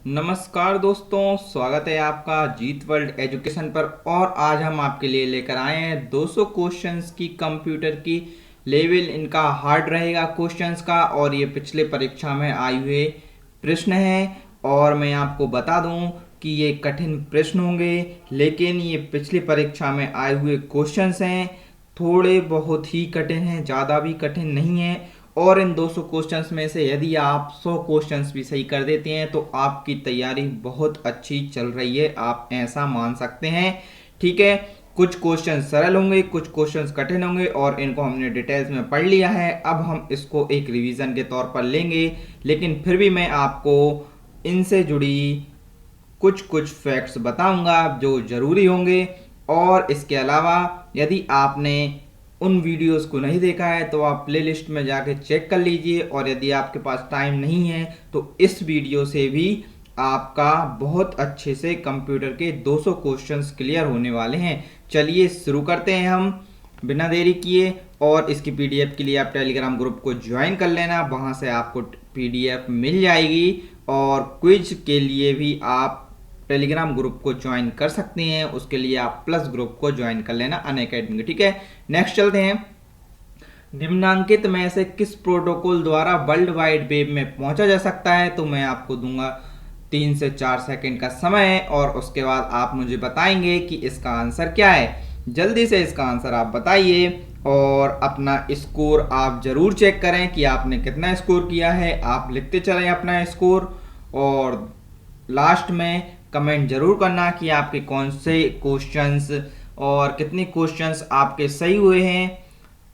नमस्कार दोस्तों, स्वागत है आपका जीत वर्ल्ड एजुकेशन पर। और आज हम आपके लिए लेकर आए हैं 200 क्वेश्चंस की कंप्यूटर की लेवल। इनका हार्ड रहेगा क्वेश्चंस का, और ये पिछले परीक्षा में आए हुए प्रश्न हैं। और मैं आपको बता दूं कि ये कठिन प्रश्न होंगे, लेकिन ये पिछली परीक्षा में आए हुए क्वेश्चंस हैं। थोड़े बहुत ही कठिन हैं, ज़्यादा भी कठिन नहीं है। और इन 200 क्वेश्चंस में से यदि आप 100 क्वेश्चंस भी सही कर देते हैं तो आपकी तैयारी बहुत अच्छी चल रही है, आप ऐसा मान सकते हैं। ठीक है, कुछ क्वेश्चन सरल होंगे, कुछ क्वेश्चंस कठिन होंगे, और इनको हमने डिटेल्स में पढ़ लिया है। अब हम इसको एक रिवीजन के तौर पर लेंगे, लेकिन फिर भी मैं आपको इनसे जुड़ी कुछ कुछ फैक्ट्स बताऊंगा जो ज़रूरी होंगे। और इसके अलावा यदि आपने उन वीडियोस को नहीं देखा है तो आप प्लेलिस्ट में जाके चेक कर लीजिए, और यदि आपके पास टाइम नहीं है तो इस वीडियो से भी आपका बहुत अच्छे से कंप्यूटर के 200 क्वेश्चंस क्लियर होने वाले हैं। चलिए शुरू करते हैं हम बिना देरी किए। और इसकी पीडीएफ के लिए आप टेलीग्राम ग्रुप को ज्वाइन कर लेना, वहाँ से आपको पीडीएफ मिल जाएगी। और क्विज के लिए भी आप टेलीग्राम ग्रुप को ज्वाइन कर सकते हैं, उसके लिए आप प्लस ग्रुप को ज्वाइन कर लेना अनअकैडमी। ठीक है, नेक्स्ट चलते हैं। निम्नांकित में से किस प्रोटोकॉल द्वारा वर्ल्ड वाइड वेब में पहुंचा जा सकता है? तो मैं आपको दूंगा 3 से 4 सेकंड का समय, और उसके बाद आप मुझे बताएंगे कि इसका आंसर क्या है। जल्दी से इसका आंसर आप बताइए, और अपना स्कोर आप जरूर चेक करें कि आपने कितना स्कोर किया है। आप लिखते चलें अपना स्कोर, और लास्ट में कमेंट जरूर करना कि आपके कौन से क्वेश्चंस और कितने क्वेश्चंस आपके सही हुए हैं।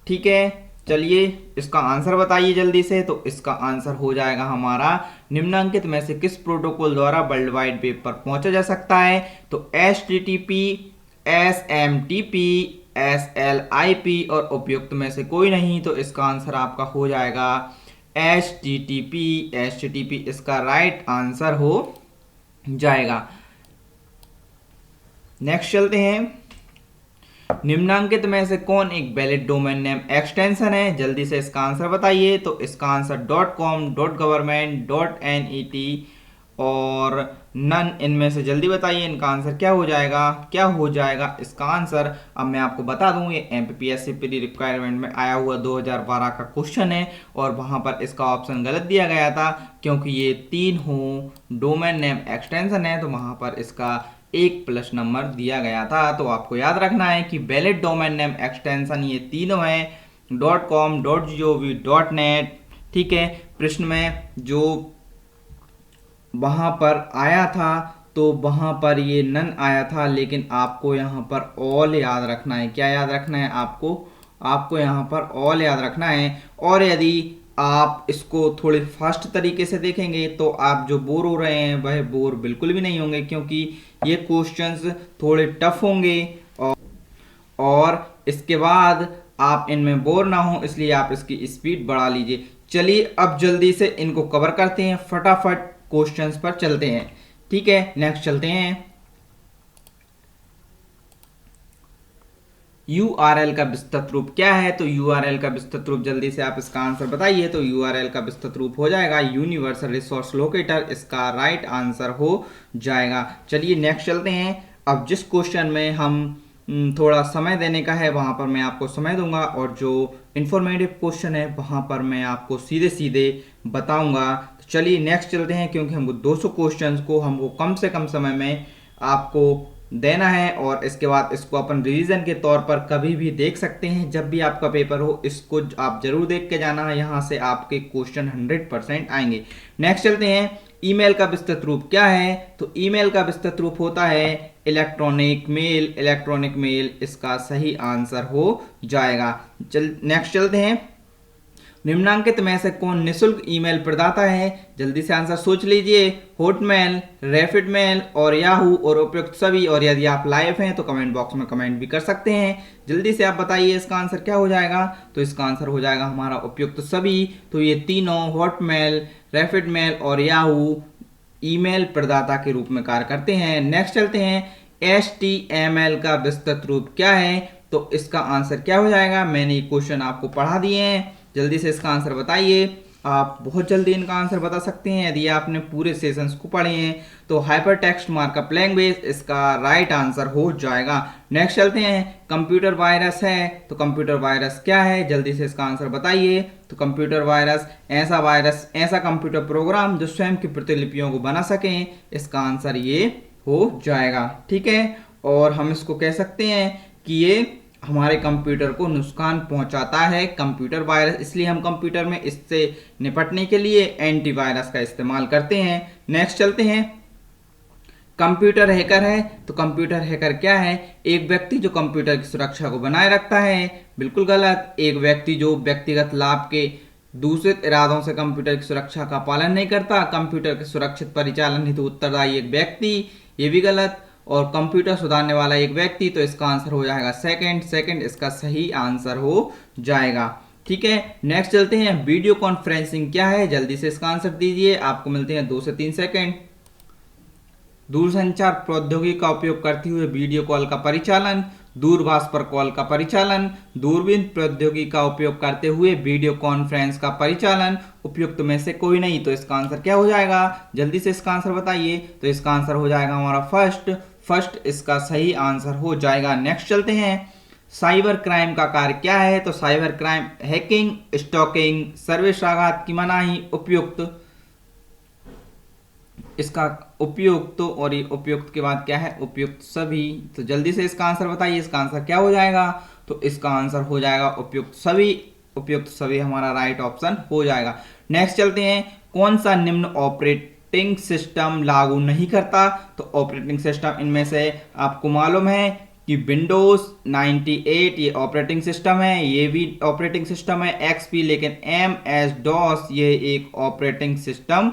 ठीक है, चलिए इसका आंसर बताइए जल्दी से। तो इसका आंसर हो जाएगा हमारा, निम्नांकित में से किस प्रोटोकॉल द्वारा वर्ल्ड वाइड वेब पर पहुंचा जा सकता है? तो HTTP, SMTP, SLIP, और उपयुक्त में से कोई नहीं। तो इसका आंसर आपका हो जाएगा HTTP। HTTP इसका राइट आंसर हो जाएगा। नेक्स्ट चलते हैं। निम्नांकित में से कौन एक वैलिड डोमेन नेम एक्सटेंशन है? जल्दी से इसका आंसर बताइए। तो इसका आंसर .com, .government, .net और नन, इनमें से जल्दी बताइए इनका आंसर क्या हो जाएगा। क्या हो जाएगा इसका आंसर? अब मैं आपको बता दूं, ये MPPSC प्री रिक्वायरमेंट में आया हुआ 2012 का क्वेश्चन है, और वहां पर इसका ऑप्शन गलत दिया गया था, क्योंकि ये 3 हो डोमेन नेम एक्सटेंशन है, तो वहां पर इसका 1+ नंबर दिया गया था। तो आपको याद रखना है कि वैलिड डोमेन नेम एक्सटेंशन ये तीनों हैं, .com, .gov, .net। ठीक है, प्रश्न में जो वहां पर आया था तो वहां पर ये नन आया था, लेकिन आपको यहाँ पर ऑल याद रखना है। क्या याद रखना है आपको यहाँ पर ऑल याद रखना है। और यदि आप इसको थोड़े फास्ट तरीके से देखेंगे तो आप जो बोर हो रहे हैं वह बोर बिल्कुल भी नहीं होंगे, क्योंकि ये क्वेश्चंस थोड़े टफ होंगे। और इसके बाद आप इनमें बोर ना हो, इसलिए आप इसकी स्पीड बढ़ा लीजिए। चलिए अब जल्दी से इनको कवर करते हैं, फटाफट क्वेश्चंस पर चलते हैं। ठीक है, नेक्स्ट चलते हैं। URL का विस्तृत रूप क्या है? तो URL का विस्तृत रूप, जल्दी से आप इसका आंसर बताइए। तो URL का विस्तृत रूप हो जाएगा यूनिवर्सल रिसोर्स लोकेटर, इसका राइट आंसर हो जाएगा। चलिए नेक्स्ट चलते हैं। अब जिस क्वेश्चन में हम थोड़ा समय देने का है वहां पर मैं आपको समय दूंगा, और जो इंफॉर्मेटिव क्वेश्चन है वहां पर मैं आपको सीधे सीधे बताऊंगा। तो चलिए नेक्स्ट चलते हैं, क्योंकि हमको 200 क्वेश्चंस को हमको कम से कम समय में आपको देना है, और इसके बाद इसको अपन रिवीजन के तौर पर कभी भी देख सकते हैं। जब भी आपका पेपर हो इसको आप जरूर देख के जाना है, यहाँ से आपके क्वेश्चन 100% आएंगे। नेक्स्ट चलते हैं। ईमेल का विस्तृत रूप क्या है? तो ईमेल का विस्तृत रूप होता है इलेक्ट्रॉनिक मेल। इलेक्ट्रॉनिक मेल इसका सही आंसर हो जाएगा। नेक्स्ट चलते हैं। निम्नांकित में से कौन निःशुल्क ईमेल प्रदाता है? जल्दी से आंसर सोच लीजिए। हॉटमेल, रैपिड मेल और याहू, और उपयुक्त सभी। और यदि आप लाइव हैं तो कमेंट बॉक्स में कमेंट भी कर सकते हैं। जल्दी से आप बताइए इसका आंसर क्या हो जाएगा। तो इसका आंसर हो जाएगा हमारा उपयुक्त सभी। तो ये तीनों हॉटमेल, रैपिड मेल और याहू ईमेल प्रदाता के रूप में कार्य करते हैं। नेक्स्ट चलते हैं। HTML का विस्तृत रूप क्या है? तो इसका आंसर क्या हो जाएगा? मैंने ये क्वेश्चन आपको पढ़ा दिए हैं, जल्दी से इसका आंसर बताइए। आप बहुत जल्दी इनका आंसर बता सकते हैं यदि आपने पूरे सेशंस को पढ़े हैं। तो हाइपर टेक्स्ट मार्कअप लैंग्वेज इसका राइट आंसर हो जाएगा। नेक्स्ट चलते हैं, कंप्यूटर वायरस है तो कंप्यूटर वायरस क्या है, जल्दी से इसका आंसर बताइए। तो कंप्यूटर वायरस ऐसा कंप्यूटर प्रोग्राम जो स्वयं की प्रतिलिपियों को बना सकें, इसका आंसर ये हो जाएगा। ठीक है, और हम इसको कह सकते हैं कि ये हमारे कंप्यूटर को नुकसान पहुंचाता है कंप्यूटर वायरस, इसलिए हम कंप्यूटर में इससे निपटने के लिए एंटीवायरस का इस्तेमाल करते हैं। नेक्स्ट चलते हैं, कंप्यूटर हैकर है तो कंप्यूटर हैकर क्या है, एक व्यक्ति जो कंप्यूटर की सुरक्षा को बनाए रखता है। बिल्कुल गलत, एक व्यक्ति जो व्यक्तिगत लाभ के दूसरे इरादों से कंप्यूटर की सुरक्षा का पालन नहीं करता, कंप्यूटर के सुरक्षित परिचालन हेतु उत्तरदायी एक व्यक्ति, ये भी गलत। और कंप्यूटर सुधारने वाला एक व्यक्ति, तो इसका आंसर हो जाएगा सेकंड इसका सही आंसर हो जाएगा। ठीक है, नेक्स्ट चलते हैं, वीडियो कॉन्फ्रेंसिंग क्या है, जल्दी से इसका आंसर दीजिए, आपको मिलते हैं 2 से 3 सेकंड। दूरसंचार प्रौद्योगिकी का उपयोग करते हुए वीडियो कॉल का परिचालन, दूरभाष पर कॉल का परिचालन, दूरबीन प्रौद्योगिकी का उपयोग करते हुए वीडियो कॉन्फ्रेंस का परिचालन, उपयुक्त में से कोई नहीं। तो इसका आंसर क्या हो जाएगा, जल्दी से इसका आंसर बताइए। तो इसका आंसर हो जाएगा हमारा फर्स्ट इसका सही आंसर हो जाएगा। नेक्स्ट चलते हैं, साइबर क्राइम का कार्य क्या है, तो cyber crime hacking, stalking, service आघात की मनाही, उपयुक्त, इसका उपयुक्त, और ये उपयुक्त के बाद क्या है, उपयुक्त सभी। तो जल्दी से इसका आंसर बताइए, इसका आंसर क्या हो जाएगा। तो इसका आंसर हो जाएगा उपयुक्त सभी हमारा राइट ऑप्शन हो जाएगा। नेक्स्ट चलते हैं, कौन सा निम्न ऑपरेटिंग सिस्टम लागू नहीं करता, तो ऑपरेटिंग सिस्टम इनमें से आपको मालूम है कि विंडोज 98 ये ऑपरेटिंग सिस्टम है, ये भी ऑपरेटिंग सिस्टम है, एक्सपी, लेकिन MS DOS ये एक ऑपरेटिंग सिस्टम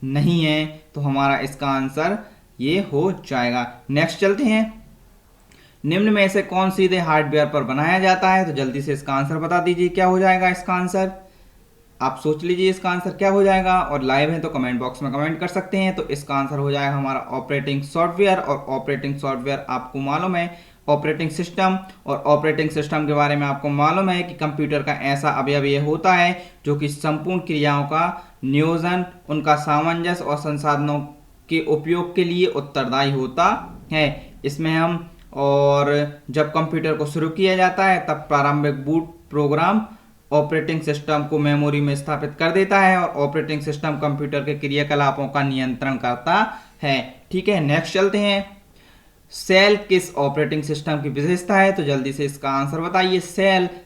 नहीं है। तो हमारा इसका आंसर ये हो जाएगा। नेक्स्ट चलते हैं, निम्न में से कौन सीधे हार्डवेयर पर बनाया जाता है, तो जल्दी से इसका आंसर बता दीजिए, क्या हो जाएगा इसका आंसर। आप सोच लीजिए इसका आंसर क्या हो जाएगा, और लाइव है तो कमेंट बॉक्स में कमेंट कर सकते हैं। तो इसका आंसर हो जाएगा हमारा ऑपरेटिंग सॉफ्टवेयर, और ऑपरेटिंग सॉफ्टवेयर आपको मालूम है ऑपरेटिंग सिस्टम, और ऑपरेटिंग सिस्टम के बारे में आपको मालूम है कि कंप्यूटर का ऐसा अवयव ये होता है जो कि संपूर्ण क्रियाओं का नियोजन, उनका सामंजस्य और संसाधनों के उपयोग के लिए उत्तरदायी होता है। इसमें हम, और जब कंप्यूटर को शुरू किया जाता है तब प्रारंभिक बूट प्रोग्राम ऑपरेटिंग सिस्टम को मेमोरी में स्थापित कर देता है, और ऑपरेटिंग सिस्टम कंप्यूटर के क्रियाकलापों का नियंत्रण करता है। ठीक है, नेक्स्ट चलते हैं, सेल किस ऑपरेटिंग सिस्टम की विशेषता है, तो जल्दी से इसका आंसर बताइए।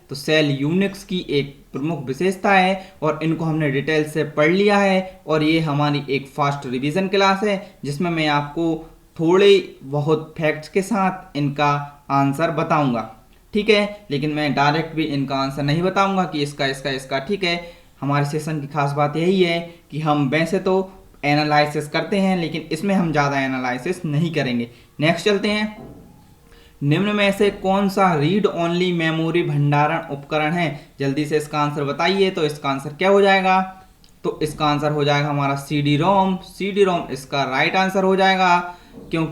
तो सेल यूनिक्स की एक प्रमुख विशेषता है, और इनको हमने डिटेल से पढ़ लिया है, और ये हमारी एक फास्ट रिवीजन क्लास है जिसमें मैं आपको थोड़े बहुत फैक्ट्स के साथ इनका आंसर बताऊंगा। ठीक है, लेकिन मैं डायरेक्ट भी इनका आंसर नहीं बताऊंगा कि इसका। ठीक है, हमारे सेशन की खास बात यही है कि हम वैसे तो एनालिसिस करते हैं, लेकिन इसमें हम ज़्यादा एनालिसिस नहीं करेंगे। नेक्स्ट चलते हैं, निम्न में से कौन सा रीड ओनली मेमोरी भंडारण उपकरण है, जल्दी से इसका आंसर बताइए। तो इसका आंसर क्या हो जाएगा, तो इसका आंसर हो जाएगा हमारा CD रोम इसका राइट आंसर हो जाएगा। क्यों,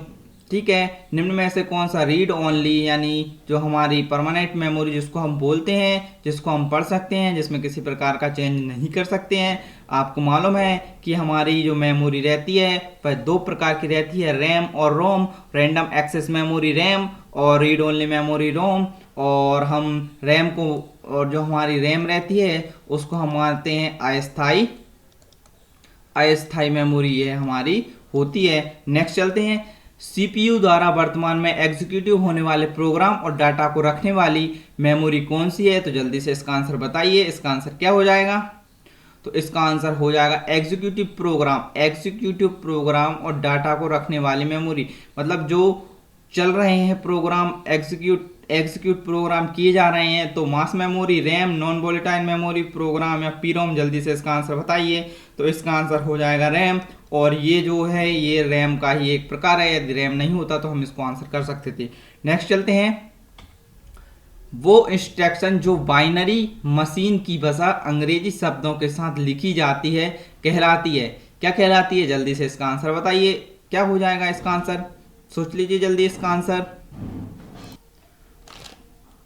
ठीक है, निम्न में से कौन सा रीड ओनली, यानी जो हमारी परमानेंट मेमोरी जिसको हम बोलते हैं, जिसको हम पढ़ सकते हैं, जिसमें किसी प्रकार का चेंज नहीं कर सकते हैं। आपको मालूम है कि हमारी जो मेमोरी रहती है वह 2 प्रकार की रहती है, रैम और रोम, रैंडम एक्सेस मेमोरी रैम और रीड ओनली मेमोरी रोम। और हम रैम को, और जो हमारी रैम रहती है उसको हम मानते हैं अस्थाई मेमोरी, ये हमारी होती है। नेक्स्ट चलते हैं, CPU द्वारा वर्तमान में एग्जीक्यूटिव होने वाले प्रोग्राम और डाटा को रखने वाली मेमोरी कौन सी है, तो जल्दी से इसका आंसर बताइए। इसका आंसर क्या हो जाएगा, तो इसका आंसर हो जाएगा एग्जीक्यूटिव प्रोग्राम और डाटा को रखने वाली मेमोरी, मतलब जो चल रहे हैं प्रोग्राम, एग्जीक्यूट प्रोग्राम किए जा रहे हैं, तो mass memory, RAM, non volatile memory program या पीरोम, जल्दी से इसका आंसर बताइए। तो इसका आंसर हो जाएगा रैम, और ये जो है ये रैम का ही एक प्रकार है, यदि रैम नहीं होता तो हम इसको आंसर कर सकते थे। नेक्स्ट चलते हैं, वो इंस्ट्रक्शन जो बाइनरी मशीन की भाषा अंग्रेजी शब्दों के साथ लिखी जाती है कहलाती है, क्या कहलाती है, जल्दी से इसका आंसर बताइए। क्या हो जाएगा इसका आंसर, सोच लीजिए जल्दी इसका आंसर।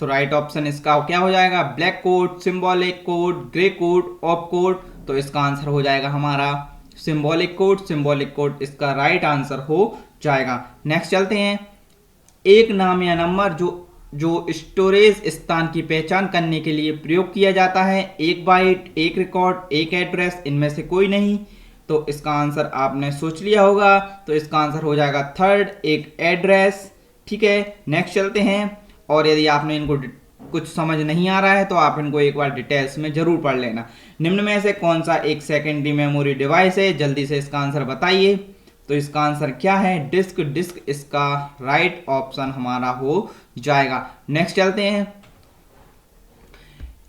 तो राइट ऑप्शन इसका क्या हो जाएगा, black code, symbolic code, gray code, of code. तो इसका आंसर हो जाएगा हमारा सिंबॉलिक कोड। सिंबॉलिक कोड इसका राइट आंसर हो जाएगा। नेक्स्ट चलते हैं। एक नाम या नंबर जो जो स्टोरेज स्थान की पहचान करने के लिए प्रयोग किया जाता है, एक बाइट, एक रिकॉर्ड, एक एड्रेस, इनमें से कोई नहीं। तो इसका आंसर आपने सोच लिया होगा, तो इसका आंसर हो जाएगा थर्ड, एक एड्रेस। ठीक है, नेक्स्ट चलते हैं। और यदि आपने इनको कुछ समझ नहीं आ रहा है तो आप इनको एक बार डिटेल्स में जरूर पढ़ लेना। निम्न में से कौन सा एक सेकेंडरी मेमोरी डिवाइस है, जल्दी से इसका आंसर बताइए। तो इसका आंसर क्या है, डिस्क। डिस्क इसका राइट ऑप्शन हमारा हो जाएगा। नेक्स्ट चलते हैं।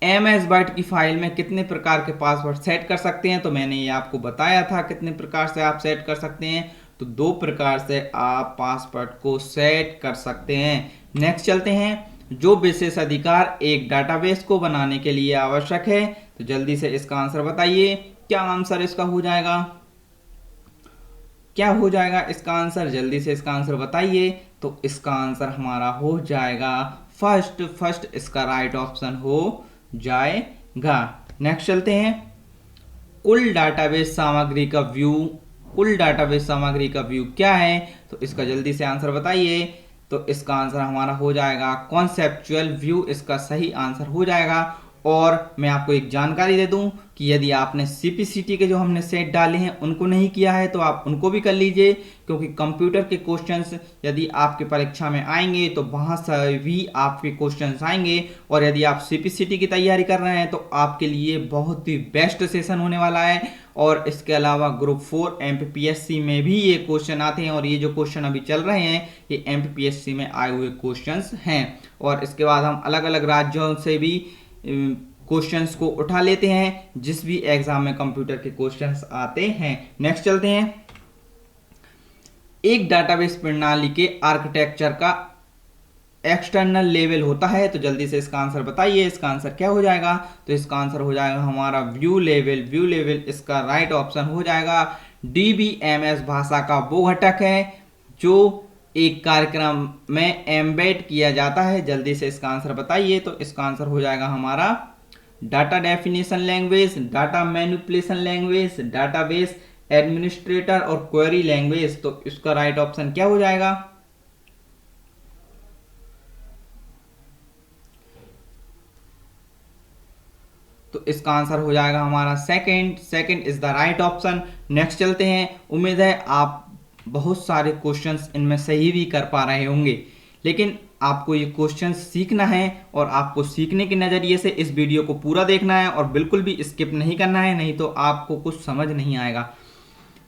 MS वर्ड की फाइल में कितने प्रकार के पासवर्ड सेट कर सकते हैं, तो मैंने ये आपको बताया था कितने प्रकार से आप सेट कर सकते हैं। तो 2 प्रकार से आप पासवर्ड को सेट कर सकते हैं। नेक्स्ट चलते हैं। जो विशेष अधिकार एक डाटाबेस को बनाने के लिए आवश्यक है, तो जल्दी से इसका आंसर बताइए। क्या आंसर इसका हो जाएगा, क्या हो जाएगा इसका आंसर, जल्दी से इसका आंसर बताइए। तो इसका आंसर हमारा हो जाएगा फर्स्ट। फर्स्ट इसका राइट ऑप्शन हो जाएगा। नेक्स्ट चलते हैं। कुल डाटाबेस सामग्री का व्यू, कुल डाटाबेस सामग्री का व्यू क्या है, तो इसका जल्दी से आंसर बताइए। तो इसका आंसर हमारा हो जाएगा कॉन्सेप्चुअल व्यू, इसका सही आंसर हो जाएगा। और मैं आपको एक जानकारी दे दूं कि यदि आपने CPCT के जो हमने सेट डाले हैं उनको नहीं किया है तो आप उनको भी कर लीजिए, क्योंकि कंप्यूटर के क्वेश्चंस यदि आपके परीक्षा में आएंगे तो वहां से भी आपके क्वेश्चंस आएंगे। और यदि आप CPCT की तैयारी कर रहे हैं तो आपके लिए बहुत ही बेस्ट सेशन होने वाला है। और इसके अलावा ग्रुप 4 MPPSC में भी ये क्वेश्चन आते हैं, और ये जो क्वेश्चन अभी चल रहे हैं ये MPPSC में आए हुए क्वेश्चंस हैं। और इसके बाद हम अलग अलग राज्यों से भी क्वेश्चंस को उठा लेते हैं, जिस भी एग्जाम में कंप्यूटर के क्वेश्चंस आते हैं। नेक्स्ट चलते हैं। एक डाटाबेस प्रणाली के आर्किटेक्चर का एक्सटर्नल लेवल होता है, तो जल्दी से इसका आंसर बताइए। इसका आंसर क्या हो जाएगा, तो इसका आंसर हो जाएगा हमारा व्यू लेवल। व्यू लेवल इसका राइट ऑप्शन हो जाएगा। DBMS भाषा का वो घटक है जो एक कार्यक्रम में एम्बेड किया जाता है। जल्दी से इसका आंसर बताइए। तो इसका आंसर हो जाएगा हमारा data definition language, data manipulation language, database administrator और क्वेरी लैंग्वेज। तो इसका राइट ऑप्शन क्या हो जाएगा, तो इसका आंसर हो जाएगा हमारा second. Second is the right option. Next चलते हैं। उम्मीद है आप बहुत सारे क्वेश्चंस इनमें सही भी कर पा रहे होंगे, लेकिन आपको ये क्वेश्चंस सीखना है और आपको सीखने के नज़रिए से इस वीडियो को पूरा देखना है और बिल्कुल भी स्किप नहीं करना है, नहीं तो आपको कुछ समझ नहीं आएगा।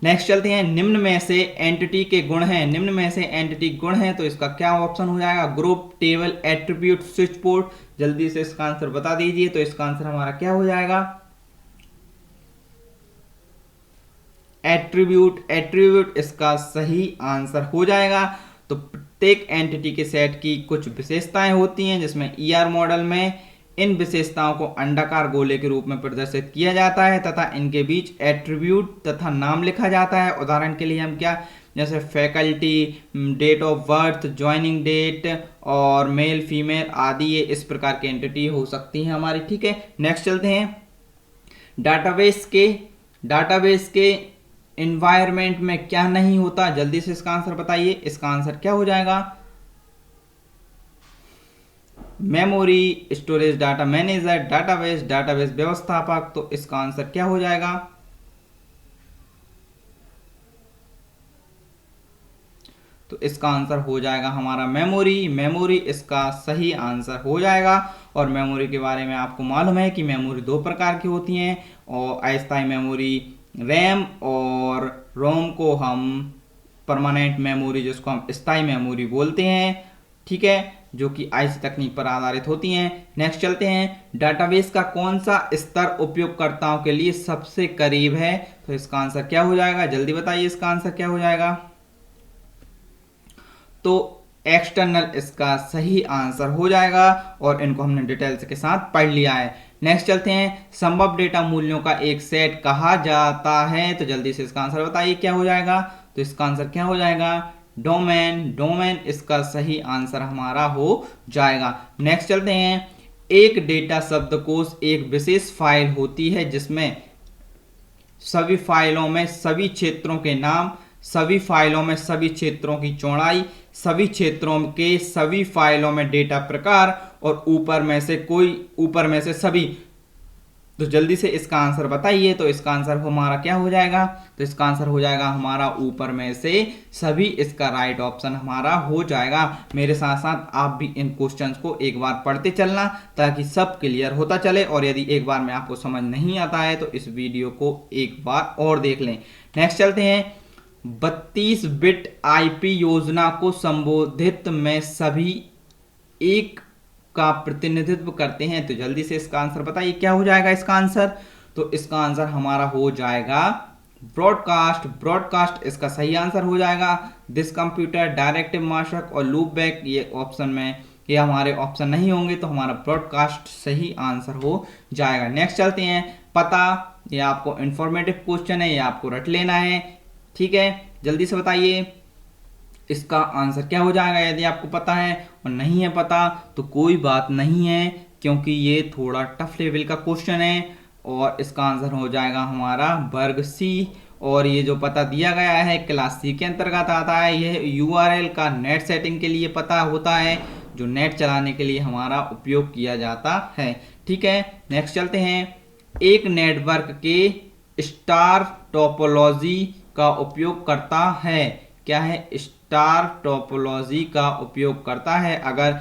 नेक्स्ट चलते हैं। निम्न में से एंटिटी के गुण हैं, निम्न में से एंटिटी गुण हैं, तो इसका क्या ऑप्शन हो जाएगा, group, table, attribute, switch port. जल्दी से इसका आंसर बता दीजिए। तो इसका आंसर हमारा क्या हो जाएगा, एट्रीब्यूट। एट्रीब्यूट इसका सही आंसर हो जाएगा। तो प्रत्येक एंटिटी के सेट की कुछ विशेषताएं होती हैं, जिसमें ER मॉडल में इन विशेषताओं को अंडाकार गोले के रूप में प्रदर्शित किया जाता है तथा इनके बीच एट्रीब्यूट तथा नाम लिखा जाता है। उदाहरण के लिए हम क्या, जैसे faculty, date of birth, joining date और मेल फीमेल आदि, ये इस प्रकार की एंटिटी हो सकती है हमारी। ठीक है, नेक्स्ट चलते हैं। डाटाबेस के एनवायरनमेंट में क्या नहीं होता, जल्दी से इसका आंसर बताइए। इसका आंसर क्या हो जाएगा, memory, storage, data manager, database व्यवस्थापक। तो इसका आंसर क्या हो जाएगा, तो इसका आंसर हो जाएगा हमारा मेमोरी। मेमोरी इसका सही आंसर हो जाएगा। और मेमोरी के बारे में आपको मालूम है कि मेमोरी 2 प्रकार की होती हैं, और अस्थायी मेमोरी रैम और रोम को हम परमानेंट मेमोरी, जिसको हम स्थायी मेमोरी बोलते हैं। ठीक है, जो कि IC तकनीक पर आधारित होती हैं। नेक्स्ट चलते हैं। डाटाबेस का कौन सा स्तर उपयोगकर्ताओं के लिए सबसे करीब है, तो इसका आंसर क्या हो जाएगा, जल्दी बताइए। इसका आंसर क्या हो जाएगा, तो एक्सटर्नल इसका सही आंसर हो जाएगा। और इनको हमने डिटेल्स के साथ पढ़ लिया है। नेक्स्ट चलते हैं। संभव डेटा मूल्यों का एक सेट कहा जाता है, तो जल्दी से इसका आंसर बताइए क्या हो जाएगा। तो इसका आंसर क्या हो जाएगा, डोमेन, डोमेन इसका सही आंसर हमारा हो जाएगा। नेक्स्ट चलते हैं। एक डेटा शब्दकोश एक विशेष फाइल होती है जिसमें सभी फाइलों में सभी क्षेत्रों के नाम, सभी फाइलों में सभी क्षेत्रों की चौड़ाई, सभी क्षेत्रों के सभी फाइलों में डेटा प्रकार और ऊपर में से सभी। तो जल्दी से इसका आंसर बताइए। तो इसका आंसर हमारा क्या हो जाएगा? तो इसका आंसर हो जाएगा हमारा ऊपर में से सभी। इसका राइट ऑप्शन हमारा हो जाएगा। मेरे साथ साथ आप भी इन क्वेश्चंस को एक बार पढ़ते चलना ताकि सब क्लियर होता चले, और यदि एक बार में आपको समझ नहीं आता है तो इस वीडियो को एक बार और देख लें। नेक्स्ट चलते हैं। 32 बिट आईपी योजना को संबोधित में सभी एक का प्रतिनिधित्व करते हैं। तो जल्दी से इसका आंसर बताइए क्या हो जाएगा इसका आंसर? तो इसका आंसर हमारा हो जाएगा ब्रॉडकास्ट। ब्रॉडकास्ट इसका सही आंसर हो जाएगा। दिस कंप्यूटर, डायरेक्टिव मार्शक और लूप बैक ये ऑप्शन में, ये हमारे ऑप्शन नहीं होंगे, तो हमारा ब्रॉडकास्ट सही आंसर हो जाएगा। नेक्स्ट चलते हैं। पता, ये आपको इंफॉर्मेटिव क्वेश्चन है, ये आपको रट लेना है, ठीक है। जल्दी से बताइए इसका आंसर क्या हो जाएगा यदि आपको पता है। और नहीं है पता तो कोई बात नहीं है, क्योंकि ये थोड़ा टफ लेवल का क्वेश्चन है, और इसका आंसर हो जाएगा हमारा वर्ग सी। और ये जो पता दिया गया है क्लास सी के अंतर्गत आता है। यह यूआरएल का नेट सेटिंग के लिए पता होता है, जो नेट चलाने के लिए हमारा उपयोग किया जाता है, ठीक है। नेक्स्ट चलते हैं। एक नेटवर्क के स्टार टोपोलॉजी का उपयोग करता है। क्या है? स्टार टोपोलॉजी का उपयोग करता है अगर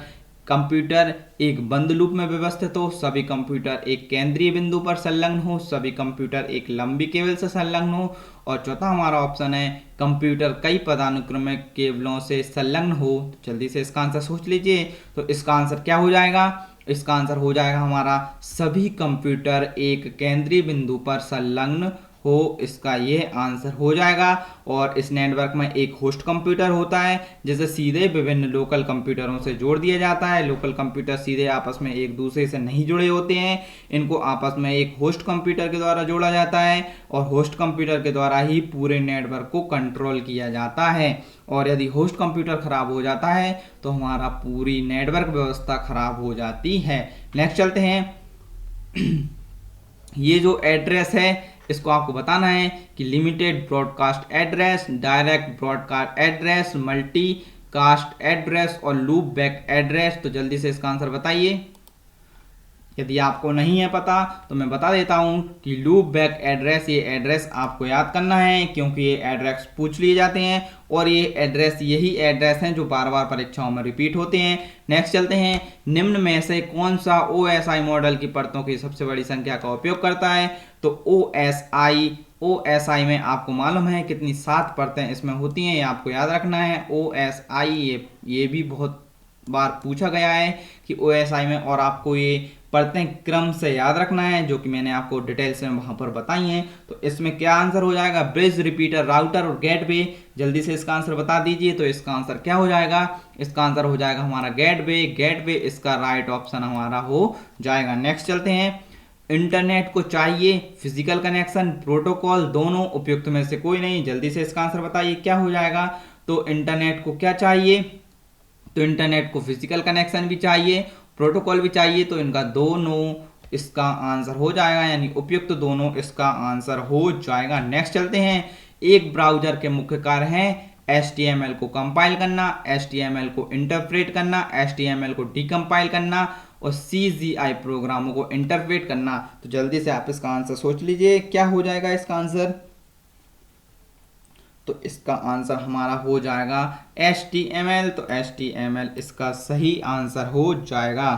कंप्यूटर एक बंद लूप में व्यवस्थित हो, सभी कंप्यूटर एक केंद्रीय बिंदु पर संलग्न हो, सभी कंप्यूटर एक लंबी केबल से संलग्न हो, और चौथा हमारा ऑप्शन है कंप्यूटर कई पदानुक्रमिक केबलों से संलग्न हो। तो जल्दी से इसका आंसर सोच लीजिए। तो इसका आंसर क्या हो जाएगा? इसका आंसर हो जाएगा हमारा सभी कंप्यूटर एक केंद्रीय बिंदु पर संलग्न हो, इसका ये आंसर हो जाएगा। और इस नेटवर्क में एक होस्ट कंप्यूटर होता है जिसे सीधे विभिन्न लोकल कंप्यूटरों से जोड़ दिया जाता है। लोकल कंप्यूटर सीधे आपस में एक दूसरे से नहीं जुड़े होते हैं, इनको आपस में एक होस्ट कंप्यूटर के द्वारा जोड़ा जाता है, और होस्ट कंप्यूटर के द्वारा ही पूरे नेटवर्क को कंट्रोल किया जाता है। और यदि होस्ट कंप्यूटर खराब हो जाता है तो हमारा पूरी नेटवर्क व्यवस्था खराब हो जाती है। नेक्स्ट चलते हैं। ये जो एड्रेस है इसको आपको बताना है कि limited broadcast address, direct broadcast address, multi cast address और लूप बैक एड्रेस। तो जल्दी से इसका आंसर बताइए। यदि आपको नहीं है पता तो मैं बता देता हूं कि लूप बैक एड्रेस, ये एड्रेस आपको याद करना है, क्योंकि ये एड्रेस पूछ लिए जाते हैं, और ये एड्रेस यही एड्रेस हैं जो बार बार परीक्षाओं में रिपीट होते हैं। नेक्स्ट चलते हैं। निम्न में से कौन सा OSI मॉडल की परतों की सबसे बड़ी संख्या का उपयोग करता है? तो OSI में आपको मालूम है कितनी 7 परतें इसमें होती हैं, ये आपको याद रखना है। OSI ये भी बहुत बार पूछा गया है कि OSI में, और आपको ये परतें क्रम से याद रखना है, जो कि मैंने आपको डिटेल से वहां पर बताई हैं। तो इसमें क्या आंसर हो जाएगा? ब्रिज, रिपीटर, राउटर और गेटवे। जल्दी से इसका आंसर बता दीजिए। तो इसका आंसर क्या हो जाएगा? इसका आंसर हो जाएगा हमारा गेटवे। गेटवे इसका राइट ऑप्शन हमारा हो जाएगा। नेक्स्ट चलते हैं। इंटरनेट को चाहिए फिजिकल कनेक्शन, प्रोटोकॉल, दोनों, उपयुक्त में से कोई नहीं। जल्दी से इसका आंसर बताइए क्या हो जाएगा? तो इंटरनेट को क्या चाहिए? तो इंटरनेट को फिजिकल कनेक्शन भी चाहिए, प्रोटोकॉल भी चाहिए, तो इनका दोनों इसका आंसर हो जाएगा, यानी उपयुक्त दोनों इसका आंसर हो जाएगा। नेक्स्ट चलते हैं। एक ब्राउजर के मुख्य कार्य हैं HTML को कंपाइल करना, HTML को इंटरप्रेट करना, HTML को डिकम्पाइल करना और CGI प्रोग्रामों को इंटरप्रेट करना। तो जल्दी से आप इसका आंसर सोच लीजिए क्या हो जाएगा इसका आंसर? तो इसका आंसर हमारा हो जाएगा HTML। तो HTML इसका सही आंसर हो जाएगा।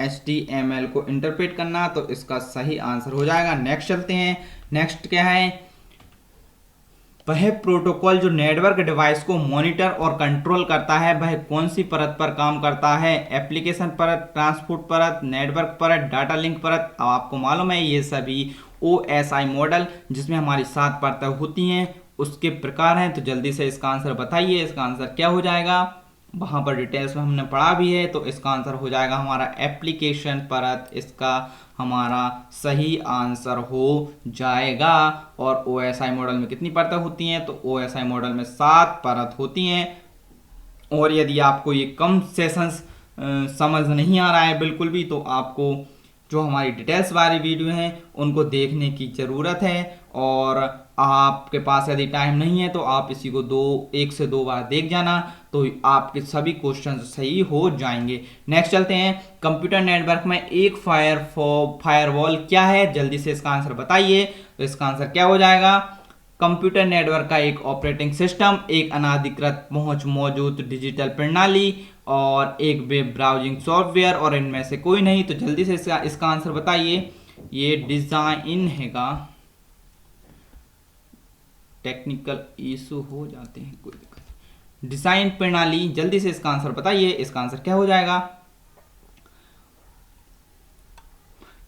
HTML को इंटरप्रेट करना, तो इसका सही आंसर हो जाएगा। नेक्स्ट चलते हैं। नेक्स्ट क्या है? वह प्रोटोकॉल जो नेटवर्क डिवाइस को मॉनिटर और कंट्रोल करता है वह कौन सी परत पर काम करता है? एप्लीकेशन परत, ट्रांसपोर्ट परत, नेटवर्क परत, डाटा लिंक परत। अब आपको मालूम है ये सभी OSI मॉडल जिसमें हमारी 7 परतें होती हैं उसके प्रकार हैं। तो जल्दी से इसका आंसर बताइए। इसका आंसर क्या हो जाएगा? वहाँ पर डिटेल्स में हमने पढ़ा भी है। तो इसका आंसर हो जाएगा हमारा एप्लीकेशन परत, इसका हमारा सही आंसर हो जाएगा। और OSI मॉडल में कितनी परतें होती हैं? तो OSI मॉडल में 7 परत होती हैं। और यदि आपको ये कम सेशंस समझ नहीं आ रहा है बिल्कुल भी, तो आपको जो हमारी डिटेल्स वाली वीडियो हैं उनको देखने की ज़रूरत है। और आपके पास यदि टाइम नहीं है तो आप इसी को 1 से 2 बार देख जाना, तो आपके सभी क्वेश्चन सही हो जाएंगे। नेक्स्ट चलते हैं, कंप्यूटर नेटवर्क में एक फायरवॉल क्या है? जल्दी से इसका आंसर बताइए। तो इसका आंसर क्या हो जाएगा? कंप्यूटर नेटवर्क का एक ऑपरेटिंग सिस्टम, एक अनाधिकृत पहुंच मौजूद डिजिटल प्रणाली और एक वेब ब्राउजिंग सॉफ्टवेयर, और इनमें से कोई नहीं। तो जल्दी से इसका आंसर बताइए। ये डिजाइन हैगा, टेक्निकल इशू हो जाते हैं, कोई दिक्कत नहीं। डिजाइन प्रणाली, जल्दी से इसका आंसर बताइए। इसका आंसर क्या हो जाएगा?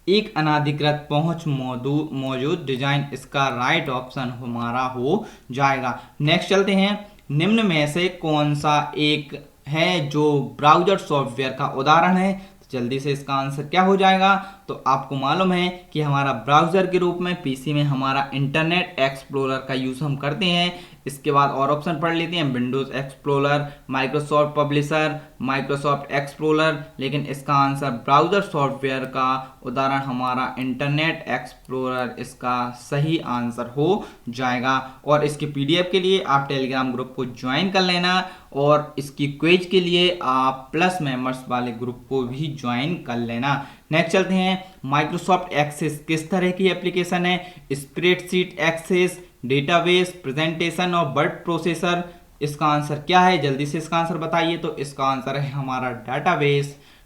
एक अनाधिकृत पहुंच मौजूद डिजाइन, इसका राइट ऑप्शन हमारा हो जाएगा। नेक्स्ट चलते हैं, निम्न में से कौन सा एक है जो ब्राउजर सॉफ्टवेयर का उदाहरण है? तो जल्दी से इसका आंसर क्या हो जाएगा? तो आपको मालूम है कि हमारा ब्राउजर के रूप में पीसी में हमारा इंटरनेट एक्सप्लोरर का यूज हम करते हैं। इसके बाद और ऑप्शन पढ़ लेते हैं, Windows explorer, Microsoft publisher, Microsoft explorer. लेकिन इसका आंसर ब्राउजर सॉफ्टवेयर का उदाहरण हमारा इंटरनेट एक्सप्लोरर इसका सही आंसर हो जाएगा। और इसके पीडीएफ के लिए आप टेलीग्राम ग्रुप को ज्वाइन कर लेना, और इसकी क्विज के लिए आप प्लस मेंबर्स वाले ग्रुप को भी ज्वाइन कर लेना। नेक्स्ट चलते हैं, माइक्रोसॉफ्ट एक्सेस किस तरह की एप्लीकेशन है? स्प्रेडशीट एक्सेस, डेटाबेस, प्रेजेंटेशन और वर्ड प्रोसेसर। इसका आंसर क्या है? जल्दी से इसका आंसर बताइए। तो इसका आंसर है हमारा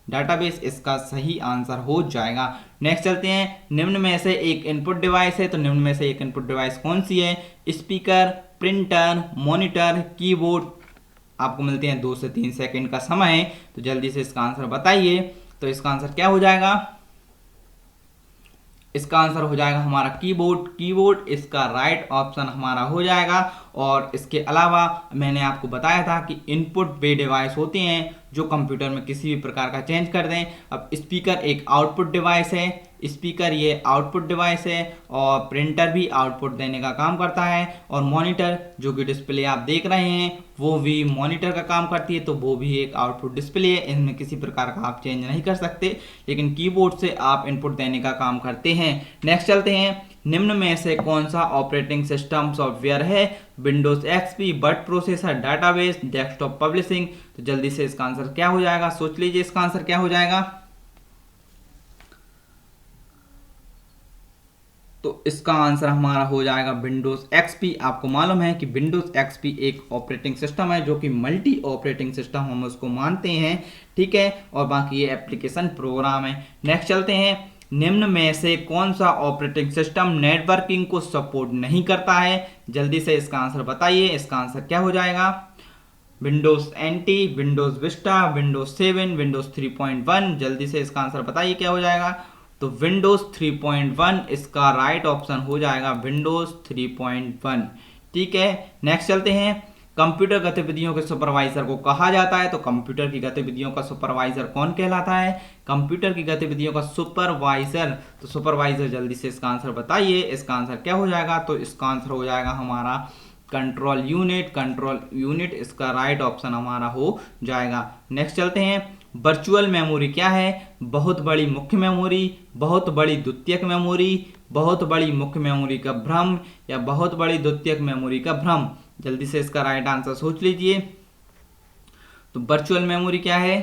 डाटाबेस इसका सही आंसर हो जाएगा। नेक्स्ट चलते हैं, निम्न में से एक इनपुट डिवाइस है। तो निम्न में से एक इनपुट डिवाइस कौन सी है? Speaker, printer, monitor, keyboard. आपको मिलते हैं 2 से 3 सेकंड का समय, तो जल्दी से इसका आंसर बताइए। तो इसका आंसर क्या हो जाएगा? इसका आंसर हो जाएगा हमारा कीबोर्ड इसका राइट ऑप्शन हमारा हो जाएगा। और इसके अलावा मैंने आपको बताया था कि इनपुट वे डिवाइस होते हैं जो कंप्यूटर में किसी भी प्रकार का चेंज कर दें। अब स्पीकर एक आउटपुट डिवाइस है, स्पीकर ये आउटपुट डिवाइस है, और प्रिंटर भी आउटपुट देने का काम करता है, और मॉनिटर जो कि डिस्प्ले आप देख रहे हैं वो भी मॉनिटर का काम करती है, तो वो भी एक आउटपुट डिस्प्ले है। इनमें किसी प्रकार का आप चेंज नहीं कर सकते, लेकिन कीबोर्ड से आप इनपुट देने का काम करते हैं। नेक्स्ट चलते हैं, निम्न में से कौन सा ऑपरेटिंग सिस्टम सॉफ्टवेयर है? Windows XP, word processor, database, desktop publishing. तो जल्दी से इसका आंसर क्या हो जाएगा? सोच लीजिए इसका आंसर क्या हो जाएगा। तो इसका आंसर हमारा हो जाएगा विंडोज एक्सपी। आपको मालूम है कि विंडोज एक्सपी एक ऑपरेटिंग सिस्टम है जो कि मल्टी ऑपरेटिंग सिस्टम हम उसको मानते हैं, ठीक है। और बाकी ये एप्लीकेशन प्रोग्राम है। नेक्स्ट चलते हैं, निम्न में से कौन सा ऑपरेटिंग सिस्टम नेटवर्किंग को सपोर्ट नहीं करता है? जल्दी से इसका आंसर बताइए। इसका आंसर क्या हो जाएगा? Windows NT, Windows Vista, Windows 7, Windows 3.1। जल्दी से इसका आंसर बताइए क्या हो जाएगा। तो विंडोज 3.1 इसका राइट ऑप्शन हो जाएगा, विंडोज 3.1, ठीक है। नेक्स्ट चलते हैं, कंप्यूटर गतिविधियों के सुपरवाइजर को कहा जाता है। तो कंप्यूटर की गतिविधियों का सुपरवाइजर कौन कहलाता है? कंप्यूटर की गतिविधियों का सुपरवाइजर। तो सुपरवाइजर, जल्दी से इसका आंसर बताइए। इसका आंसर क्या हो जाएगा? तो इसका आंसर हो जाएगा हमारा कंट्रोल यूनिट इसका राइट ऑप्शन हमारा हो जाएगा। नेक्स्ट चलते हैं, वर्चुअल मेमोरी क्या है? बहुत बड़ी मुख्य मेमोरी, बहुत बड़ी द्वितीयक मेमोरी, बहुत बड़ी मुख्य मेमोरी का भ्रम, या बहुत बड़ी द्वितीयक मेमोरी का भ्रम। जल्दी से इसका राइट आंसर सोच लीजिए। तो वर्चुअल मेमोरी क्या है?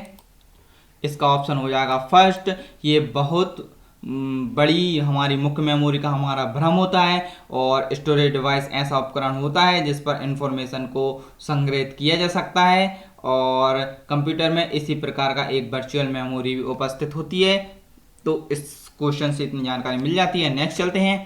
इसका ऑप्शन हो जाएगा फर्स्ट। ये बहुत बड़ी हमारी मुख्य मेमोरी का हमारा भ्रम होता है, और स्टोरेज डिवाइस ऐसा उपकरण होता है जिस पर इंफॉर्मेशन को संग्रहित किया जा सकता है, और कंप्यूटर में इसी प्रकार का एक वर्चुअल मेमोरी भी उपस्थित होती है। तो इस क्वेश्चन से इतनी जानकारी मिल जाती है। नेक्स्ट चलते हैं,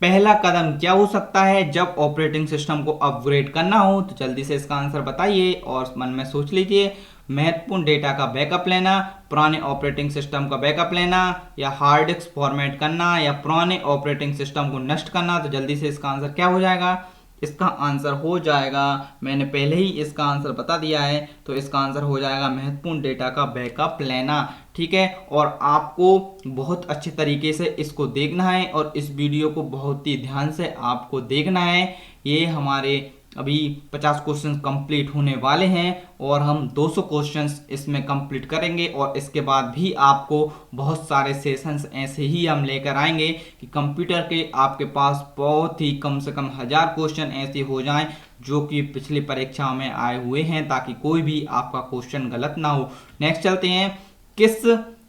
पहला कदम क्या हो सकता है जब ऑपरेटिंग सिस्टम को अपग्रेड करना हो? तो जल्दी से इसका आंसर बताइए और मन में सोच लीजिए। महत्वपूर्ण डेटा का बैकअप लेना, पुराने ऑपरेटिंग सिस्टम का बैकअप लेना, या हार्ड डिस्क फॉर्मेट करना, या पुराने ऑपरेटिंग सिस्टम को नष्ट करना। तो जल्दी से इसका आंसर क्या हो जाएगा? इसका आंसर हो जाएगा, मैंने पहले ही इसका आंसर बता दिया है, तो इसका आंसर हो जाएगा महत्वपूर्ण डेटा का बैकअप लेना। ठीक है, और आपको बहुत अच्छे तरीके से इसको देखना है और इस वीडियो को बहुत ही ध्यान से आपको देखना है। ये हमारे अभी 50 क्वेश्चन कंप्लीट होने वाले हैं और हम 200 क्वेश्चंस इसमें कंप्लीट करेंगे और इसके बाद भी आपको बहुत सारे सेशंस ऐसे ही हम लेकर आएंगे कि कंप्यूटर के आपके पास बहुत ही कम से कम 1000 क्वेश्चन ऐसे हो जाएं जो कि पिछली परीक्षा में आए हुए हैं, ताकि कोई भी आपका क्वेश्चन गलत ना हो। नेक्स्ट चलते हैं, किस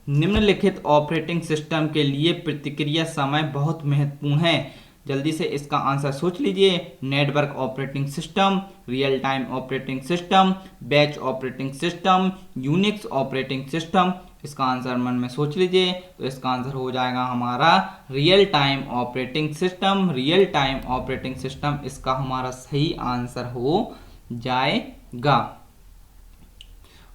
निम्नलिखित ऑपरेटिंग सिस्टम के लिए प्रतिक्रिया समय बहुत महत्वपूर्ण है? जल्दी से इसका आंसर सोच लीजिए। Network operating system, real time operating system, batch operating system, Unix operating system. इसका आंसर मन में सोच लीजिए। तो इसका आंसर हो जाएगा हमारा real time operating system. Real time operating system इसका हमारा सही आंसर हो जाएगा।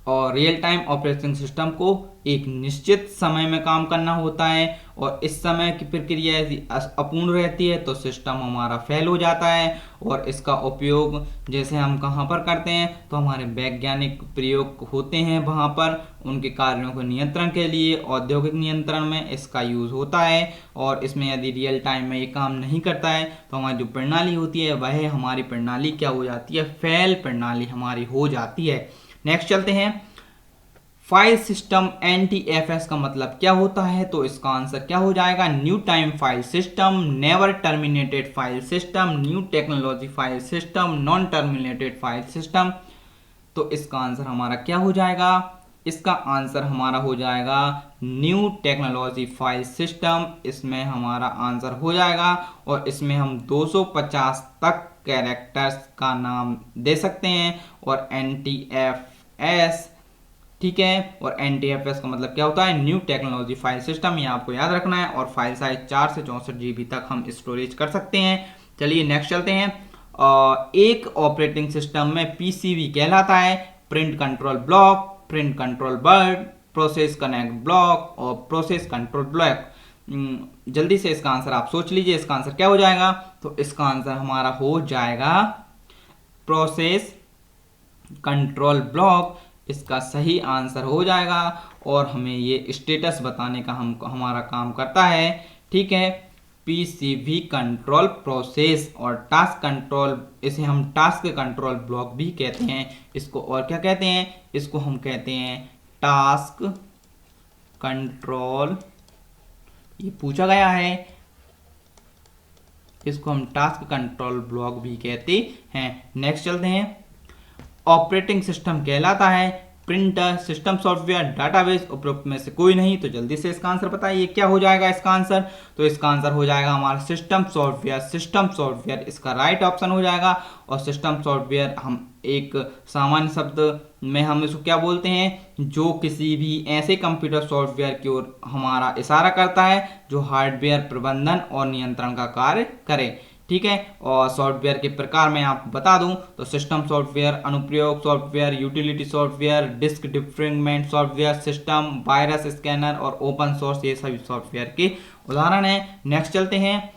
और रियल टाइम ऑपरेटिंग सिस्टम को एक निश्चित समय में काम करना होता है और इस समय की प्रक्रिया यदि अपूर्ण रहती है तो सिस्टम हमारा फेल हो जाता है। और इसका उपयोग जैसे हम कहाँ पर करते हैं, तो हमारे वैज्ञानिक प्रयोग होते हैं वहाँ पर, उनके कार्यों को नियंत्रण के लिए औद्योगिक नियंत्रण में इसका यूज़ होता है। और इसमें यदि रियल टाइम में ये काम नहीं करता है तो हमारी जो प्रणाली होती है वह हमारी प्रणाली क्या हो जाती है, फेल प्रणाली हमारी हो जाती है। नेक्स्ट चलते हैं, फाइल सिस्टम NTFS का मतलब क्या होता है? तो इसका आंसर क्या हो जाएगा, new time file system, never terminated file system, new technology file system, non terminated file system. तो इसका आंसर हमारा क्या हो जाएगा, इसका आंसर हमारा हो जाएगा न्यू टेक्नोलॉजी फाइल सिस्टम। इसमें हमारा आंसर हो जाएगा और इसमें हम 250 तक कैरेक्टर्स का नाम दे सकते हैं। और NTFS, ठीक है, और NTFS का मतलब क्या होता है, न्यू टेक्नोलॉजी फाइल सिस्टम, ये आपको याद रखना है। और फाइल साइज 4 से 64 GB तक हम स्टोरेज कर सकते हैं। चलिए नेक्स्ट चलते हैं। एक ऑपरेटिंग सिस्टम में PCB कहलाता है print control block, print control bird, process connect block और प्रोसेस कंट्रोल ब्लॉक। जल्दी से इसका आंसर आप सोच लीजिए, इसका आंसर क्या हो जाएगा? तो इसका आंसर हमारा हो जाएगा प्रोसेस कंट्रोल ब्लॉक, इसका सही आंसर हो जाएगा। और हमें ये स्टेटस बताने का हमारा काम करता है। ठीक है, PCB कंट्रोल प्रोसेस और टास्क कंट्रोल, इसे हम टास्क कंट्रोल ब्लॉक भी कहते हैं। इसको और क्या कहते हैं, इसको हम कहते हैं टास्क कंट्रोल, ये पूछा गया है, इसको हम टास्क कंट्रोल ब्लॉक भी कहते हैं। नेक्स्ट चलते हैं, ऑपरेटिंग सिस्टम कहलाता है प्रिंटर, सिस्टम सॉफ्टवेयर, डाटाबेस, उपरोक्त में से कोई नहीं। तो जल्दी से इसका आंसर बताइए, क्या हो जाएगा इसका आंसर? तो इसका आंसर हो जाएगा हमारा सिस्टम सॉफ्टवेयर। सिस्टम सॉफ्टवेयर इसका राइट ऑप्शन हो जाएगा। और सिस्टम सॉफ्टवेयर हम एक सामान्य शब्द में हम इसको क्या बोलते हैं, जो किसी भी ऐसे कंप्यूटर सॉफ्टवेयर की ओर हमारा इशारा करता है जो हार्डवेयर प्रबंधन और नियंत्रण का कार्य करे। ठीक है, और सॉफ्टवेयर के प्रकार मैं आपको बता दूं तो सिस्टम सॉफ्टवेयर, अनुप्रयोग software, utility software, disk defragment software, system, virus scanner और ओपन सोर्स, ये सभी सॉफ्टवेयर के उदाहरण हैं। नेक्स्ट चलते हैं,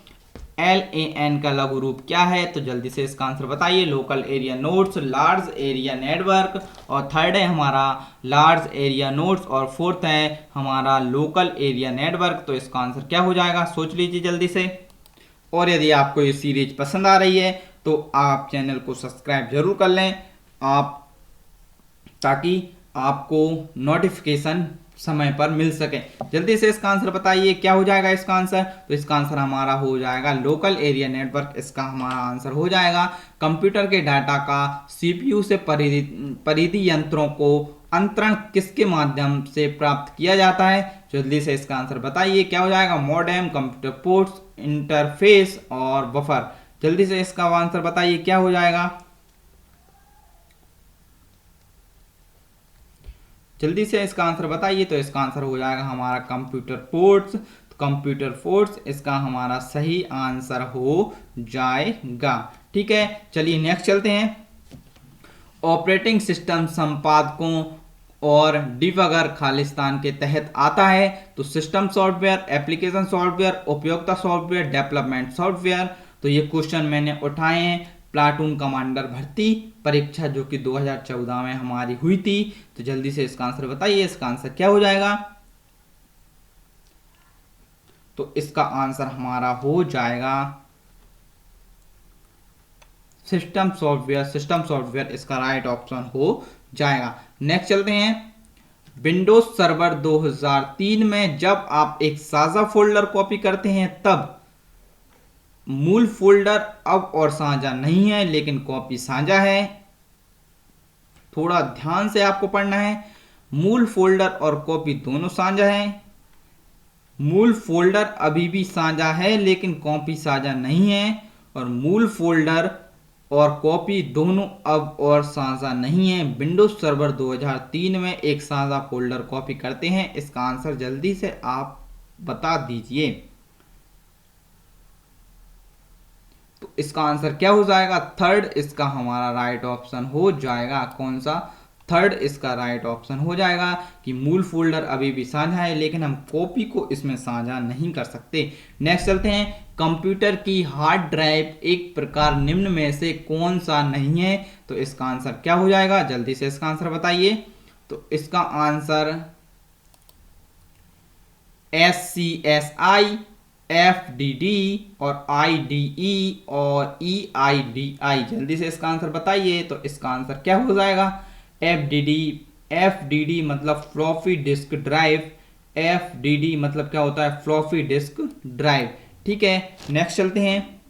LAN का लघु रूप क्या है? तो जल्दी से इसका आंसर बताइए। Local area nodes, large area network, और थर्ड है हमारा लार्ज एरिया नोड्स, और फोर्थ है हमारा लोकल एरिया नेटवर्क। तो इसका आंसर क्या हो जाएगा, सोच लीजिए जल्दी से। और यदि आपको ये सीरीज पसंद आ रही है तो आप चैनल को सब्सक्राइब जरूर कर लें, आप, ताकि आपको नोटिफिकेशन समय पर मिल सके। जल्दी से इसका आंसर बताइए, क्या हो जाएगा इसका आंसर? तो इसका आंसर हमारा हो जाएगा लोकल एरिया नेटवर्क, इसका हमारा आंसर हो जाएगा। कंप्यूटर के डाटा का CPU से परिधि यंत्रों को अंतरण किसके माध्यम से प्राप्त किया जाता है? जल्दी से इसका आंसर बताइए, क्या हो जाएगा? मॉडेम, कंप्यूटर पोर्ट्स, इंटरफेस और बफर। जल्दी से इसका आंसर बताइए, क्या हो जाएगा? जल्दी से इसका आंसर बताइए। तो इसका आंसर हो जाएगा हमारा कंप्यूटर पोर्ट्स। कंप्यूटर पोर्ट्स इसका हमारा सही आंसर हो जाएगा। ठीक है, चलिए नेक्स्ट चलते हैं। ऑपरेटिंग सिस्टम संपादकों और डिबगर खालिस्तान के तहत आता है। तो सिस्टम सॉफ्टवेयर, एप्लीकेशन सॉफ्टवेयर, उपयोगिता सॉफ्टवेयर, डेवलपमेंट सॉफ्टवेयर। तो ये क्वेश्चन मैंने उठाए हैं प्लाटून कमांडर भर्ती परीक्षा जो कि 2014 में हमारी हुई थी। तो जल्दी से इसका आंसर बताइए, इसका आंसर क्या हो जाएगा? तो इसका आंसर हमारा हो जाएगा सिस्टम सॉफ्टवेयर इसका राइट ऑप्शन हो जाएगा। नेक्स्ट चलते हैं, विंडोज सर्वर 2003 में जब आप एक साझा फोल्डर कॉपी करते हैं तब मूल फोल्डर अब और साझा नहीं है लेकिन कॉपी साझा है। थोड़ा ध्यान से आपको पढ़ना है। मूल फोल्डर और कॉपी दोनों साझा है। मूल फोल्डर अभी भी साझा है लेकिन कॉपी साझा नहीं है, और मूल फोल्डर और कॉपी दोनों अब और साझा नहीं है। विंडोज सर्वर 2003 में एक साझा फोल्डर कॉपी करते हैं। इसका आंसर जल्दी से आप बता दीजिए। तो इसका आंसर क्या हो जाएगा? थर्ड इसका हमारा राइट ऑप्शन हो जाएगा। कौन सा? थर्ड इसका राइट ऑप्शन हो जाएगा कि मूल फोल्डर अभी भी साझा है लेकिन हम कॉपी को इसमें साझा नहीं कर सकते। नेक्स्ट चलते हैं, कंप्यूटर की हार्ड ड्राइव एक प्रकार निम्न में से कौन सा नहीं है? तो इसका आंसर क्या हो जाएगा? जल्दी से इसका आंसर बताइए। तो इसका आंसर SCSI, FDD और IDE और EIDI। जल्दी से इसका आंसर बताइए। तो इसका आंसर क्या हो जाएगा? FDD मतलब फ्लॉपी डिस्क ड्राइव। FDD मतलब क्या होता है? Floppy disk drive. ठीक है, नेक्स्ट चलते हैं,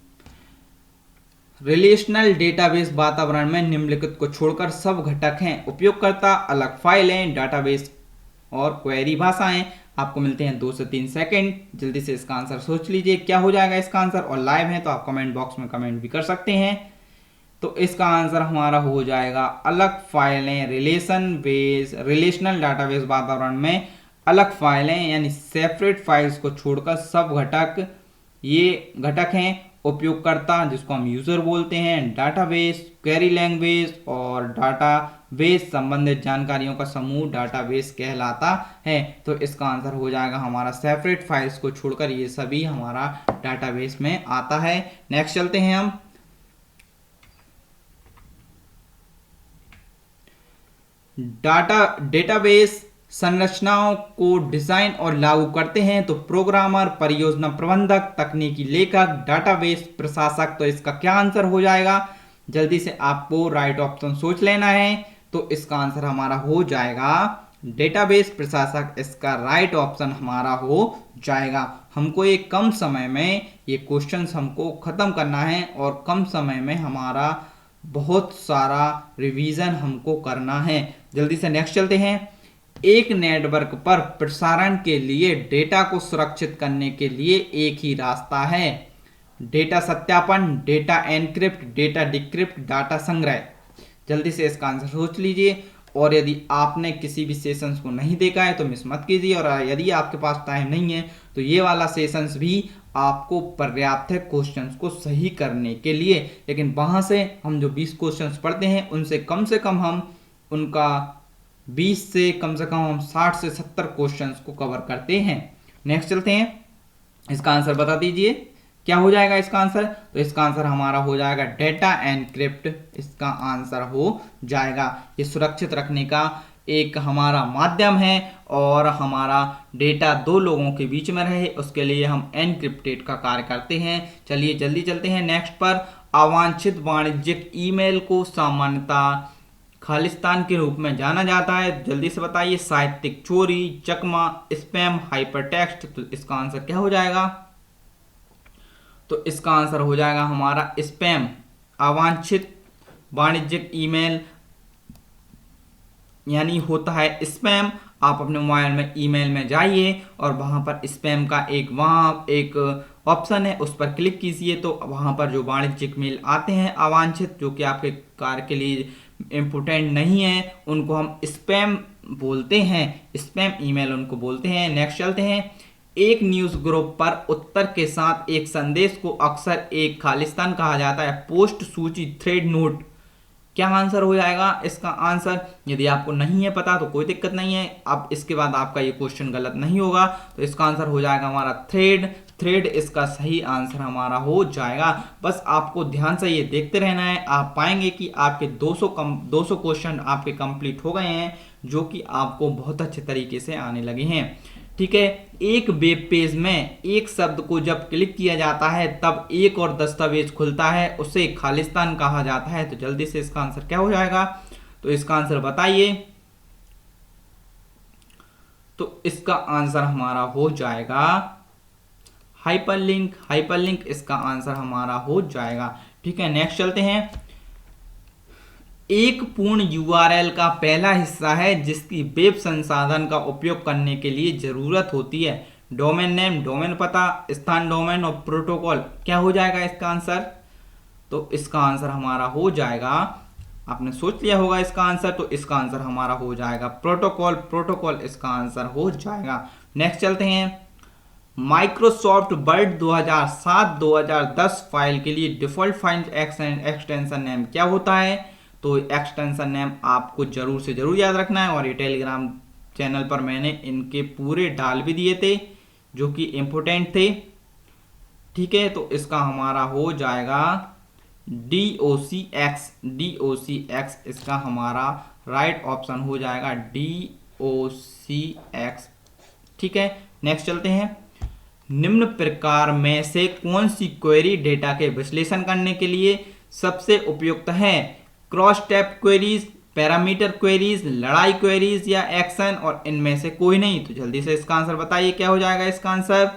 रिलेशनल डेटाबेस वातावरण में निम्नलिखित को छोड़कर सब घटक हैं। उपयोगकर्ता, अलग फाइलें, डाटाबेस और क्वेरी भाषाएं। आपको मिलते हैं 2 से 3 सेकंड। जल्दी से इसका आंसर सोच लीजिए क्या हो जाएगा इसका आंसर, और लाइव है तो आप कमेंट बॉक्स में कमेंट भी कर सकते हैं। तो इसका आंसर हमारा हो जाएगा अलग फाइलें। रिलेशनल डाटाबेस वातावरण में अलग फाइलें यानी सेपरेट फाइल्स को छोड़कर सब घटक ये घटक हैं। उपयोगकर्ता जिसको हम यूजर बोलते हैं, डाटाबेस, क्वेरी लैंग्वेज और डाटाबेस संबंधित जानकारियों का समूह डाटाबेस कहलाता है। तो इसका आंसर हो जाएगा हमारा सेपरेट फाइल्स को छोड़कर ये सभी हमारा डाटाबेस में आता है। नेक्स्ट चलते हैं हम, डेटाबेस संरचनाओं को डिजाइन और लागू करते हैं तो प्रोग्रामर, परियोजना प्रबंधक, तकनीकी लेखक, डाटाबेस प्रशासक। तो इसका क्या आंसर हो जाएगा? जल्दी से आपको राइट ऑप्शन सोच लेना है। तो इसका आंसर हमारा हो जाएगा डेटाबेस प्रशासक। इसका राइट ऑप्शन हमारा हो जाएगा। हमको एक कम समय में ये क्वेश्चंस हमको खत्म करना है और कम समय में हमारा बहुत सारा रिवीजन हमको करना है। जल्दी से नेक्स्ट चलते हैं, एक नेटवर्क पर प्रसारण के लिए डेटा को सुरक्षित करने के लिए एक ही रास्ता है। डेटा सत्यापन, data encrypt, data decrypt, data संग्रह। जल्दी से इसका आंसर सोच लीजिए, और यदि आपने किसी भी सेशंस को नहीं देखा है तो मिस मत कीजिए, और यदि आपके पास टाइम नहीं है तो ये वाला सेशंस भी आपको पर्याप्त है क्वेश्चंस को सही करने के लिए। लेकिन वहां से हम जो 20 क्वेश्चंस पढ़ते हैं उनसे कम से कम हम उनका 20 से कम हम 60 से 70 क्वेश्चंस को कवर करते हैं। नेक्स्ट चलते हैं, इसका आंसर बता दीजिए क्या हो जाएगा इसका आंसर। तो इसका आंसर हमारा हो जाएगा डेटा एनक्रिप्ट। इसका आंसर हो जाएगा, ये सुरक्षित रखने का एक हमारा माध्यम है और हमारा डेटा दो लोगों के बीच में रहे उसके लिए हम एनक्रिप्टेड का कार्य करते हैं। चलिए जल्दी चलते हैं नेक्स्ट पर। अवांछित वाणिज्यिक ईमेल को सामान्यतः खालिस्तान के रूप में जाना जाता है। जल्दी से बताइए, साहित्यिक चोरी, चकमा, स्पैम, हाइपरटेक्स्ट। तो इसका आंसर क्या हो जाएगा? तो इसका आंसर हो जाएगा हमारा स्पैम। अवांछित वाणिज्यिक ईमेल यानी होता है स्पैम। आप अपने मोबाइल में ईमेल में जाइए और वहां पर स्पैम का एक ऑप्शन है, उस पर क्लिक कीजिए तो वहां पर जो वाणिज्यिक मेल आते हैं अवांछित, जो कि आपके कार्य के लिए इम्पोर्टेंट नहीं है, उनको हम स्पैम बोलते हैं। स्पैम ईमेल उनको बोलते हैं। नेक्स्ट चलते हैं, एक न्यूज ग्रुप पर उत्तर के साथ एक संदेश को अक्सर एक खालिस्तान कहा जाता है। पोस्ट, सूची, थ्रेड, नोट। क्या आंसर हो जाएगा इसका आंसर? यदि आपको नहीं है पता तो कोई दिक्कत नहीं है, अब इसके बाद आपका ये क्वेश्चन गलत नहीं होगा। तो इसका आंसर हो जाएगा हमारा थ्रेड। थ्रेड इसका सही आंसर हमारा हो जाएगा। बस आपको ध्यान से ये देखते रहना है, आप पाएंगे कि आपके 200 क्वेश्चन आपके कंप्लीट हो गए हैं, जो कि आपको बहुत अच्छे तरीके से आने लगे हैं। ठीक है, एक वेब पेज में एक शब्द को जब क्लिक किया जाता है तब एक और दस्तावेज खुलता है, उसे खालिस्तान कहा जाता है। तो जल्दी से इसका आंसर क्या हो जाएगा, तो इसका आंसर बताइए। तो इसका आंसर हमारा हो जाएगा हाइपरलिंक। हाइपरलिंक इसका आंसर हमारा हो जाएगा। ठीक है, नेक्स्ट चलते हैं। एक पूर्ण यूआरएल का पहला हिस्सा है जिसकी वेब संसाधन का उपयोग करने के लिए जरूरत होती है। डोमेन नेम, डोमेन पता, स्थान डोमेन और प्रोटोकॉल। क्या हो जाएगा इसका आंसर, तो इसका आंसर हमारा हो जाएगा, आपने सोच लिया होगा इसका आंसर, तो इसका आंसर हमारा हो जाएगा प्रोटोकॉल। प्रोटोकॉल इसका आंसर हो जाएगा। नेक्स्ट चलते हैं। माइक्रोसॉफ्ट वर्ड 2007-2010 फाइल के लिए डिफॉल्ट फाइल एक्सटेंशन नेम क्या होता है, तो एक्सटेंशन नेम आपको जरूर से जरूर याद रखना है, और ये टेलीग्राम चैनल पर मैंने इनके पूरे डाल भी दिए थे जो कि इंपोर्टेंट थे। ठीक है, तो इसका हमारा हो जाएगा DOCX। DOCX इसका हमारा राइट ऑप्शन हो जाएगा, DOCX। ठीक है, नेक्स्ट चलते हैं। निम्न प्रकार में से कौन सी क्वेरी डेटा के विश्लेषण करने के लिए सबसे उपयुक्त है, cross tab queries, parameter queries, लड़ाई क्वेरीज या एक्शन, और इनमें से कोई नहीं। तो जल्दी से इसका आंसर बताइए, क्या हो जाएगा इसका आंसर।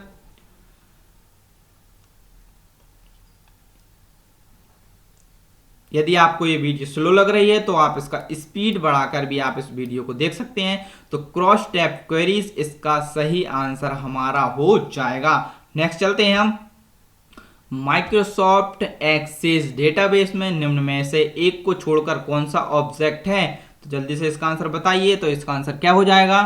यदि आपको ये वीडियो स्लो लग रही है तो आप इसका स्पीड बढ़ाकर भी आप इस वीडियो को देख सकते हैं। तो क्रॉस टैब क्वेरीज इसका सही आंसर हमारा हो जाएगा। नेक्स्ट चलते हैं हम। माइक्रोसॉफ्ट एक्सेस डेटाबेस में निम्न में से एक को छोड़कर कौन सा ऑब्जेक्ट है, तो जल्दी से इसका आंसर बताइए। तो इसका आंसर क्या हो जाएगा,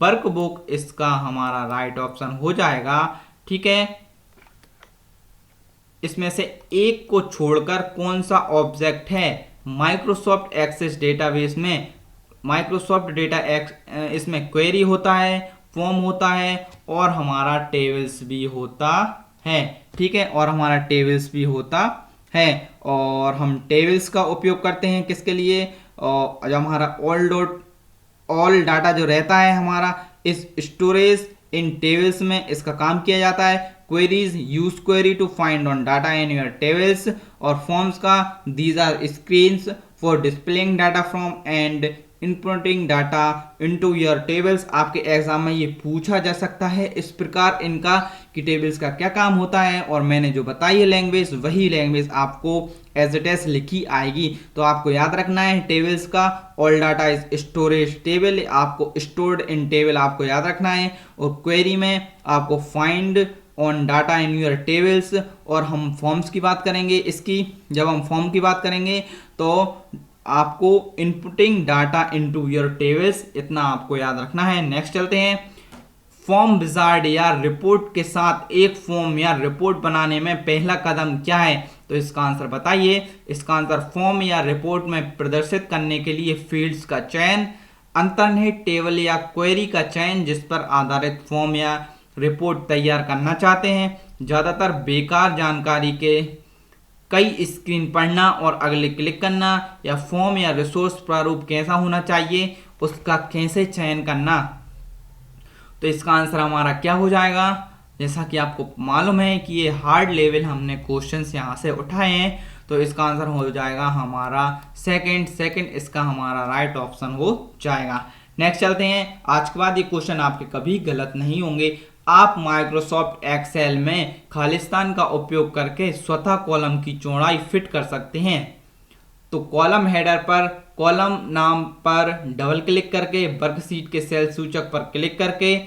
वर्कबुक इसका हमारा राइट ऑप्शन हो जाएगा। ठीक है, इसमें से एक को छोड़कर कौन सा ऑब्जेक्ट है माइक्रोसॉफ्ट एक्सेस डेटाबेस में। माइक्रोसॉफ्ट डेटा इसमें क्वेरी होता है, फॉर्म होता है, और हमारा टेबल्स भी होता है। ठीक है, और हमारा टेबल्स भी होता है, और हम टेबल्स का उपयोग करते हैं किसके लिए, और जब हमारा ऑल डाटा जो रहता है हमारा इस स्टोरेज इन टेबल्स में, इसका काम किया जाता है। Queries, use query to find on data in your tables, और फॉर्म्स का, these are screens for displaying data from and inputting data into your tables. आपके एग्जाम में ये पूछा जा सकता है इस प्रकार इनका कि टेबल्स का क्या काम होता है, और मैंने जो बताई है लैंग्वेज वही लैंग्वेज आपको एज इट इज लिखी आएगी। तो आपको याद रखना है टेबल्स का, all data is storage table, आपको स्टोर्ड इन टेबल आपको याद रखना है, और क्वेरी में आपको find on data in your tables. और हम फॉर्म्स की बात करेंगे इसकी, जब हम फॉर्म की बात करेंगे तो आपको inputting data into your tables, इतना आपको याद रखना है। नेक्स्ट चलते हैं। फॉर्म विजार्ड या रिपोर्ट के साथ एक फॉर्म या रिपोर्ट बनाने में पहला कदम क्या है, तो इसका आंसर बताइए। इसका आंसर फॉर्म या रिपोर्ट में प्रदर्शित करने के लिए फील्ड्स का चयन, अंतर्निहित टेबल या क्वेरी का चयन जिस पर आधारित फॉर्म या रिपोर्ट तैयार करना चाहते हैं, ज़्यादातर बेकार जानकारी के कई स्क्रीन पढ़ना और अगले क्लिक करना, या फॉर्म या रिसोर्स प्रारूप कैसा होना चाहिए उसका कैसे चयन करना। तो इसका आंसर हमारा क्या हो जाएगा, जैसा कि आपको मालूम है कि ये हार्ड लेवल हमने क्वेश्चंस यहाँ से उठाए हैं, तो इसका आंसर हो जाएगा हमारा सेकंड इसका हमारा राइट ऑप्शन हो जाएगा। नेक्स्ट चलते हैं। आज के बाद ये क्वेश्चन आपके कभी गलत नहीं होंगे। आप माइक्रोसॉफ्ट एक्सेल में खालिस्तान का उपयोग करके स्वतः कॉलम की चौड़ाई फिट कर सकते हैं। तो कॉलम हेडर पर कॉलम नाम पर डबल क्लिक करके, वर्कशीट के सेल सूचक पर क्लिक करके,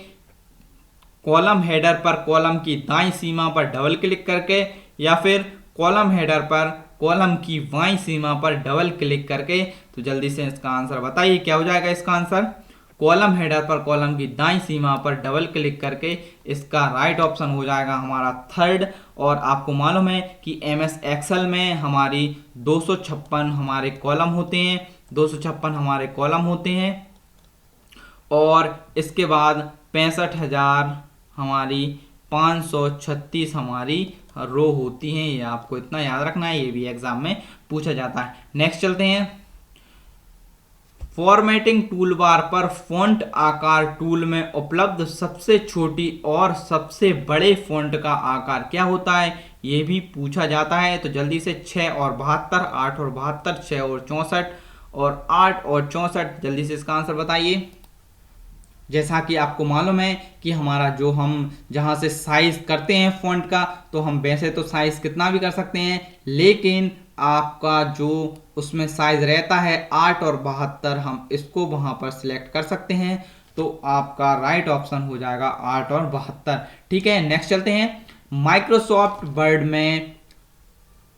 कॉलम हेडर पर कॉलम की दाईं सीमा पर डबल क्लिक करके, या फिर कॉलम हेडर पर कॉलम की बाईं सीमा पर डबल क्लिक करके। तो जल्दी से इसका आंसर बताइए, क्या हो जाएगा इसका आंसर। कॉलम हेडर पर कॉलम की दाईं सीमा पर डबल क्लिक करके, इसका राइट ऑप्शन हो जाएगा हमारा थर्ड। और आपको मालूम है कि MS एक्सेल में हमारी 256 हमारे कॉलम होते हैं, 256 हमारे कॉलम होते हैं, और इसके बाद 65,000 हमारी 536 हमारी रो होती हैं। ये आपको इतना याद रखना है, ये भी एग्जाम में पूछा जाता है। नेक्स्ट चलते हैं। फॉर्मेटिंग टूल बार पर फॉन्ट आकार टूल में उपलब्ध सबसे छोटी और सबसे बड़े फॉन्ट का आकार क्या होता है, ये भी पूछा जाता है। तो जल्दी से 6 और 72, 8 और 72, 6 और 64 और 8 और 64, जल्दी से इसका आंसर बताइए। जैसा कि आपको मालूम है कि हमारा जो हम जहाँ से साइज करते हैं फॉन्ट का, तो हम वैसे तो साइज कितना भी कर सकते हैं, लेकिन आपका जो उसमें साइज रहता है 8 और 72, हम इसको वहां पर सिलेक्ट कर सकते हैं। तो आपका राइट ऑप्शन हो जाएगा 8 और 72। ठीक है, नेक्स्ट चलते हैं। माइक्रोसॉफ्ट वर्ड में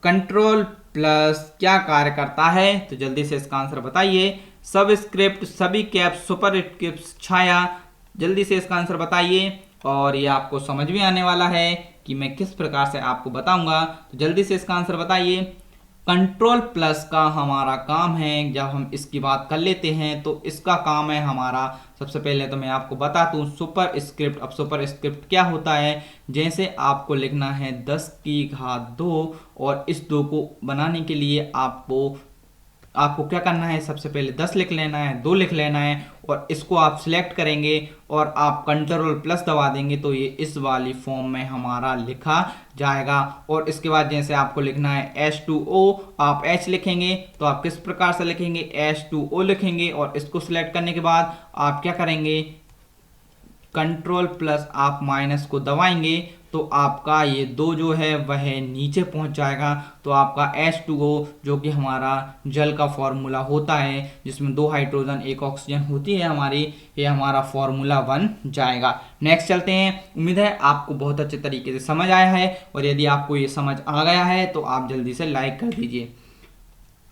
कंट्रोल प्लस क्या कार्य करता है, तो जल्दी से इसका आंसर बताइए। सब स्क्रिप्ट, सभी कैप्स, सुपर स्क्रिप्ट, छाया, जल्दी से इसका आंसर बताइए। और ये आपको समझ में आने वाला है कि मैं किस प्रकार से आपको बताऊंगा, तो जल्दी से इसका आंसर बताइए। कंट्रोल प्लस का हमारा काम है, जब हम इसकी बात कर लेते हैं तो इसका काम है हमारा, सबसे पहले तो मैं आपको बता दूं सुपर स्क्रिप्ट। अब सुपर स्क्रिप्ट क्या होता है, जैसे आपको लिखना है 10 की घात 2 और इस 2 को बनाने के लिए आपको क्या करना है, सबसे पहले 10 लिख लेना है, 2 लिख लेना है और इसको आप सिलेक्ट करेंगे और आप कंट्रोल प्लस दबा देंगे तो ये इस वाली फॉर्म में हमारा लिखा जाएगा। और इसके बाद जैसे आपको लिखना है H2O, आप H लिखेंगे तो आप किस प्रकार से लिखेंगे, H2O लिखेंगे और इसको सिलेक्ट करने के बाद आप क्या करेंगे, कंट्रोल प्लस आप माइनस को दबाएंगे तो आपका ये 2 जो है वह नीचे पहुंच जाएगा। तो आपका H2O जो कि हमारा जल का फॉर्मूला होता है, जिसमें 2 हाइड्रोजन 1 ऑक्सीजन होती है हमारी, ये हमारा फॉर्मूला बन जाएगा। नेक्स्ट चलते हैं। उम्मीद है आपको बहुत अच्छे तरीके से समझ आया है और यदि आपको ये समझ आ गया है तो आप जल्दी से लाइक कर दीजिए।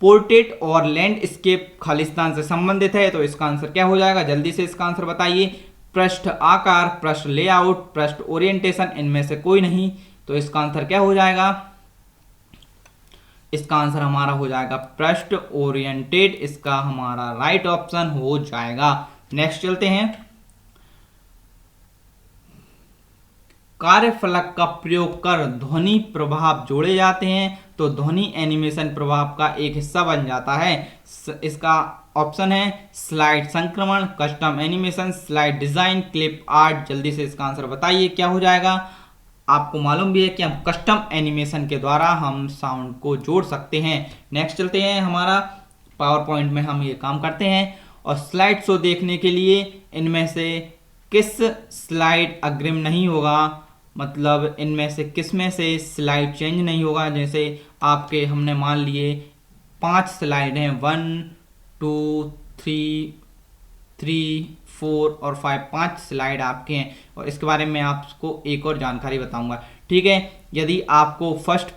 पोर्ट्रेट और लैंडस्केप खालिस्तान से संबंधित है, तो इसका आंसर क्या हो जाएगा, जल्दी से इसका आंसर बताइए। पृष्ठ आकार, पृष्ठ लेआउट, पृष्ठ ओरिएंटेशन, इनमें से कोई नहीं, तो इसका आंसर क्या हो जाएगा, इसका आंसर हमारा हो जाएगा पृष्ठ ओरिएंटेड, इसका हमारा राइट ऑप्शन हो जाएगा। नेक्स्ट चलते हैं। कार्यफलक का प्रयोग कर ध्वनि प्रभाव जोड़े जाते हैं, तो ध्वनि एनिमेशन प्रभाव का एक हिस्सा बन जाता है। इसका ऑप्शन है स्लाइड संक्रमण, custom animation, slide design, clip art, जल्दी से इसका आंसर बताइए क्या हो जाएगा। आपको मालूम भी है कि हम कस्टम एनिमेशन के द्वारा हम साउंड को जोड़ सकते हैं। नेक्स्ट चलते हैं। हमारा पावर पॉइंट में हम ये काम करते हैं और स्लाइड शो देखने के लिए इनमें से किस स्लाइड अग्रिम नहीं होगा, मतलब इनमें से किस में से स्लाइड चेंज नहीं होगा। जैसे आपके हमने मान लिए 5 स्लाइड हैं, 1 2 3 4 और 5, 5 स्लाइड आपके हैं और इसके बारे में आपको एक और जानकारी बताऊंगा। ठीक है, यदि आपको फर्स्ट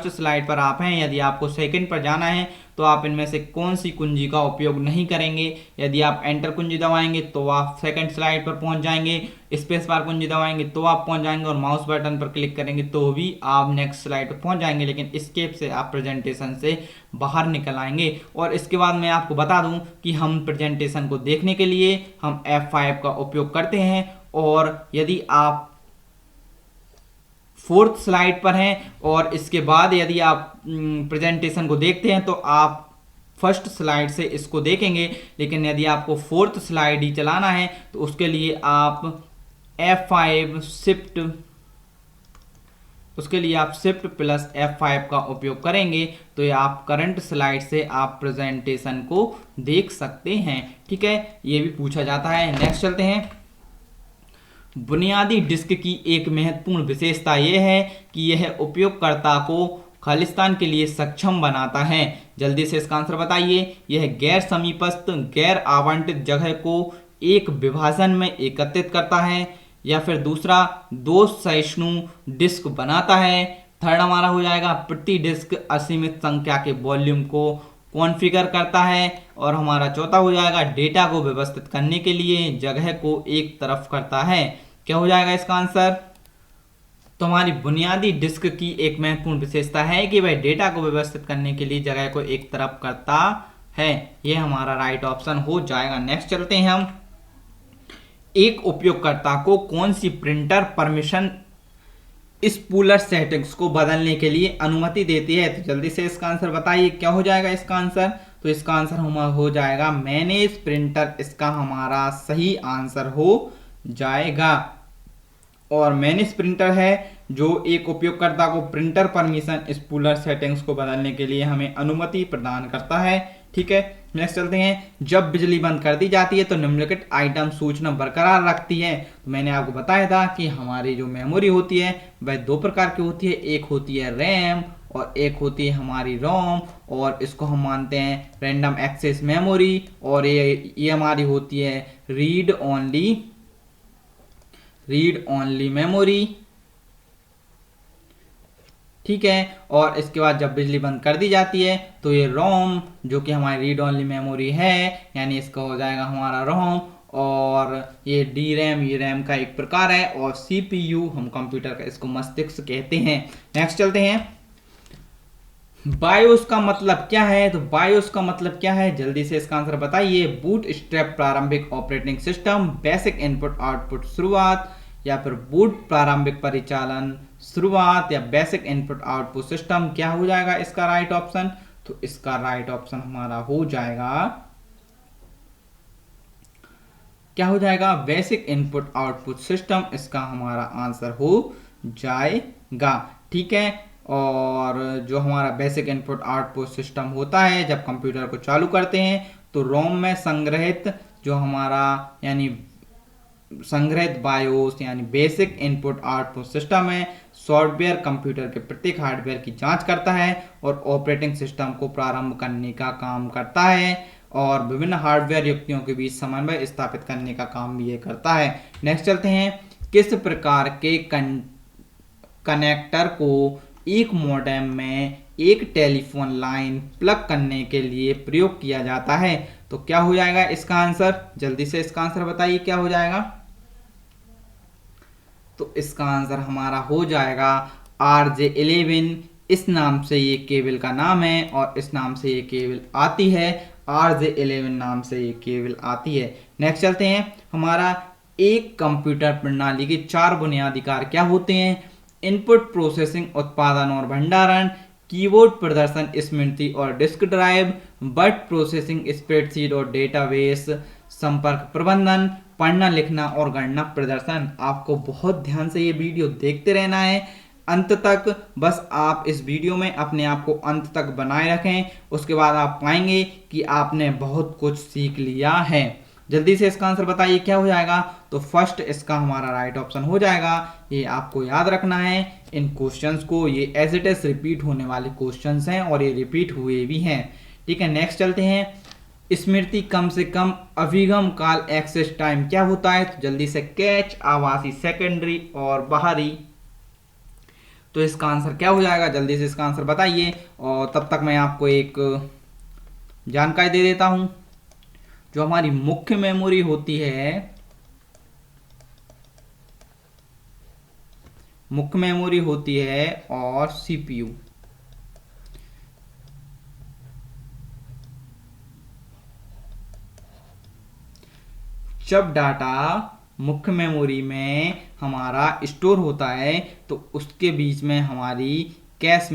स्लाइड पर आप हैं, यदि आपको सेकंड पर जाना है तो आप इनमें से कौन सी कुंजी का उपयोग नहीं करेंगे। यदि आप एंटर कुंजी दबाएंगे तो आप सेकंड स्लाइड पर पहुंच जाएंगे, स्पेस बार कुंजी दबाएंगे तो आप पहुंच जाएंगे और माउस बटन पर क्लिक करेंगे तो भी आप नेक्स्ट स्लाइड पर पहुंच जाएंगे, लेकिन एस्केप से आप प्रेजेंटेशन से बाहर निकल आएंगे। और इसके बाद मैं आपको बता दूं कि हम प्रेजेंटेशन को देखने के लिए हम F5 का उपयोग करते हैं और यदि आप 4th स्लाइड पर हैं और इसके बाद यदि आप प्रेजेंटेशन को देखते हैं तो आप फर्स्ट स्लाइड से इसको देखेंगे, लेकिन यदि आपको 4th स्लाइड ही चलाना है तो उसके लिए आप F5 शिफ्ट प्लस F5 का उपयोग करेंगे तो ये आप करंट स्लाइड से आप प्रेजेंटेशन को देख सकते हैं। ठीक है, ये भी पूछा जाता है। नेक्स्ट चलते हैं। बुनियादी डिस्क की एक महत्वपूर्ण विशेषता यह है कि यह उपयोगकर्ता को खालिस्तान के लिए सक्षम बनाता है। जल्दी से इसका आंसर बताइए। यह गैर समीपस्थ, गैर आवंटित जगह को एक विभाजन में एकत्रित करता है, या फिर दूसरा दोष सहिष्णु डिस्क बनाता है। थर्ड हमारा हो जाएगा प्रति डिस्क असीमित संख्या के वॉल्यूम को कॉन्फ़िगर करता है, और हमारा चौथा हो जाएगा डेटा को व्यवस्थित करने के लिए जगह को एक तरफ करता है। क्या हो जाएगा इसका आंसर? तो हमारी बुनियादी डिस्क की एक महत्वपूर्ण विशेषता है कि वह डेटा को व्यवस्थित करने के लिए जगह को एक तरफ करता है। यह हमारा राइट ऑप्शन हो जाएगा। नेक्स्ट चलते हैं हम। एक उपयोगकर्ता को कौन सी प्रिंटर परमिशन स्पूलर सेटिंग्स को बदलने के लिए अनुमति देती है? तो जल्दी से इसका आंसर बताइए, क्या हो जाएगा इसका आंसर? तो इसका आंसर हो जाएगा मैनेज प्रिंटर, इसका हमारा सही आंसर हो जाएगा। और मैनेज प्रिंटर है जो एक उपयोगकर्ता को प्रिंटर परमिशन स्पूलर सेटिंग्स को बदलने के लिए हमें अनुमति प्रदान करता है। ठीक है, नेक्स्ट चलते हैं। जब बिजली बंद कर दी जाती है तो निम्नलिखित आइटम सूचना बरकरार रखती है। तो मैंने आपको बताया था कि हमारी जो मेमोरी होती है वह दो प्रकार की होती है, एक होती है रैम और एक होती है हमारी रोम, और इसको हम मानते हैं रैंडम एक्सेस मेमोरी, और ये हमारी होती है रीड ओनली मेमोरी। ठीक है, और इसके बाद जब बिजली बंद कर दी जाती है तो ये रोम जो कि हमारी रीड ओनली मेमोरी है, यानी इसका हो जाएगा हमारा रोम, और ये डी रैम, ये रैम का एक प्रकार है, और सीपीयू हम कंप्यूटर का इसको मस्तिष्क कहते हैं। नेक्स्ट चलते हैं। बायोस का मतलब क्या है? तो बायोस का मतलब क्या है, जल्दी से इसका आंसर बताइए। बूट स्ट्रैप प्रारंभिक operating system, basic input output शुरुआत, या फिर बूट प्रारंभिक परिचालन शुरुआत, या बेसिक इनपुट आउटपुट सिस्टम। क्या हो जाएगा इसका राइट ऑप्शन? तो इसका राइट ऑप्शन हमारा हो जाएगा, क्या हो जाएगा? बेसिक इनपुट आउटपुट सिस्टम, इसका हमारा आंसर हो जाएगा। ठीक है, और जो हमारा बेसिक इनपुट आउटपुट सिस्टम होता है, जब कंप्यूटर को चालू करते हैं तो रोम में संग्रहित जो हमारा यानी संग्रहित बायोस यानी बेसिक इनपुट आउटपुट सिस्टम है, सॉफ्टवेयर कंप्यूटर के प्रत्येक हार्डवेयर की जांच करता है और ऑपरेटिंग सिस्टम को प्रारंभ करने का काम करता है, और विभिन्न हार्डवेयर युक्तियों के बीच समन्वय स्थापित करने का काम भी ये करता है। नेक्स्ट चलते हैं। किस प्रकार के कनेक्टर को एक मॉडेम में एक टेलीफोन लाइन प्लग करने के लिए प्रयोग किया जाता है? तो क्या हो जाएगा इसका आंसर? जल्दी से इसका आंसर बताइए, क्या हो जाएगा? तो इसका आंसर हमारा हो जाएगा RJ11। इस नाम से ये केबल का नाम है, और इस नाम से ये केबल आती है, RJ11 नाम से ये केबल आती है। नेक्स्ट चलते हैं। हमारा एक कंप्यूटर प्रणाली के 4 बुनियादी कार्य क्या होते हैं? इनपुट प्रोसेसिंग, उत्पादन और भंडारण, कीबोर्ड प्रदर्शन, स्मृति और disk drive, word processing, spreadsheet और डेटाबेस, संपर्क प्रबंधन, पढ़ना लिखना और गणना प्रदर्शन। आपको बहुत ध्यान से ये वीडियो देखते रहना है अंत तक। बस आप इस वीडियो में अपने आप को अंत तक बनाए रखें, उसके बाद आप पाएंगे कि आपने बहुत कुछ सीख लिया है। जल्दी से इसका आंसर बताइए, क्या हो जाएगा? तो फर्स्ट इसका हमारा राइट ऑप्शन हो जाएगा। ये आपको याद रखना है इन क्वेश्चंस को, ये एज इट इज रिपीट होने वाले क्वेश्चंस हैं और ये रिपीट हुए भी हैं। ठीक है, नेक्स्ट चलते हैं। स्मृति कम से कम अभिगम काल एक्सेस टाइम क्या होता है? तो जल्दी से कैच, आवासी, सेकेंडरी और बाहरी। तो इसका आंसर क्या हो जाएगा? जल्दी से इसका आंसर बताइए, और तब तक मैं आपको एक जानकारी दे देता हूं। जो हमारी मुख्य मेमोरी होती है, मुख्य मेमोरी होती है और सीपीयू, जब डाटा मुख्य मेमोरी में हमारा स्टोर होता है तो उसके बीच में हमारी कैश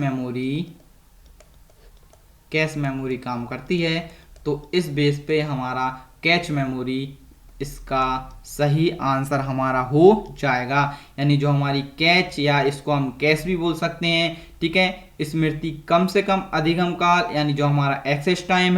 मेमोरी काम करती है। तो इस बेस पे हमारा कैच मेमोरी इसका सही आंसर हमारा हो जाएगा, यानी जो हमारी कैच, या इसको हम कैश भी बोल सकते हैं। ठीक है, स्मृति कम से कम अधिगम काल यानी जो हमारा एक्सेस टाइम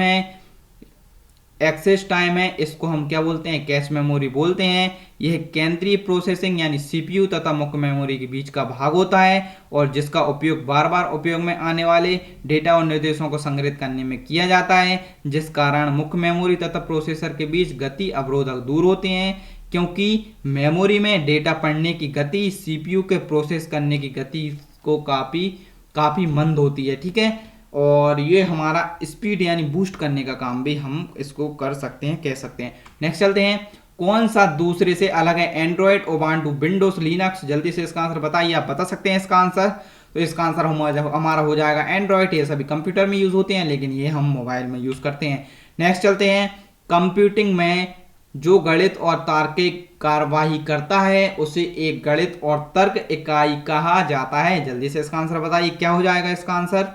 है, इसको हम क्या बोलते हैं? कैश मेमोरी बोलते हैं। यह केंद्रीय प्रोसेसिंग यानी सीपीयू तथा मुख्य मेमोरी के बीच का भाग होता है, और जिसका उपयोग बार बार उपयोग में आने वाले डेटा और निर्देशों को संग्रहित करने में किया जाता है, जिस कारण मुख्य मेमोरी तथा प्रोसेसर के बीच गति अवरोधक दूर होते हैं, क्योंकि मेमोरी में डेटा पढ़ने की गति सीपीयू के प्रोसेस करने की गति को काफी मंद होती है। ठीक है, और ये हमारा स्पीड यानी बूस्ट करने का काम भी हम इसको कर सकते हैं, कह सकते हैं। नेक्स्ट चलते हैं। कौन सा दूसरे से अलग है? Android, Ubuntu, Windows, Linux. जल्दी से इसका आंसर बताइए, आप बता सकते हैं इसका आंसर। तो इसका आंसर हमारा हो जाएगा एंड्रॉइड। ये सभी कंप्यूटर में यूज होते हैं, लेकिन ये हम मोबाइल में यूज करते हैं। नेक्स्ट चलते हैं। कंप्यूटिंग में जो गणित और तार्किक कार्यवाही करता है उसे एक गणित और तर्क इकाई कहा जाता है। जल्दी से इसका आंसर बताइए, क्या हो जाएगा इसका आंसर?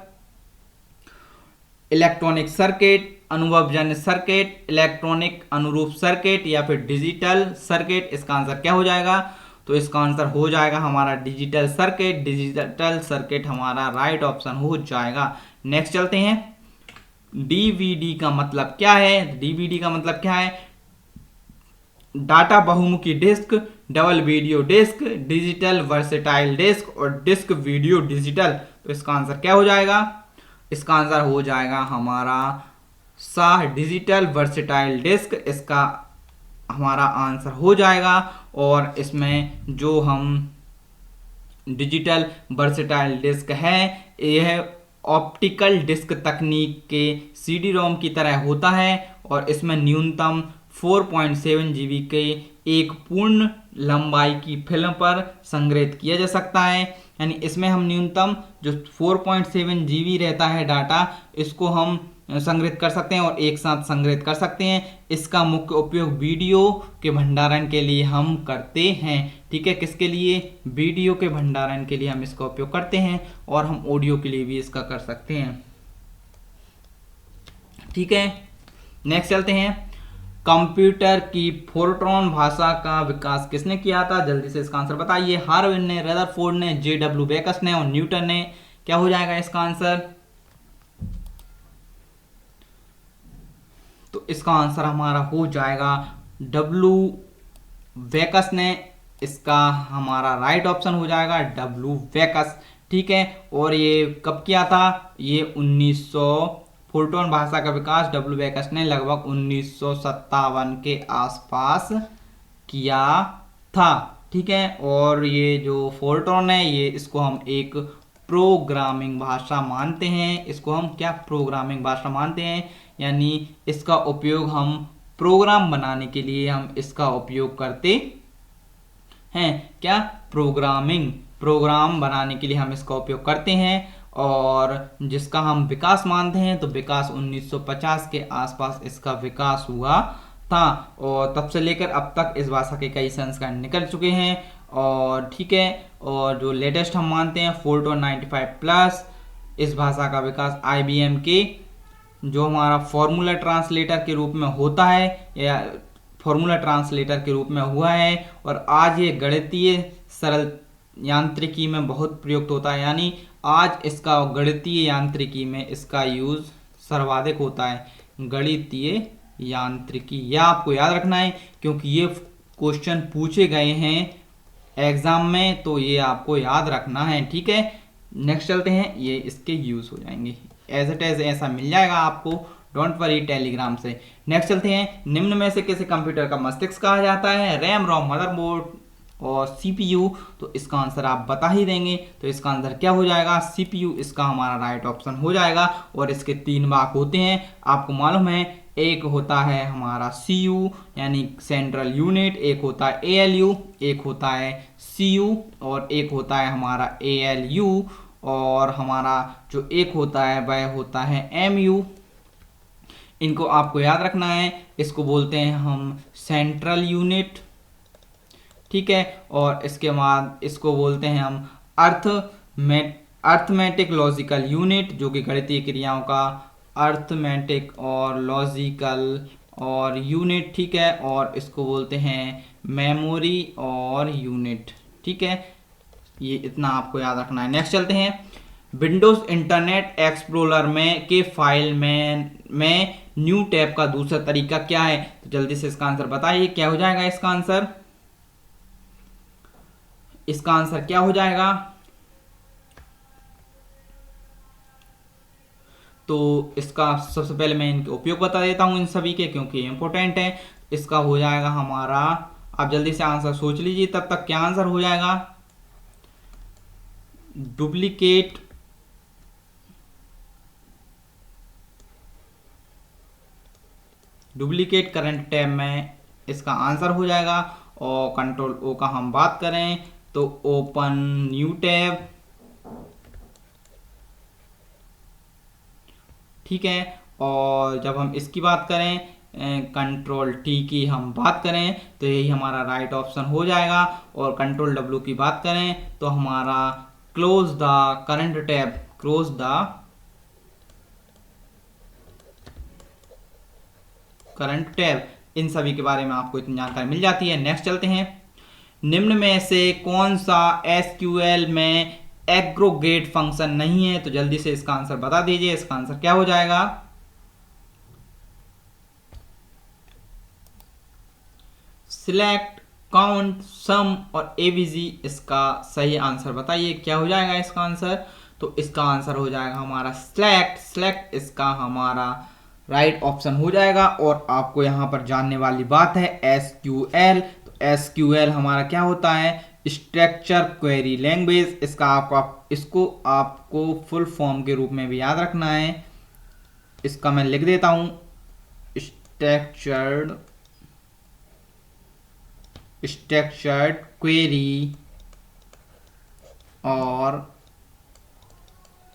इलेक्ट्रॉनिक सर्किट, अनुभवजन्य सर्किट, इलेक्ट्रॉनिक अनुरूप सर्किट या फिर डिजिटल सर्किट। इसका आंसर क्या हो जाएगा? तो इसका आंसर हो जाएगा हमारा डिजिटल सर्किट। डिजिटल सर्किट हमारा राइट ऑप्शन हो जाएगा। नेक्स्ट चलते हैं। डीवीडी का मतलब क्या है? डीवीडी का मतलब क्या है? डाटा बहुमुखी disk, double video disk, digital versatile disk और डिस्क वीडियो डिजिटल। तो इसका आंसर क्या हो जाएगा? इसका आंसर हो जाएगा हमारा सा डिजिटल वर्सेटाइल डिस्क। इसका हमारा आंसर हो जाएगा। और इसमें जो हम डिजिटल वर्सेटाइल डिस्क है यह ऑप्टिकल डिस्क तकनीक के सीडी रोम की तरह होता है और इसमें न्यूनतम 4.7 जीबी के एक पूर्ण लंबाई की फिल्म पर संग्रहित किया जा सकता है। यानी इसमें हम न्यूनतम जो 4.7 जीबी रहता है डाटा, इसको हम संग्रहित कर सकते हैं और एक साथ संग्रहित कर सकते हैं। इसका मुख्य उपयोग वीडियो के भंडारण के लिए हम करते हैं। ठीक है, किसके लिए? वीडियो के भंडारण के लिए हम इसका उपयोग करते हैं और हम ऑडियो के लिए भी इसका कर सकते हैं। ठीक है, नेक्स्ट चलते हैं। कंप्यूटर की फोर्ट्रॉन भाषा का विकास किसने किया था? जल्दी से इसका आंसर बताइए। हार्वर्ड ने, रदरफोर्ड ने, जेडब्ल्यू बेकस ने और न्यूटन ने। क्या हो जाएगा इसका आंसर? तो इसका आंसर हमारा हो जाएगा डब्ल्यू वेकस ने। इसका हमारा राइट ऑप्शन हो जाएगा डब्ल्यू वेकस। ठीक है, और ये कब किया था? ये 1900 फोर्ट्रॉन भाषा का विकास डब्ल्यू वेकस ने लगभग 1957 के आसपास किया था। ठीक है, और ये जो फोर्ट्रॉन है ये इसको हम एक प्रोग्रामिंग भाषा मानते हैं। इसको हम क्या प्रोग्रामिंग भाषा मानते हैं? यानी इसका उपयोग हम प्रोग्राम बनाने के लिए हम इसका उपयोग करते हैं। क्या? प्रोग्राम बनाने के लिए हम इसका उपयोग करते हैं और जिसका हम विकास मानते हैं तो विकास 1950 के आसपास इसका विकास हुआ था और तब से लेकर अब तक इस भाषा के कई संस्करण निकल चुके हैं। और ठीक है, और जो लेटेस्ट हम मानते हैं फोर्ट्रॉन 95 प्लस। इस भाषा का विकास IBM के जो हमारा फॉर्मूला ट्रांसलेटर के रूप में होता है या फॉर्मूला ट्रांसलेटर के रूप में हुआ है और आज ये गणितीय सरल यांत्रिकी में बहुत प्रयुक्त होता है। यानी आज इसका गणितीय यांत्रिकी में इसका यूज सर्वाधिक होता है। गणितीय यांत्रिकी, यह आपको याद रखना है क्योंकि ये क्वेश्चन पूछे गए हैं एग्जाम में, तो ये आपको याद रखना है। ठीक है, नेक्स्ट चलते हैं। ये इसके यूज हो जाएंगे एज इट इज, ऐसा मिल जाएगा आपको, डोंट वरी टेलीग्राम से। नेक्स्ट चलते हैं। निम्न में से किसी कंप्यूटर का मस्तिष्क कहा जाता है? रैम, रोम, मदरबोर्ड और CPU। तो इसका आंसर आप बता ही देंगे। तो इसका आंसर क्या हो जाएगा? CPU इसका हमारा राइट ऑप्शन हो जाएगा। और इसके 3 भाग होते हैं, आपको मालूम है। एक होता है हमारा CU यानी सेंट्रल यूनिट, एक होता है ALU, एक होता है CU और एक होता है हमारा ALU और हमारा जो एक होता है वह होता है MU। इनको आपको याद रखना है। इसको बोलते हैं हम सेंट्रल यूनिट। ठीक है, और इसके बाद इसको बोलते हैं हम अर्थमेटिक लॉजिकल यूनिट, जो कि गणितीय क्रियाओं का अर्थमेटिक और लॉजिकल और यूनिट। ठीक है, और इसको बोलते हैं मेमोरी और यूनिट। ठीक है, ये इतना आपको याद रखना है। नेक्स्ट चलते हैं। विंडोज इंटरनेट एक्सप्लोरर में के फाइल में न्यू टैब का दूसरा तरीका क्या है? तो जल्दी से इसका आंसर बताइए, क्या हो जाएगा इसका आंसर? इसका आंसर क्या हो जाएगा? तो इसका सबसे पहले मैं इनके उपयोग बता देता हूं इन सभी के, क्योंकि इंपॉर्टेंट है। इसका हो जाएगा हमारा, आप जल्दी से आंसर सोच लीजिए तब तक क्या आंसर हो जाएगा? डुप्लीकेट करंट टैब में इसका आंसर हो जाएगा। और कंट्रोल O का हम बात करें तो ओपन न्यू टैब। ठीक है, और जब हम इसकी बात करें कंट्रोल टी की हम बात करें तो यही हमारा राइट ऑप्शन हो जाएगा। और कंट्रोल डब्ल्यू की बात करें तो हमारा close the current tab, close the current tab, इन सभी के बारे में आपको इतनी जानकारी मिल जाती है। नेक्स्ट चलते हैं, निम्न में से कौन सा एसक्यूएल में एग्रीगेट फंक्शन नहीं है? तो जल्दी से इसका आंसर बता दीजिए। इसका आंसर क्या हो जाएगा? सिलेक्ट, काउंट, सम और एवीजी इसका सही आंसर बताइए, क्या हो जाएगा इसका आंसर? तो इसका आंसर हो जाएगा हमारा सिलेक्ट। सिलेक्ट इसका हमारा राइट ऑप्शन हो जाएगा। और आपको यहां पर जानने वाली बात है एसक्यूएल, तो एसक्यूएल हमारा क्या होता है? Structure query language. इसको आपको फुल फॉर्म के रूप में भी याद रखना है। इसका मैं लिख देता हूं, स्ट्रक्चर्ड क्वेरी और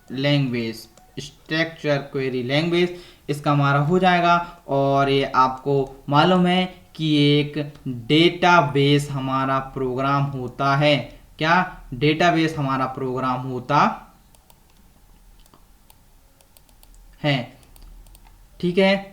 लैंग्वेज, स्ट्रक्चर क्वेरी लैंग्वेज इसका हमारा हो जाएगा। और ये आपको मालूम है कि एक डेटाबेस हमारा प्रोग्राम होता है। क्या डेटाबेस हमारा प्रोग्राम होता है? ठीक है,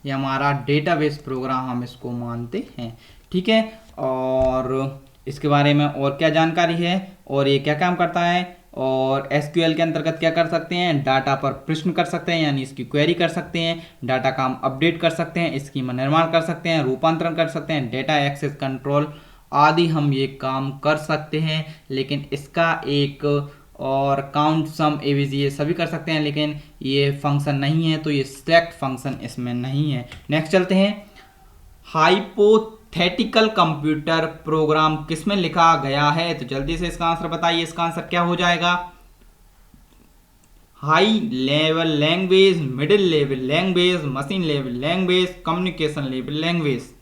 ये हमारा डेटाबेस प्रोग्राम हम इसको मानते हैं। ठीक है, और इसके बारे में और क्या जानकारी है और ये क्या काम करता है? और एसक्यूएल के अंतर्गत क्या कर सकते हैं? डाटा पर प्रश्न कर सकते हैं, यानी इसकी क्वेरी कर सकते हैं, डाटा का हम अपडेट कर सकते हैं, स्कीमा निर्माण कर सकते हैं, रूपांतरण कर सकते हैं, डेटा एक्सेस कंट्रोल आदि हम ये काम कर सकते हैं। लेकिन इसका एक और काउंट, सम, एवीजी ये सभी कर सकते हैं, लेकिन ये फंक्शन नहीं है, तो ये सिलेक्ट फंक्शन इसमें नहीं है। नेक्स्ट चलते हैं, हाइपोथेटिकल कंप्यूटर प्रोग्राम किसमें लिखा गया है? तो जल्दी से इसका आंसर बताइए। इसका आंसर क्या हो जाएगा? High level language, middle level language, machine level language, communication level language,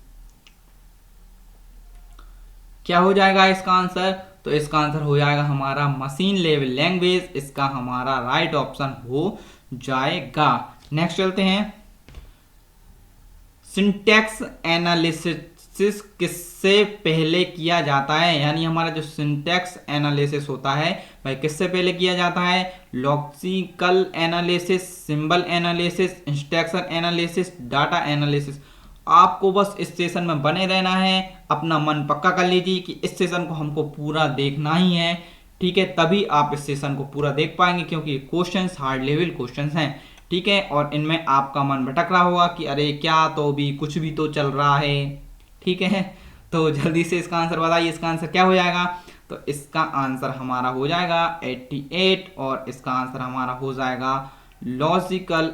क्या हो जाएगा इसका आंसर? तो इसका आंसर हो जाएगा हमारा मशीन लेवल लैंग्वेज, इसका हमारा राइट ऑप्शन हो जाएगा। नेक्स्ट चलते हैं, सिंटैक्स एनालिसिस किससे पहले किया जाता है? यानी हमारा जो सिंटैक्स एनालिसिस होता है भाई किससे पहले किया जाता है? Logical analysis, symbol analysis, instruction analysis, data analysis. आपको बस इस सेशन में बने रहना है, अपना मन पक्का कर लीजिए कि इस सेशन को हमको पूरा देखना ही है। ठीक है, तभी आप इस सेशन को पूरा देख पाएंगे, क्योंकि क्वेश्चंस हार्ड लेवल क्वेश्चंस हैं। ठीक है, और इनमें आपका मन भटक रहा होगा कि अरे क्या, तो भी कुछ भी तो चल रहा है। ठीक है, तो जल्दी से इसका आंसर बताइए। इसका आंसर क्या हो जाएगा? तो इसका आंसर हमारा हो जाएगा 88 और इसका आंसर हमारा हो जाएगा लॉजिकल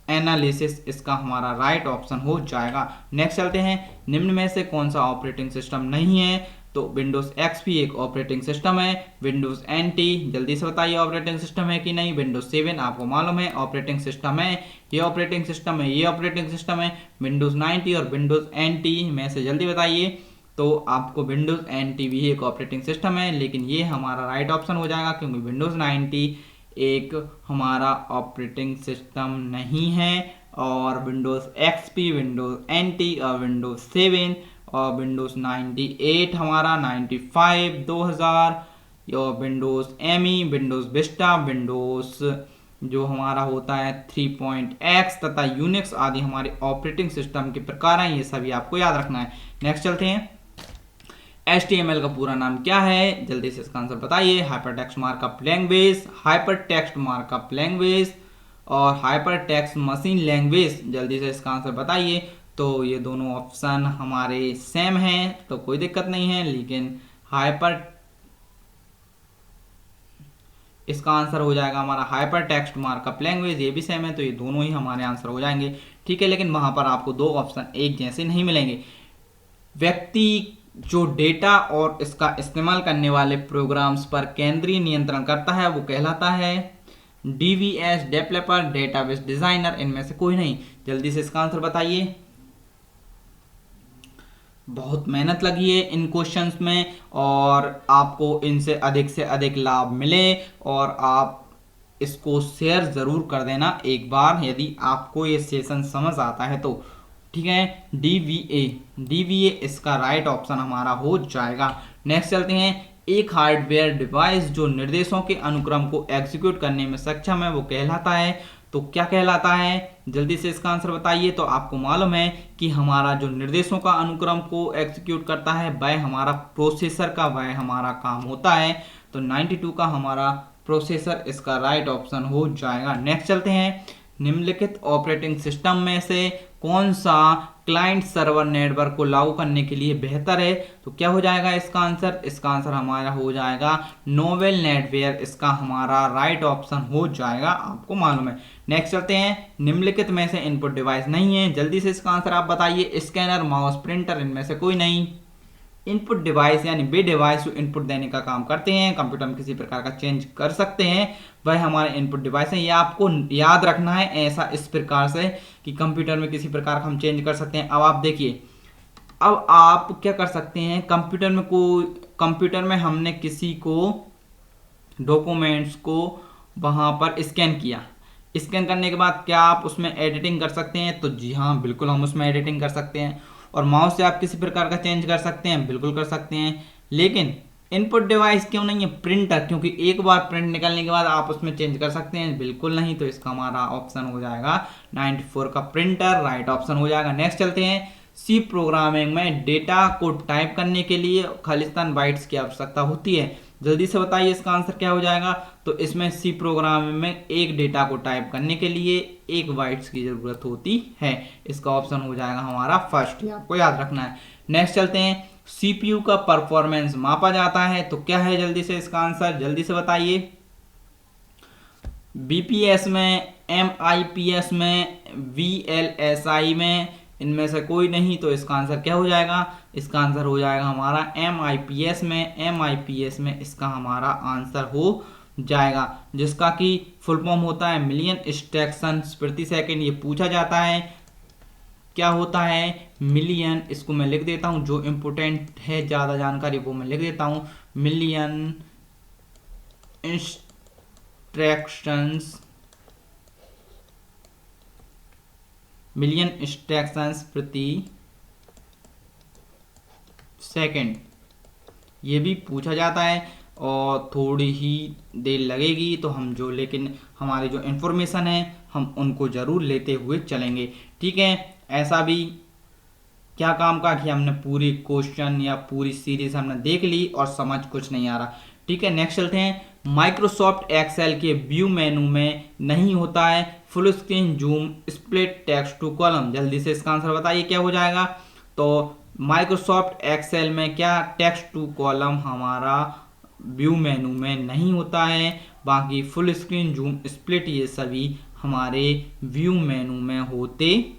एनालिसिस, इसका हमारा राइट ऑप्शन हो जाएगा। नेक्स्ट चलते हैं, निम्न में से कौन सा ऑपरेटिंग सिस्टम नहीं है? तो विंडोज एक्सपी एक ऑपरेटिंग सिस्टम है, विंडोज एनटी जल्दी से बताइए ऑपरेटिंग सिस्टम है कि नहीं? विंडोज 7 आपको मालूम है ऑपरेटिंग सिस्टम है, ये ऑपरेटिंग सिस्टम है, ये ऑपरेटिंग सिस्टम है, विंडोज 90 और विंडोज एनटी में से जल्दी बताइए। तो आपको विंडोज एनटी भी एक ऑपरेटिंग सिस्टम है, लेकिन ये हमारा राइट ऑप्शन हो जाएगा, क्योंकि विंडोज 90 एक हमारा ऑपरेटिंग सिस्टम नहीं है। और विंडोज एक्सपी, विंडोज एनटी और विंडोज 7 और विंडोज 98 हमारा 95, 2000 और Windows ME, Windows Vista, Windows जो हमारा होता है 3.x तथा यूनिक्स आदि हमारे ऑपरेटिंग सिस्टम के प्रकार हैं। ये सभी आपको याद रखना है। नेक्स्ट चलते हैं, HTML का पूरा नाम क्या है? जल्दी से इसका आंसर बताइए। Hyper text markup language, hyper text markup language और हाइपर टेक्स्ट मशीन लैंग्वेज, जल्दी से इसका आंसर बताइए। तो ये दोनों ऑप्शन हमारे सेम हैं, तो कोई दिक्कत नहीं है, लेकिन इसका आंसर हो जाएगा हमारा हाइपर टेक्स्ट मार्कअप लैंग्वेज, ये भी सेम है, तो ये दोनों ही हमारे आंसर हो जाएंगे। ठीक है, लेकिन वहां पर आपको दो ऑप्शन एक जैसे नहीं मिलेंगे। व्यक्ति जो डेटा और इसका इस्तेमाल करने वाले प्रोग्राम्स पर केंद्रीय नियंत्रण करता है वो कहलाता है डीवीएस, डेवलपर, डेटाबेस डिजाइनर, इनमें से कोई नहीं। जल्दी से इसका आंसर बताइए। बहुत मेहनत लगी है इन क्वेश्चंस में और आपको इनसे अधिक लाभ मिले, और आप इसको शेयर ज़रूर कर देना एक बार यदि आपको ये सेशन समझ आता है तो। ठीक है, डीवीए इसका राइट ऑप्शन हमारा हो जाएगा। नेक्स्ट चलते हैं। एक हार्डवेयर डिवाइस जो निर्देशों के अनुक्रम को एग्जीक्यूट करने में सक्षम है वो कहलाता है। तो क्या कहलाता है, जल्दी से इसका आंसर बताइए। तो आपको मालूम है कि हमारा जो निर्देशों का अनुक्रम को एग्जीक्यूट करता है वह हमारा प्रोसेसर का वह हमारा काम होता है। तो 92 का हमारा प्रोसेसर इसका राइट ऑप्शन हो जाएगा। नेक्स्ट चलते हैं। निम्नलिखित ऑपरेटिंग सिस्टम में से कौन सा क्लाइंट सर्वर नेटवर्क को लागू करने के लिए बेहतर है। तो क्या हो जाएगा इसका आंसर, इसका आंसर हमारा हो जाएगा नोवेल नेटवेयर, इसका हमारा राइट ऑप्शन हो जाएगा, आपको मालूम है। नेक्स्ट चलते हैं। निम्नलिखित में से इनपुट डिवाइस नहीं है, जल्दी से इसका आंसर आप बताइए। स्कैनर, माउस, प्रिंटर, इनमें से कोई नहीं। इनपुट डिवाइस यानी वे डिवाइस जो इनपुट देने का काम करते हैं, कंप्यूटर में किसी प्रकार का चेंज कर सकते हैं, वह हमारे इनपुट डिवाइस हैं। ये आपको याद रखना है ऐसा इस प्रकार से कि कंप्यूटर में किसी प्रकार का हम चेंज कर सकते हैं। अब आप देखिए, अब आप क्या कर सकते हैं, कंप्यूटर में हमने किसी को डॉक्यूमेंट्स को वहां पर स्कैन किया, स्कैन करने के बाद क्या आप उसमें एडिटिंग कर सकते हैं। तो जी हाँ, बिल्कुल हम उसमें एडिटिंग कर सकते हैं। और माउस से आप किसी प्रकार का चेंज कर सकते हैं, बिल्कुल कर सकते हैं। लेकिन इनपुट डिवाइस क्यों नहीं है, प्रिंटर, क्योंकि एक बार प्रिंट निकलने के बाद आप उसमें चेंज कर सकते हैं, बिल्कुल नहीं। तो इसका हमारा ऑप्शन हो जाएगा 94 का प्रिंटर राइट ऑप्शन हो जाएगा। नेक्स्ट चलते हैं। सी प्रोग्रामिंग में डेटा को टाइप करने के लिए खालिस्तान बाइट्स की आवश्यकता होती है, जल्दी से बताइए इसका आंसर क्या हो जाएगा। तो इसमें सी प्रोग्रामिंग में एक डेटा को टाइप करने के लिए 1 बाइट्स की जरूरत होती है, इसका ऑप्शन हो जाएगा हमारा फर्स्ट, ये आपको याद रखना है। नेक्स्ट चलते हैं। सीपीयू का परफॉर्मेंस मापा जाता है, तो क्या है जल्दी से इसका आंसर, जल्दी से बताइए। बीपीएस में, एमआईपीएस में, वीएलएसआई में, इनमें से कोई नहीं। तो इसका आंसर क्या हो जाएगा, इसका आंसर हो जाएगा हमारा एमआईपीएस में, एमआईपीएस में इसका हमारा आंसर हो जाएगा, जिसका कि फुल फॉर्म होता है मिलियन इंस्ट्रक्शंस प्रति सेकंड। ये पूछा जाता है क्या होता है मिलियन, इसको मैं लिख देता हूं, जो इंपोर्टेंट है ज़्यादा जानकारी वो मैं लिख देता हूं। मिलियन इंस्ट्रक्शंस प्रति सेकंड, ये भी पूछा जाता है और थोड़ी ही देर लगेगी। तो हम जो, लेकिन हमारी जो इन्फॉर्मेशन है हम उनको ज़रूर लेते हुए चलेंगे। ठीक है, ऐसा भी क्या काम का कि हमने पूरी क्वेश्चन या पूरी सीरीज हमने देख ली और समझ कुछ नहीं आ रहा। ठीक है, नेक्स्ट चलते हैं। माइक्रोसॉफ्ट एक्सेल के व्यू मेनू में नहीं होता है full screen, zoom, split, text to column, जल्दी से इसका आंसर बताइए क्या हो जाएगा। तो माइक्रोसॉफ्ट एक्सेल में क्या टेक्स्ट टू कॉलम हमारा व्यू मेनू में नहीं होता है, बाकी फुल स्क्रीन, जूम, स्प्लिट ये सभी हमारे व्यू मेनू में होते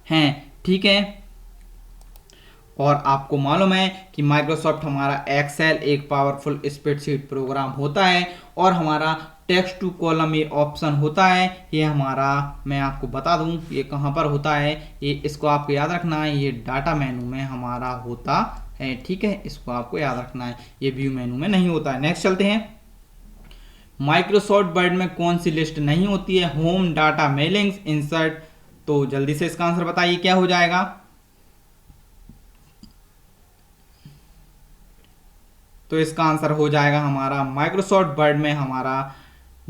हैं। ठीक है, और आपको मालूम है कि माइक्रोसॉफ्ट हमारा एक्सेल एक पावरफुल स्प्रेडशीट प्रोग्राम होता है और हमारा टेक्स्ट टू कॉलम ये ऑप्शन होता है। ये हमारा, मैं आपको बता दूं ये कहां पर होता है, ये इसको आपको याद रखना है, ये डाटा मेनू में हमारा होता है। ठीक है, इसको आपको याद रखना है, ये व्यू मेनू में नहीं होता है। नेक्स्ट चलते हैं। माइक्रोसॉफ्ट वर्ड में कौन सी लिस्ट नहीं होती है, होम, डाटा, मेलिंग्स, इंसर्ट। तो जल्दी से इसका आंसर बताइए क्या हो जाएगा। तो इसका आंसर हो जाएगा हमारा माइक्रोसॉफ्ट वर्ड में हमारा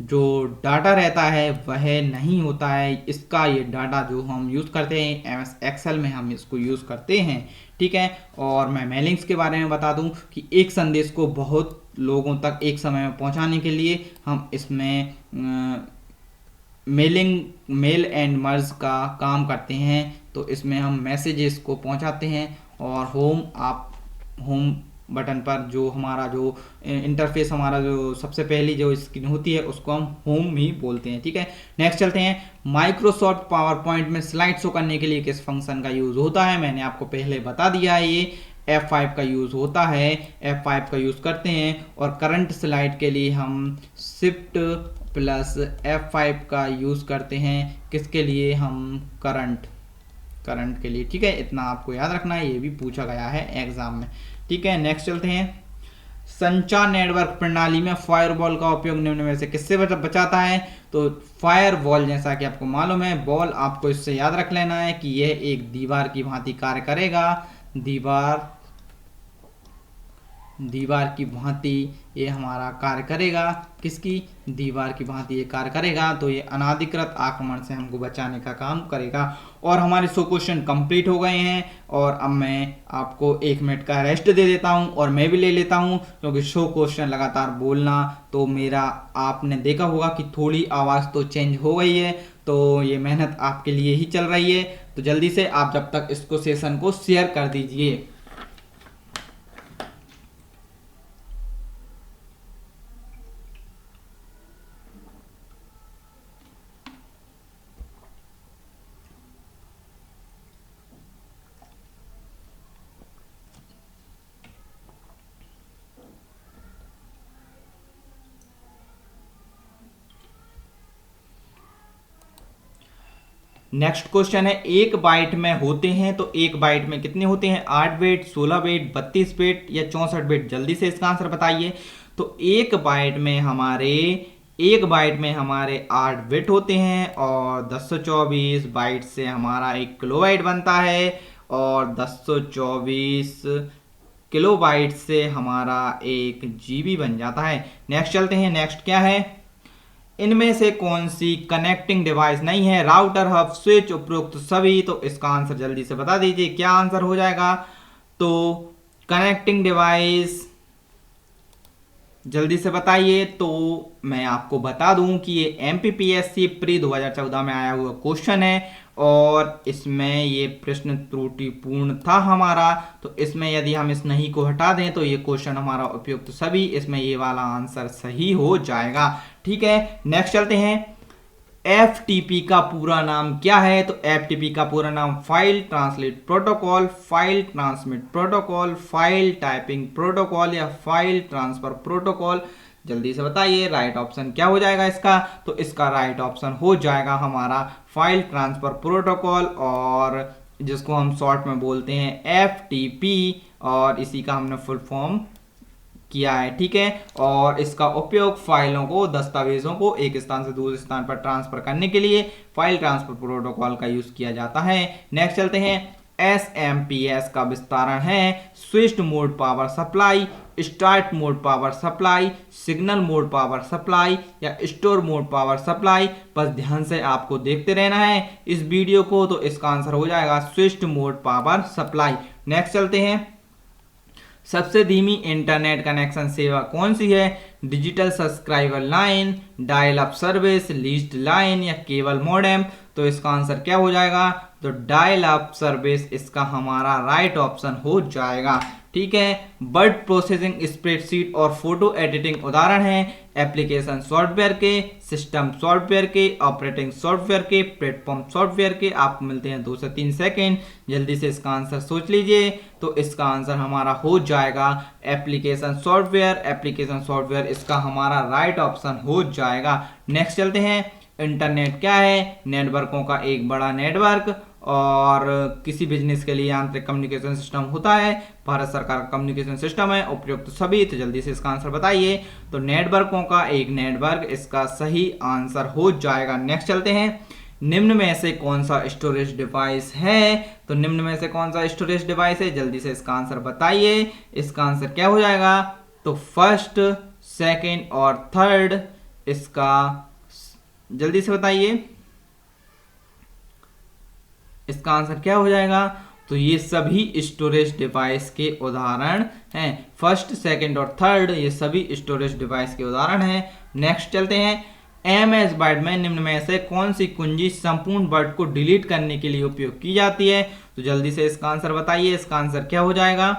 जो डाटा रहता है वह नहीं होता है। इसका ये डाटा जो हम यूज़ करते हैं एमएस एक्सेल में हम इसको यूज़ करते हैं। ठीक है, और मैं मेलिंग्स के बारे में बता दूं कि एक संदेश को बहुत लोगों तक एक समय में पहुंचाने के लिए हम इसमें मेल एंड मर्ज का काम करते हैं। तो इसमें हम मैसेजेस को पहुंचाते हैं और होम बटन पर जो हमारा जो इंटरफेस, हमारा जो सबसे पहली जो स्क्रीन होती है उसको हम होम ही बोलते हैं। ठीक है, नेक्स्ट चलते हैं। माइक्रोसॉफ्ट पावर पॉइंट में स्लाइड शो करने के लिए किस फंक्शन का यूज़ होता है, मैंने आपको पहले बता दिया है, ये F5 का यूज़ होता है, F5 का यूज़ करते हैं। और करंट स्लाइड के लिए हम शिफ्ट प्लस F5 का यूज़ करते हैं, किसके लिए, हम करंट करंट के लिए। ठीक है, इतना आपको याद रखना है, ये भी पूछा गया है एग्जाम में। ठीक है, नेक्स्ट चलते हैं। संचार नेटवर्क प्रणाली में फायरवॉल का उपयोग निम्न में से किससे बचाता है? तो फायरवॉल, जैसा कि आपको मालूम है, बॉल आपको इससे याद रख लेना है कि यह एक दीवार की भांति कार्य करेगा। दीवार की भांति ये हमारा कार्य करेगा। किसकी? दीवार की भांति ये कार्य करेगा। तो ये अनाधिकृत आक्रमण से हमको बचाने का काम करेगा। और हमारे 100 क्वेश्चन कंप्लीट हो गए हैं। और अब मैं आपको 1 मिनट का रेस्ट दे देता हूं और मैं भी ले लेता हूं, क्योंकि 100 क्वेश्चन लगातार बोलना तो मेरा, आपने देखा होगा कि थोड़ी आवाज़ तो चेंज हो गई है। तो ये मेहनत आपके लिए ही चल रही है। तो जल्दी से आप जब तक इसको सेशन को शेयर कर दीजिए। नेक्स्ट क्वेश्चन है, 1 बाइट में होते हैं तो 1 बाइट में कितने होते हैं? 8 बिट, 16 बिट, 32 बिट या 64 बिट? जल्दी से इसका आंसर बताइए। तो 1 बाइट में हमारे 8 बिट होते हैं और 1024 बाइट से हमारा 1 किलोबाइट बनता है और 1024 किलोबाइट से हमारा 1 जीबी बन जाता है। नेक्स्ट चलते हैं। नेक्स्ट क्या है? इनमें से कौन सी कनेक्टिंग डिवाइस नहीं है? राउटर, हब, स्विच, उपरोक्त सभी। तो इसका आंसर जल्दी से बता दीजिए, क्या आंसर हो जाएगा? तो कनेक्टिंग डिवाइस जल्दी से बताइए। तो मैं आपको बता दूं कि ये एमपीपीएससी प्री 2014 में आया हुआ क्वेश्चन है और इसमें ये प्रश्न त्रुटिपूर्ण था हमारा। तो इसमें यदि हम इस नहीं को हटा दें तो ये क्वेश्चन हमारा उपयुक्त सभी, इसमें ये वाला आंसर सही हो जाएगा। ठीक है, नेक्स्ट चलते हैं। एफटीपी का पूरा नाम क्या है? तो एफटीपी का पूरा नाम file translate protocol, file transmit protocol, file typing protocol या फाइल ट्रांसफर प्रोटोकॉल? जल्दी से बताइए राइट ऑप्शन क्या हो जाएगा इसका? तो इसका राइट ऑप्शन हो जाएगा हमारा फाइल ट्रांसफर प्रोटोकॉल, और जिसको हम शॉर्ट में बोलते हैं एफटीपी, और इसी का हमने फुल फॉर्म किया है। ठीक है, और इसका उपयोग फाइलों को, दस्तावेजों को एक स्थान से दूसरे स्थान पर ट्रांसफर करने के लिए फाइल ट्रांसफर प्रोटोकॉल का यूज किया जाता है। नेक्स्ट चलते हैं। एसएमपीएस का विस्तारण है switched mode power supply, start mode power supply, signal mode power supply या स्टोर मोड पावर सप्लाई। बस ध्यान से आपको देखते रहना है इस वीडियो को। तो इसका आंसर हो जाएगा switched mode power supply. Next चलते हैं। सबसे धीमी इंटरनेट कनेक्शन सेवा कौन सी है? Digital subscriber line, dial up service, leased line या केबल मॉडेम? तो इसका आंसर क्या हो जाएगा? तो डायल अप सर्विस इसका हमारा राइट ऑप्शन हो जाएगा। ठीक है, वर्ड प्रोसेसिंग, स्प्रेडशीट और फोटो एडिटिंग उदाहरण हैं एप्लीकेशन सॉफ्टवेयर के, सिस्टम सॉफ्टवेयर के, ऑपरेटिंग सॉफ्टवेयर के, प्लेटफॉर्म सॉफ्टवेयर के। आपको मिलते हैं 2 से 3 सेकेंड, जल्दी से इसका आंसर सोच लीजिए। तो इसका आंसर हमारा हो जाएगा एप्लीकेशन सॉफ्टवेयर। एप्लीकेशन सॉफ्टवेयर इसका हमारा राइट ऑप्शन हो जाएगा। नेक्स्ट चलते हैं। इंटरनेट क्या है? नेटवर्कों का एक बड़ा नेटवर्क और किसी बिजनेस के लिए आंतरिक कम्युनिकेशन सिस्टम होता है। भारत सरकार का कम्युनिकेशन सिस्टम है, उपयुक्त सभी। तो जल्दी से इसका आंसर बताइए। तो नेटवर्कों का एक नेटवर्क इसका सही आंसर हो जाएगा। नेक्स्ट चलते हैं। निम्न में से कौन सा स्टोरेज डिवाइस है? तो निम्न में से कौन सा स्टोरेज डिवाइस है? जल्दी से इसका आंसर बताइए। इसका आंसर क्या हो जाएगा? तो फर्स्ट, सेकेंड और थर्ड। इसका जल्दी से बताइए, इसका आंसर क्या हो जाएगा? तो ये सभी स्टोरेज डिवाइस के उदाहरण हैं। फर्स्ट, सेकंड और थर्ड ये सभी स्टोरेज डिवाइस के उदाहरण हैं। नेक्स्ट चलते हैं। एमएस वर्ड में निम्न में से कौन सी कुंजी संपूर्ण वर्ड को डिलीट करने के लिए उपयोग की जाती है? तो जल्दी से इसका आंसर बताइए। इसका आंसर क्या हो जाएगा?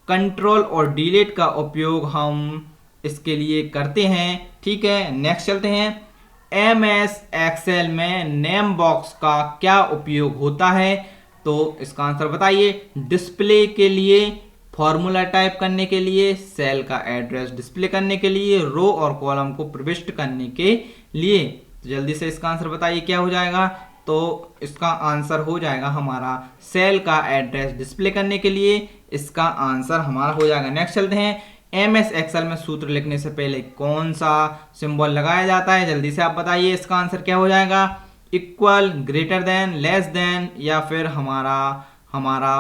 कंट्रोल और डिलीट का उपयोग हम इसके लिए करते हैं। ठीक है, नेक्स्ट चलते हैं। एमएस एक्सेल में नेम बॉक्स का क्या उपयोग होता है? तो इसका आंसर बताइए। डिस्प्ले के लिए, फॉर्मूला टाइप करने के लिए, सेल का एड्रेस डिस्प्ले करने के लिए, रो और कॉलम को प्रविष्ट करने के लिए। तो जल्दी से इसका आंसर बताइए क्या हो जाएगा? तो इसका आंसर हो जाएगा हमारा सेल का एड्रेस डिस्प्ले करने के लिए इसका आंसर हमारा हो जाएगा। नेक्स्ट चलते हैं, एमएस एक्सेल में सूत्र लिखने से पहले कौन सा सिंबल लगाया जाता है, जल्दी से आप बताइए। इसका आंसर क्या हो जाएगा, equal, greater than, less than, या फिर हमारा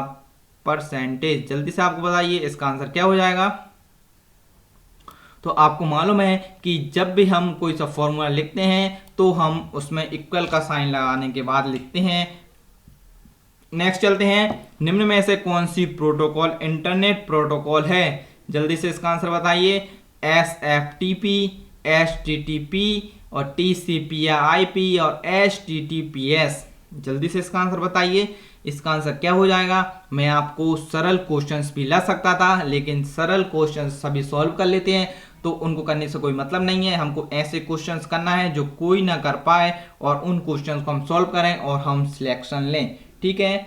परसेंटेज। जल्दी से आपको बताइए इसका आंसर क्या हो जाएगा। तो आपको मालूम है कि जब भी हम कोई सा फॉर्मूला लिखते हैं तो हम उसमें इक्वल का साइन लगाने के बाद लिखते हैं। नेक्स्ट चलते हैं, निम्न में से कौन सी प्रोटोकॉल इंटरनेट प्रोटोकॉल है, जल्दी से इसका आंसर बताइए। SFTP, HTTP और TCP या IP और HTTPS, जल्दी से इसका आंसर बताइए। इसका आंसर क्या हो जाएगा। मैं आपको सरल क्वेश्चंस भी ला सकता था, लेकिन सरल क्वेश्चंस सभी सॉल्व कर लेते हैं तो उनको करने से कोई मतलब नहीं है। हमको ऐसे क्वेश्चंस करना है जो कोई ना कर पाए और उन क्वेश्चंस को हम सॉल्व करें और हम सिलेक्शन लें, ठीक है।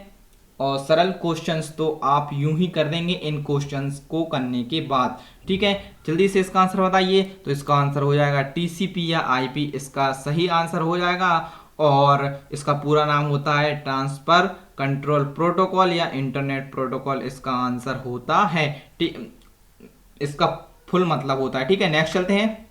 और सरल क्वेश्चंस तो आप यूं ही कर देंगे इन क्वेश्चंस को करने के बाद, ठीक है। जल्दी से इसका आंसर बताइए। तो इसका आंसर हो जाएगा TCP या IP, इसका सही आंसर हो जाएगा। और इसका पूरा नाम होता है ट्रांसफर कंट्रोल प्रोटोकॉल या इंटरनेट प्रोटोकॉल, इसका आंसर होता है। इसका फुल मतलब होता है, ठीक है। नेक्स्ट चलते हैं,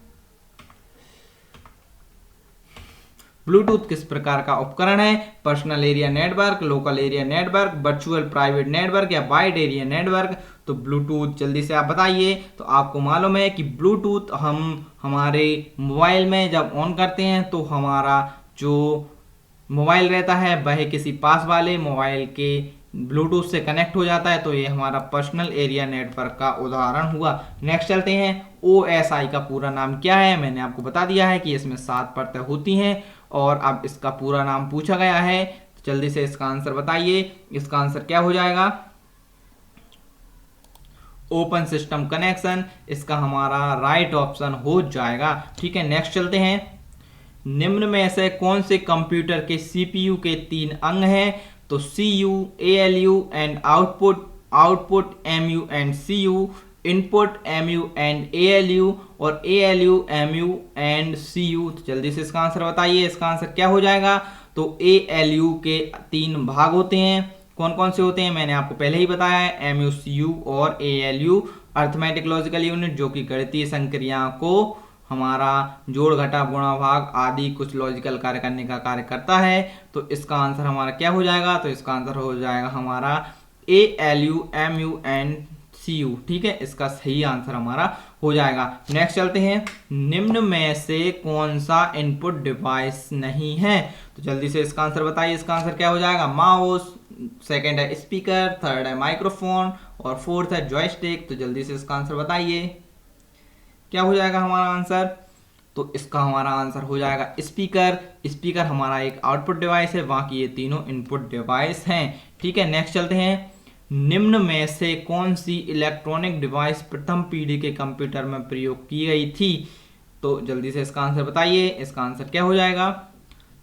ब्लूटूथ किस प्रकार का उपकरण है, personal area network, local area network, virtual private network या वाइड एरिया नेटवर्क। तो ब्लूटूथ जल्दी से आप बताइए। तो आपको मालूम है कि ब्लूटूथ हम हमारे मोबाइल में जब ऑन करते हैं तो हमारा जो मोबाइल रहता है वह किसी पास वाले मोबाइल के ब्लूटूथ से कनेक्ट हो जाता है, तो ये हमारा पर्सनल एरिया नेटवर्क का उदाहरण हुआ। नेक्स्ट चलते हैं, OSI का पूरा नाम क्या है, मैंने आपको बता दिया है कि इसमें 7 परतें होती हैं और अब इसका पूरा नाम पूछा गया है, तो जल्दी से इसका आंसर बताइए। इसका आंसर क्या हो जाएगा, ओपन सिस्टम कनेक्शन, इसका हमारा राइट ऑप्शन हो जाएगा, ठीक है। नेक्स्ट चलते हैं, निम्न में से कौन से कंप्यूटर के CPU के 3 अंग हैं। तो CU, ALU and output MU and CU, input MU and ALU और ALU MU एंड CU। तो जल्दी से इसका आंसर बताइए। इसका आंसर क्या हो जाएगा। तो ALU के 3 भाग होते हैं, कौन कौन से होते हैं मैंने आपको पहले ही बताया है, MU, CU और ALU अर्थमेटिक लॉजिकल यूनिट, जो कि गणितीय संक्रिया को हमारा जोड़ घटा गुणा भाग आदि कुछ लॉजिकल कार्य करने का कार्य करता है। तो इसका आंसर हमारा क्या हो जाएगा। तो इसका आंसर हो जाएगा हमारा ALU MU एंड CU, ठीक है। इसका सही आंसर हमारा हो जाएगा। नेक्स्ट चलते हैं, निम्न में से कौन सा इनपुट डिवाइस नहीं है। तो जल्दी से इसका आंसर बताइए। इसका आंसर क्या हो जाएगा, माउस, सेकंड है स्पीकर, थर्ड है माइक्रोफोन और फोर्थ है जॉयस्टिक। तो जल्दी से इसका आंसर बताइए क्या हो जाएगा हमारा आंसर। तो इसका हमारा आंसर हो जाएगा स्पीकर। स्पीकर हमारा एक आउटपुट डिवाइस है, बाकी ये तीनों इनपुट डिवाइस हैं, ठीक है। नेक्स्ट चलते हैं, निम्न में से कौन सी इलेक्ट्रॉनिक डिवाइस प्रथम पीढ़ी के कंप्यूटर में प्रयोग की गई थी। तो जल्दी से इसका आंसर बताइए। इसका आंसर क्या हो जाएगा,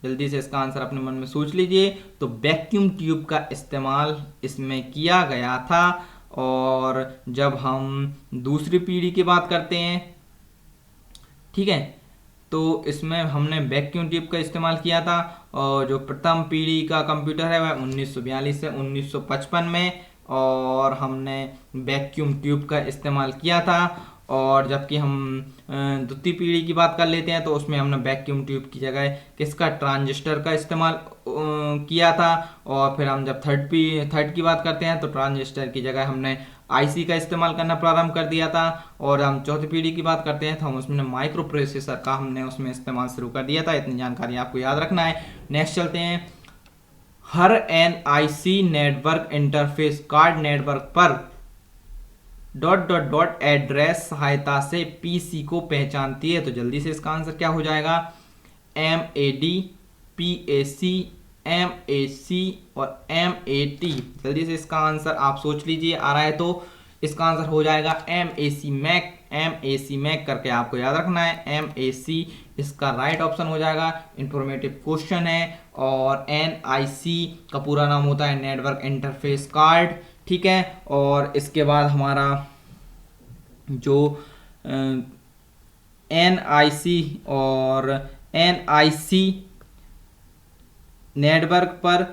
जल्दी से इसका आंसर अपने मन में सोच लीजिए। तो वैक्यूम ट्यूब का इस्तेमाल इसमें किया गया था। और जब हम दूसरी पीढ़ी की बात करते हैं, ठीक है, तो इसमें हमने वैक्यूम ट्यूब का इस्तेमाल किया था। और जो प्रथम पीढ़ी का कंप्यूटर है वह 1942 से 1955 में, और हमने वैक्यूम ट्यूब का इस्तेमाल किया था। और जबकि हम द्वितीय पीढ़ी की बात कर लेते हैं तो उसमें हमने वैक्यूम ट्यूब की जगह किसका, ट्रांजिस्टर का इस्तेमाल किया था। और फिर हम जब थर्ड की बात करते हैं तो ट्रांजिस्टर की जगह हमने IC का इस्तेमाल करना प्रारंभ कर दिया था। और हम चौथी पीढ़ी की बात करते हैं तो हम उसमें माइक्रो प्रोसेसर का हमने उसमें इस्तेमाल शुरू कर दिया था। इतनी जानकारी आपको याद रखना है। नेक्स्ट चलते हैं, हर NIC network interface card network पर ... एड्रेस सहायता से PC को पहचानती है। तो जल्दी से इसका आंसर क्या हो जाएगा, MAD, PAC, MAC और MAT। जल्दी से इसका आंसर आप सोच लीजिए, आ रहा है तो इसका आंसर हो जाएगा MAC मैक करके आपको याद रखना है। MAC इसका राइट ऑप्शन हो जाएगा। इंफॉर्मेटिव क्वेश्चन है। और NIC का पूरा नाम होता है नेटवर्क इंटरफेस कार्ड, ठीक है। और इसके बाद हमारा जो NIC और NIC नेटवर्क पर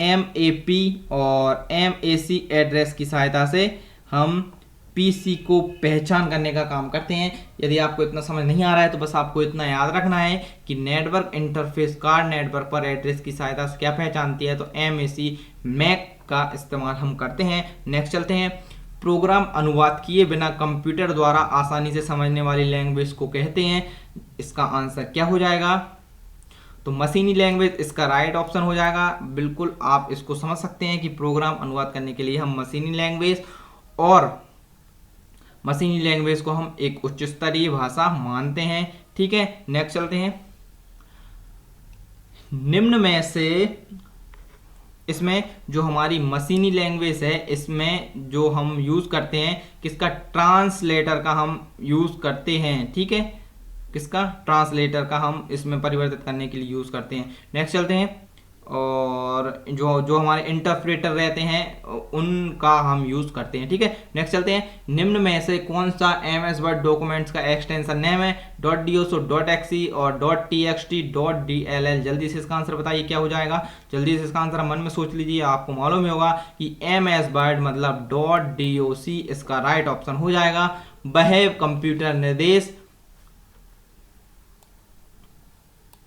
MAP और MAC एड्रेस की सहायता से हम PC को पहचान करने का काम करते हैं। यदि आपको इतना समझ नहीं आ रहा है तो बस आपको इतना याद रखना है कि नेटवर्क इंटरफेस कार्ड नेटवर्क पर एड्रेस की सहायता से क्या पहचानती है, तो MAC का इस्तेमाल हम करते हैं। नेक्स्ट चलते हैं। प्रोग्राम अनुवाद किए बिना कंप्यूटर द्वारा आसानी से समझने वाली लैंग्वेज को कहते हैं। इसका आंसर क्या हो जाएगा, तो मशीनी लैंग्वेज इसका राइट ऑप्शन हो जाएगा। बिल्कुल आप इसको समझ सकते हैं कि प्रोग्राम अनुवाद करने के लिए हम मशीनी लैंग्वेज, और मशीनी लैंग्वेज को हम एक उच्च स्तरीय भाषा मानते हैं। ठीक है, नेक्स्ट चलते हैं। निम्न में से इसमें जो हमारी मशीनी लैंग्वेज है, इसमें जो हम यूज करते हैं किसका, ट्रांसलेटर का हम यूज करते हैं। ठीक है, किसका, ट्रांसलेटर का हम इसमें परिवर्तित करने के लिए यूज करते हैं। नेक्स्ट चलते हैं। और जो हमारे इंटरप्रेटर रहते हैं उनका हम यूज करते हैं। ठीक है, नेक्स्ट चलते हैं। निम्न में से कौन सा MS वर्ड डॉक्यूमेंट्स का एक्सटेंशन नेम है, .doc, .xe और .txt, .dll। जल्दी से इसका आंसर बताइए क्या हो जाएगा। जल्दी से इसका आंसर मन में सोच लीजिए, आपको मालूम ही होगा कि MS वर्ड मतलब .doc इसका राइट ऑप्शन हो जाएगा। वह कंप्यूटर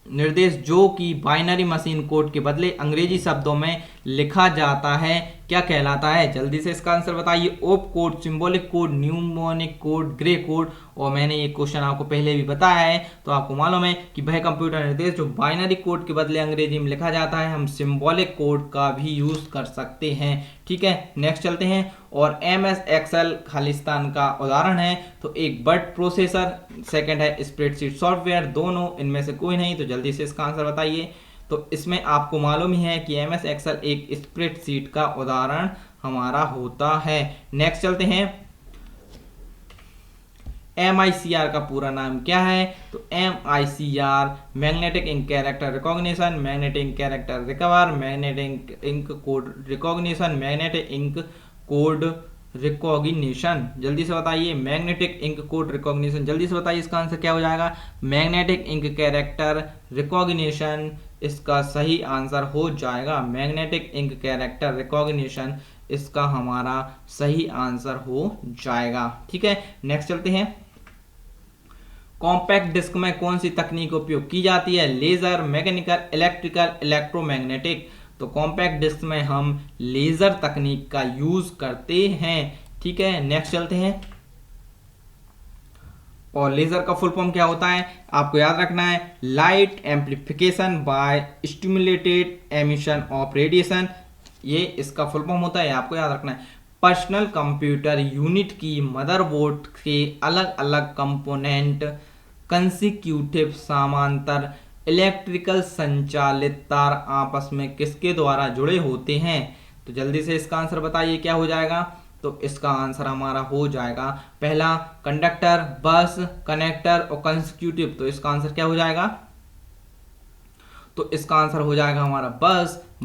निर्देश जो कि बाइनरी मशीन कोड के बदले अंग्रेजी शब्दों में लिखा जाता है क्या कहलाता है। जल्दी से इसका आंसर बताइए। Opcode, symbolic code, mnemonic code, gray code. और मैंने ये क्वेश्चन आपको पहले भी बताया है, तो आपको मालूम है कि वह कंप्यूटर निर्देश जो बाइनरी कोड के बदले अंग्रेजी में लिखा जाता है, हम सिंबॉलिक कोड का भी यूज कर सकते हैं। ठीक है, नेक्स्ट चलते हैं। और MS एक्सेल खालिस्तान का उदाहरण है, तो एक वर्ड प्रोसेसर, सेकंड है स्प्रेडशीट सॉफ्टवेयर, दोनों इनमें से कोई नहीं। तो जल्दी से इसका आंसर बताइए। तो इसमें आपको मालूम ही है कि MS एक्सेल एक स्प्रेडशीट का उदाहरण हमारा होता है। नेक्स्ट चलते हैं। MICR का पूरा नाम क्या है, तो MICR magnetic ink character recognition, magnetic character recover, magnetic ink code recognition, magnetic ink code recognition. जल्दी से बताइए, मैग्नेटिक इंक कोड रिकॉग्निशन। जल्दी से बताइए इसका आंसर क्या हो जाएगा। मैग्नेटिक इंक कैरेक्टर रिकॉग्निशन इसका सही आंसर हो जाएगा। मैग्नेटिक इंक कैरेक्टर रिकॉग्निशन इसका हमारा सही आंसर हो जाएगा। ठीक है, नेक्स्ट चलते हैं। कॉम्पैक्ट डिस्क में कौन सी तकनीक उपयोग की जाती है, लेजर, मैकेनिकल, इलेक्ट्रिकल, इलेक्ट्रोमैग्नेटिक। तो कॉम्पैक्ट डिस्क में हम लेजर तकनीक का यूज करते हैं। ठीक है, नेक्स्ट चलते हैं। और लेजर का फुल फॉर्म क्या होता है, आपको याद रखना है, light amplification by stimulated emission of radiation. ये इसका फुल फॉर्म होता है, आपको याद रखना है। पर्सनल कंप्यूटर यूनिट की मदरबोर्ड के अलग अलग कंपोनेंट कंसिक्यूटिव समांतर इलेक्ट्रिकल संचालित तार आपस में किसके द्वारा जुड़े होते हैं। तो जल्दी से इसका आंसर बताइए क्या हो जाएगा। तो इसका आंसर हमारा हो जाएगा पहला कंडक्टर, बस, कनेक्टर और कंसिक्यूटिव। तो इसका आंसर क्या हो जाएगा, तो इसका आंसर हो जाएगा हमारा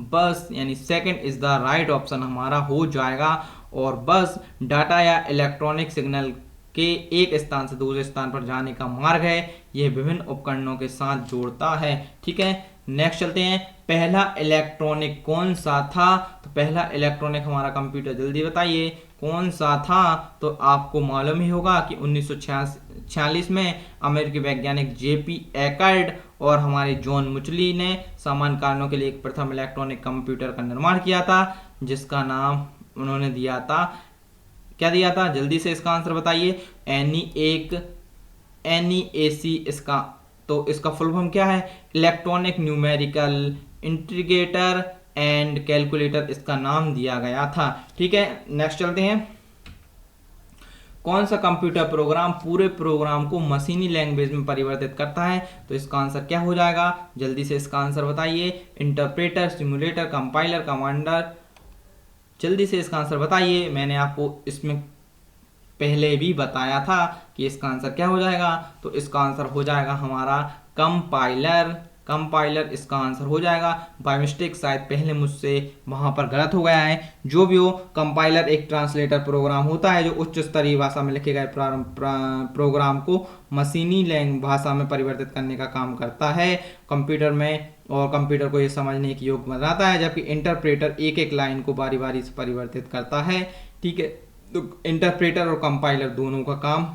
बस यानी second is the right option हमारा हो जाएगा। और बस डाटा या इलेक्ट्रॉनिक सिग्नल के एक स्थान से दूसरे स्थान पर जाने का मार्ग है, यह विभिन्न उपकरणों के साथ जोड़ता है। ठीक है, नेक्स्ट चलते हैं। पहला इलेक्ट्रॉनिक कौन सा था, तो पहला इलेक्ट्रॉनिक हमारा कंप्यूटर, जल्दी बताइए कौन सा था। तो आपको मालूम ही होगा कि 1946 में अमेरिकी वैज्ञानिक JP एकर्ड और हमारे जॉन मुचली ने सामान्य कारणों के लिए एक प्रथम इलेक्ट्रॉनिक कंप्यूटर का निर्माण किया था, जिसका नाम उन्होंने दिया था, क्या दिया था, जल्दी से इसका आंसर बताइए। NEAC इसका, तो इसका फुल फॉर्म क्या है, electronic numerical integrator and calculator इसका नाम दिया गया था। ठीक है, नेक्स्ट चलते हैं। कौन सा कंप्यूटर प्रोग्राम पूरे प्रोग्राम को मशीनी लैंग्वेज में परिवर्तित करता है, तो इसका आंसर क्या हो जाएगा, जल्दी से इसका आंसर बताइए। Interpreter, simulator, compiler, commander. जल्दी से इसका आंसर बताइए, मैंने आपको इसमें पहले भी बताया था कि इसका आंसर क्या हो जाएगा। तो इसका आंसर हो जाएगा हमारा कंपाइलर इसका आंसर हो जाएगा। बाय मिस्टेक शायद पहले मुझसे वहां पर गलत हो गया है। जो भी हो, कंपाइलर एक ट्रांसलेटर प्रोग्राम होता है जो उच्च स्तरीय भाषा में लिखे गए प्रोग्राम को मशीनी भाषा में परिवर्तित करने का काम करता है। कंप्यूटर में और कंप्यूटर को ये समझने के योग्य बनाता है, जबकि इंटरप्रेटर एक एक लाइन को बारी बारी से परिवर्तित करता है। ठीक है, तो इंटरप्रेटर और कंपाइलर दोनों का काम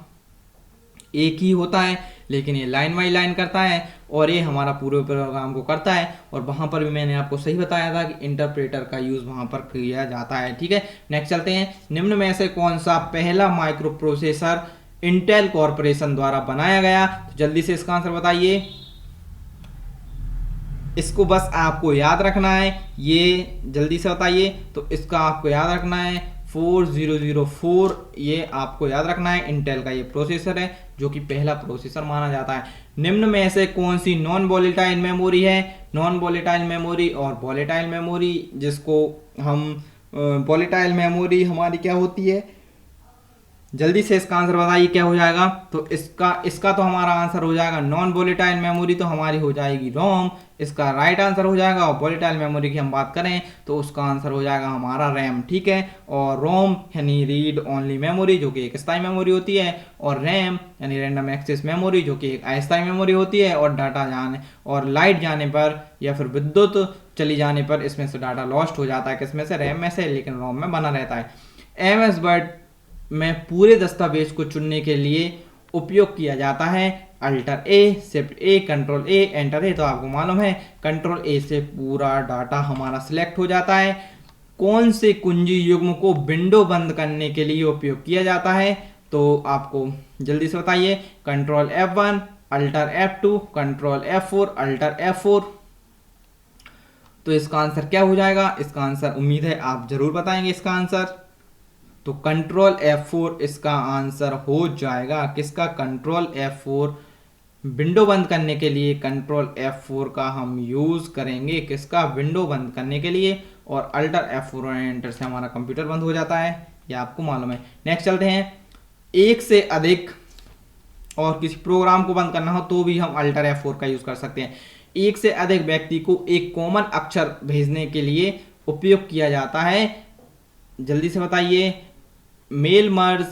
एक ही होता है, लेकिन ये लाइन बाई लाइन करता है और ये हमारा पूरे प्रोग्राम को करता है। और वहां पर भी मैंने आपको सही बताया था कि इंटरप्रेटर का यूज वहां पर किया जाता है। ठीक है, नेक्स्ट चलते हैं। निम्न में से कौन सा पहला माइक्रो प्रोसेसर इंटेल कॉर्पोरेशन द्वारा बनाया गया? तो जल्दी से इसका आंसर बताइए। इसको बस आपको याद रखना है, ये जल्दी से बताइए। तो इसका आपको याद रखना है 4004, ये आपको याद रखना है। इंटेल का ये प्रोसेसर है जो कि पहला प्रोसेसर माना जाता है। निम्न में से कौन सी नॉन वोलेटाइल मेमोरी है? नॉन वोलेटाइल मेमोरी और वोलेटाइल मेमोरी, जिसको हम वोलेटाइल मेमोरी हमारी क्या होती है? जल्दी से इसका आंसर बताइए क्या हो जाएगा। तो इसका तो हमारा आंसर हो जाएगा नॉन वोलेटाइल मेमोरी, तो हमारी हो जाएगी रोम, इसका राइट आंसर हो जाएगा। और वोलेटाइल मेमोरी की हम बात करें तो उसका आंसर हो जाएगा हमारा रैम। ठीक है, और रोम यानी रीड ओनली मेमोरी जो कि एक स्थायी मेमोरी होती है, और रैम यानी रैंडम एक्सेस मेमोरी जो कि एक अस्थायी मेमोरी होती है। और डाटा जाने और लाइट जाने पर या फिर विद्युत चली जाने पर इसमें से डाटा लॉस्ट हो जाता है, किसमें से? रैम में से, लेकिन रोम में बना रहता है। एमएस वर्ड में पूरे दस्तावेज को चुनने के लिए उपयोग किया जाता है alter A, shift A, control A, enter A. तो आपको मालूम है कंट्रोल ए से पूरा डाटा हमारा सिलेक्ट हो जाता है। कौन से कुंजी युग्म को विंडो बंद करने के लिए उपयोग किया जाता है? तो आपको जल्दी से बताइए। Control F1, alter F2, control F4, alter F4। तो इसका आंसर क्या हो जाएगा? इसका आंसर उम्मीद है आप जरूर बताएंगे इसका आंसर। तो कंट्रोल F4 इसका आंसर हो जाएगा। किसका? Control F4। विंडो बंद करने के लिए कंट्रोल F4 का हम यूज करेंगे। किसका? विंडो बंद करने के लिए। और अल्टर F4 और एंटर से हमारा कंप्यूटर बंद हो जाता है, ये आपको मालूम है। नेक्स्ट चलते हैं। एक से अधिक और किसी प्रोग्राम को बंद करना हो तो भी हम अल्टर F4 का यूज कर सकते हैं। एक से अधिक व्यक्ति को एक कॉमन अक्षर भेजने के लिए उपयोग किया जाता है। जल्दी से बताइए। मेल मर्ज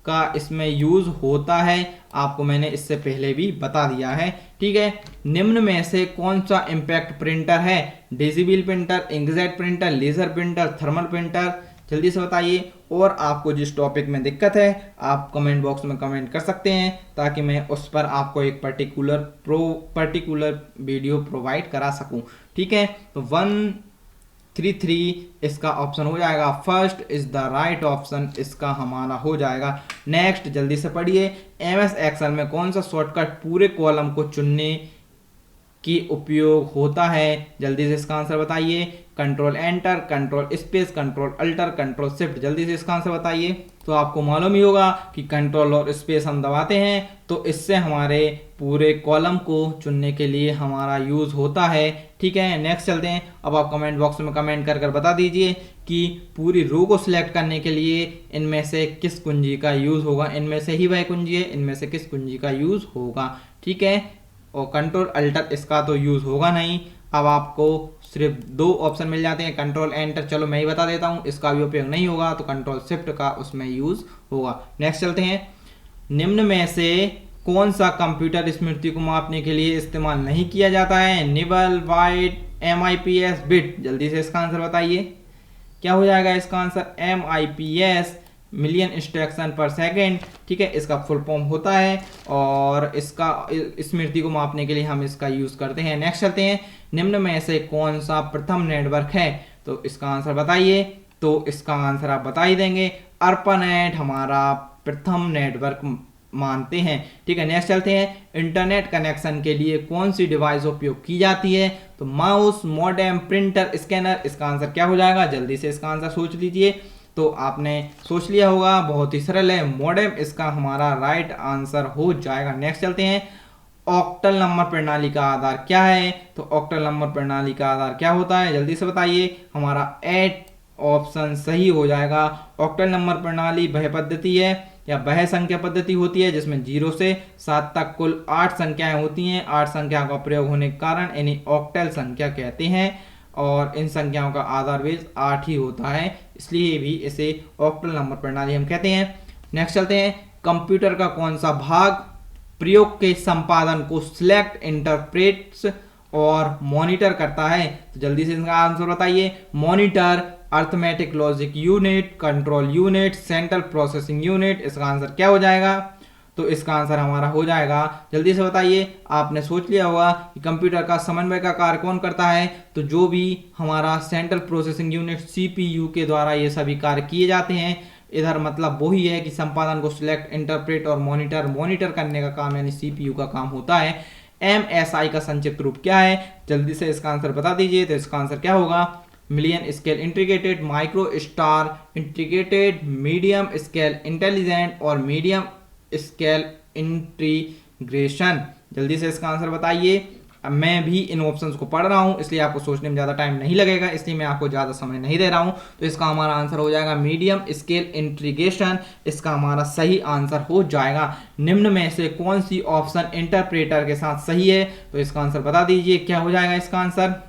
का इसमें यूज होता है, आपको मैंने इससे पहले भी बता दिया है। ठीक है, निम्न में से कौन सा इंपैक्ट प्रिंटर है? Decibel printer, inkjet printer, laser printer, thermal printer? जल्दी से बताइए। और आपको जिस टॉपिक में दिक्कत है आप कमेंट बॉक्स में कमेंट कर सकते हैं, ताकि मैं उस पर आपको एक पर्टिकुलर वीडियो प्रोवाइड करा सकूं। ठीक है, तो 133 इसका ऑप्शन हो जाएगा। First is the right option, इसका हमारा हो जाएगा। नेक्स्ट जल्दी से पढ़िए। एमएस एक्सेल में कौन सा शॉर्टकट पूरे कॉलम को चुनने की उपयोग होता है? जल्दी से इसका आंसर बताइए। Control enter, control space, control alter, control shift. जल्दी से इसका आंसर बताइए। तो आपको मालूम ही होगा कि कंट्रोल और स्पेस हम दबाते हैं तो इससे हमारे पूरे कॉलम को चुनने के लिए हमारा यूज होता है। ठीक है, नेक्स्ट चलते हैं। अब आप कमेंट बॉक्स में कमेंट कर बता दीजिए कि पूरी रो को सिलेक्ट करने के लिए इनमें से किस कुंजी का यूज होगा। इनमें से ही वह कुंजी है, इनमें से किस कुंजी का यूज होगा। ठीक है, और कंट्रोल अल्टर इसका तो यूज होगा नहीं। अब आपको सिर्फ 2 ऑप्शन मिल जाते हैं, कंट्रोल एंटर। चलो मैं ही बता देता हूं, इसका भी उपयोग नहीं होगा, तो कंट्रोल शिफ्ट का उसमें यूज होगा। नेक्स्ट चलते हैं। निम्न में से कौन सा कंप्यूटर स्मृति को मापने के लिए इस्तेमाल नहीं किया जाता है? Nibble, white, MIPS, bit. जल्दी से इसका आंसर बताइए। क्या हो जाएगा इसका आंसर? MIPS, मिलियन इंस्ट्रक्शन पर सेकेंड। ठीक है, इसका फुल फॉर्म होता है और इसका स्मृति को मापने के लिए हम इसका यूज करते हैं। नेक्स्ट चलते हैं। निम्न में से कौन सा प्रथम नेटवर्क है? तो इसका आंसर बताइए। तो इसका आंसर आप बता ही देंगे। ARPANET हमारा प्रथम नेटवर्क मानते हैं। ठीक है, नेक्स्ट चलते हैं। इंटरनेट कनेक्शन के लिए कौन सी डिवाइस उपयोग की जाती है? तो माउस, मॉडेम, प्रिंटर, स्कैनर। इसका आंसर क्या हो जाएगा? जल्दी से इसका आंसर सोच लीजिए। तो आपने सोच लिया होगा, बहुत ही सरल है, मॉडेम इसका हमारा राइट आंसर हो जाएगा। नेक्स्ट चलते हैं। ऑक्टल नंबर प्रणाली का आधार क्या है? तो ऑक्टल नंबर प्रणाली का आधार क्या होता है? जल्दी से बताइए। हमारा 8 ऑप्शन सही हो जाएगा। ऑक्टल नंबर प्रणाली वह पद्धति है या वह संख्या पद्धति होती है जिसमें 0 से 7 तक कुल 8 संख्याएं होती हैं। 8 संख्या का प्रयोग होने के कारण इन्हें ऑक्टल संख्या कहते हैं और इन संख्याओं का आधार बेस 8 ही होता है, इसलिए भी इसे ऑक्टल नंबर प्रणाली हम कहते हैं। नेक्स्ट चलते हैं। कंप्यूटर का कौन सा भाग प्रयोग के संपादन को सिलेक्ट, इंटरप्रेट्स और मॉनिटर करता है। तो जल्दी से इसका आंसर बताइए। Monitor, arithmetic logic unit, control unit, central processing unit. इसका आंसर क्या हो जाएगा? तो इसका आंसर हमारा हो जाएगा, जल्दी से बताइए। आपने सोच लिया होगा कि कंप्यूटर का समन्वय का कार्य कौन करता है। तो जो भी हमारा सेंट्रल प्रोसेसिंग यूनिट सीपीयू के द्वारा ये सभी कार्य किए जाते हैं। इधर मतलब वही है कि संपादन को सिलेक्ट, इंटरप्रेट और मॉनिटर करने का काम यानी सीपीयू का काम होता है। एमएसआई का संक्षिप्त रूप क्या है? जल्दी से इसका आंसर बता दीजिए। तो इसका आंसर क्या होगा? Million scale integrated, micro star integrated, medium scale intelligent और मीडियम स्केल इंटीग्रेशन। जल्दी से इसका आंसर बताइए। अब मैं भी इन ऑप्शंस को पढ़ रहा हूं, इसलिए आपको सोचने में ज़्यादा टाइम नहीं लगेगा, इसलिए मैं आपको ज़्यादा समय नहीं दे रहा हूं। तो इसका हमारा आंसर हो जाएगा मीडियम स्केल इंटीग्रेशन। इसका हमारा सही आंसर हो जाएगा। निम्न में से कौन सी ऑप्शन इंटरप्रेटर के साथ सही है? तो इसका आंसर बता दीजिए। क्या हो जाएगा इसका आंसर?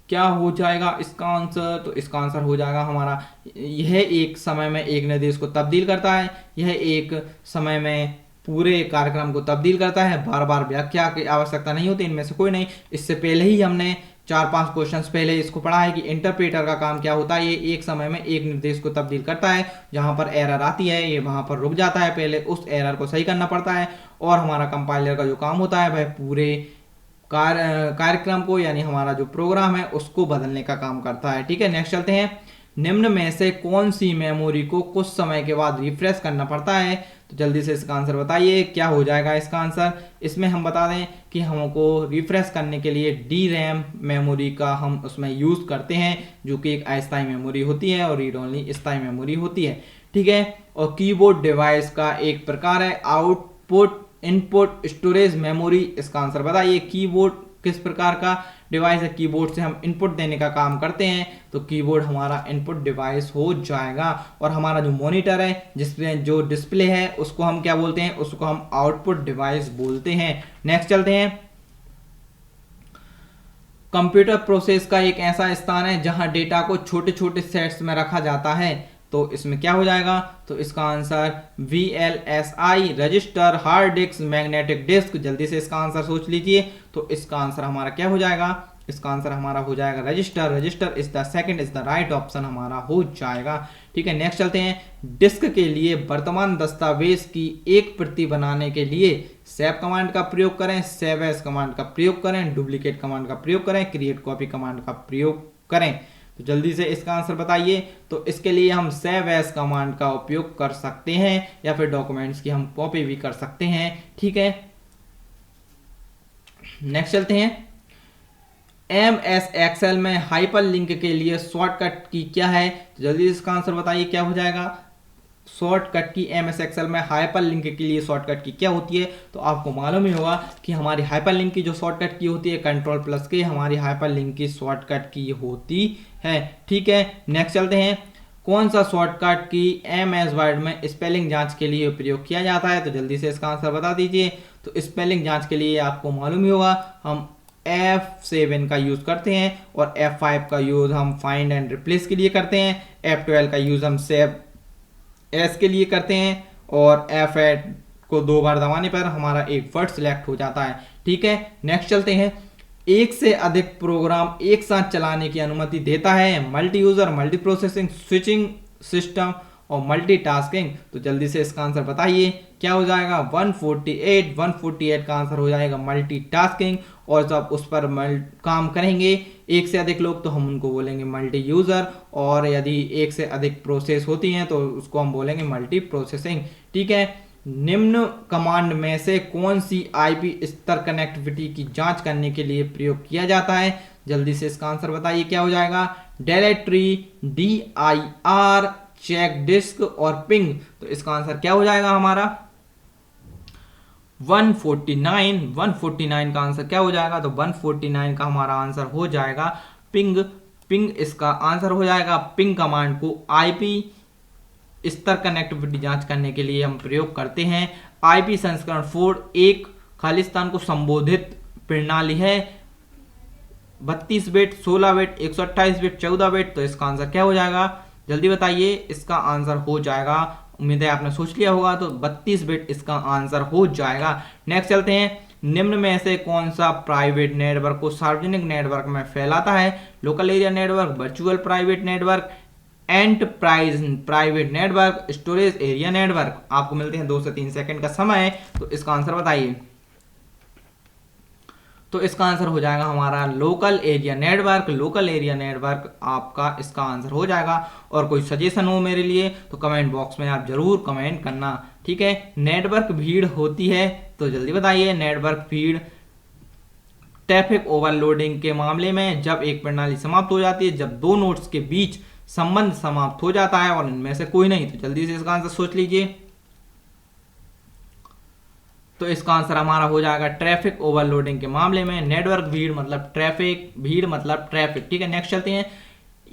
क्या हो जाएगा इसका आंसर? तो इसका आंसर हो जाएगा हमारा, यह एक समय में एक निर्देश को तब्दील करता है। यह एक समय में पूरे कार्यक्रम को तब्दील करता है। बार बार व्याख्या की आवश्यकता नहीं होती इनमें से कोई नहीं। इससे पहले ही हमने 4-5 क्वेश्चंस पहले इसको पढ़ा है कि इंटरप्रेटर का काम क्या होता है। ये एक समय में एक निर्देश को तब्दील करता है। जहां पर एरर आती है ये वहां पर रुक जाता है, पहले उस एरर को सही करना पड़ता है। और हमारा कंपाइलर का जो काम होता है वह पूरे कार्यक्रम को यानी हमारा जो प्रोग्राम है उसको बदलने का काम करता है। ठीक है, नेक्स्ट चलते हैं। निम्न में से कौन सी मेमोरी को कुछ समय के बाद रिफ्रेश करना पड़ता है? तो जल्दी से इसका आंसर बताइए। क्या हो जाएगा इसका आंसर? इसमें हम बता दें कि हमको रिफ्रेश करने के लिए डी रैम मेमोरी का हम उसमें यूज करते हैं, जो कि एक अस्थायी मेमोरी होती है और रीड ओनली स्थायी मेमोरी होती है। ठीक है, और कीबोर्ड डिवाइस का एक प्रकार है आउटपुट इनपुट स्टोरेज मेमोरी। इसका आंसर बताइए। कीबोर्ड किस प्रकार का डिवाइस है? कीबोर्ड से हम इनपुट देने का काम करते हैं, तो कीबोर्ड हमारा इनपुट डिवाइस हो जाएगा। और हमारा जो मॉनिटर है जिसमें जो डिस्प्ले है उसको हम क्या बोलते हैं? उसको हम आउटपुट डिवाइस बोलते हैं। नेक्स्ट चलते हैं। कंप्यूटर प्रोसेस का एक ऐसा स्थान है जहां डेटा को छोटे छोटे सेट्स में रखा जाता है। तो इसमें क्या हो जाएगा? तो इसका answer VLSI, register, hard disk, magnetic disk. जल्दी से इसका आंसर सोच लीजिए। तो इसका आंसर हमारा क्या हो जाएगा? इसका आंसर हमारा हो जाएगा register. Register is the second, is the right option हमारा हो जाएगा। ठीक है, नेक्स्ट चलते हैं। डिस्क के लिए वर्तमान दस्तावेज की एक प्रति बनाने के लिए सेव कमांड का प्रयोग करें, सेव एज कमांड का प्रयोग करें, डुप्लीकेट कमांड का प्रयोग करें, क्रिएट कॉपी कमांड का प्रयोग करें। तो जल्दी से इसका आंसर बताइए। तो इसके लिए हम सेव एज कमांड का उपयोग कर सकते हैं या फिर डॉक्यूमेंट्स की हम कॉपी भी कर सकते हैं। ठीक है, नेक्स्ट चलते हैं। MS एक्सेल में हाइपर लिंक के लिए शॉर्टकट की क्या है? तो जल्दी से इसका आंसर बताइए। क्या हो जाएगा? शॉर्टकट की MS एक्सेल में हाइपर लिंक के लिए शॉर्टकट की क्या होती है? तो आपको मालूम ही होगा कि हमारी हाइपर लिंक की जो शॉर्टकट की होती है Ctrl+K हमारी हाइपर लिंक की शॉर्टकट की होती है। ठीक है, नेक्स्ट चलते हैं। कौन सा शॉर्टकट की MS वर्ड में स्पेलिंग जांच के लिए प्रयोग किया जाता है? तो जल्दी से इसका आंसर बता दीजिए। तो स्पेलिंग जांच के लिए आपको मालूम ही होगा हम F7 का यूज करते हैं और F5 का यूज हम फाइंड एंड रिप्लेस के लिए करते हैं। F12 का यूज हम सेव एस के लिए करते हैं और F8 को 2 बार दबाने पर हमारा एक वर्ड सिलेक्ट हो जाता है। ठीक है, नेक्स्ट चलते हैं। एक से अधिक प्रोग्राम एक साथ चलाने की अनुमति देता है multi user, multi processing, switching system और मल्टीटास्किंग। तो जल्दी से इसका आंसर बताइए। क्या हो जाएगा? 148 का आंसर हो जाएगा मल्टीटास्किंग। और जब उस पर काम करेंगे एक से अधिक लोग तो हम उनको बोलेंगे मल्टी यूजर, और यदि एक से अधिक प्रोसेस होती हैं तो उसको हम बोलेंगे मल्टी प्रोसेसिंग। ठीक है, निम्न कमांड में से कौन सी IP स्तर कनेक्टिविटी की जांच करने के लिए प्रयोग किया जाता है? जल्दी से इसका आंसर बताइए। क्या हो जाएगा? डायरेक्टरी, DIR, चेक डिस्क और पिंग। तो इसका आंसर क्या हो जाएगा हमारा? 149 का आंसर क्या हो जाएगा? तो 149 का हमारा आंसर हो जाएगा पिंग इसका आंसर हो जाएगा। पिंग कमांड को IP स्तर कनेक्टिविटी जांच करने के लिए हम प्रयोग करते हैं। IP संस्करण 4 एक खालिस्तान को संबोधित प्रणाली है। 32 बिट, 16 बिट, 128 बिट, 14 बिट। तो इसका आंसर क्या हो जाएगा? जल्दी बताइए। इसका आंसर हो जाएगा, उम्मीद है आपने सोच लिया होगा, तो 32 बिट इसका आंसर हो जाएगा। नेक्स्ट चलते हैं। निम्न में से कौन सा प्राइवेट नेटवर्क को सार्वजनिक नेटवर्क में फैलाता है? Local area network, virtual private network, enterprise private network, storage area network. आपको मिलते हैं 2 से 3 सेकंड का समय, तो इसका आंसर बताइए। तो इसका आंसर हो जाएगा हमारा local area network. Local area network आपका इसका आंसर हो जाएगा। और कोई सजेशन हो मेरे लिए तो कमेंट बॉक्स में आप जरूर कमेंट करना, ठीक है। नेटवर्क भीड़ होती है तो जल्दी बताइए। नेटवर्क भीड़ ट्रैफिक ओवरलोडिंग के मामले में जब एक प्रणाली समाप्त हो जाती है, जब दो नोड्स के बीच संबंध समाप्त हो जाता है और इनमें से कोई नहीं। तो जल्दी से इसका आंसर सोच लीजिए। तो इसका आंसर हमारा हो जाएगा ट्रैफिक ओवरलोडिंग के मामले में। नेटवर्क भीड़ मतलब ट्रैफिक, भीड़ मतलब ट्रैफिक, ठीक है। नेक्स्ट चलते हैं।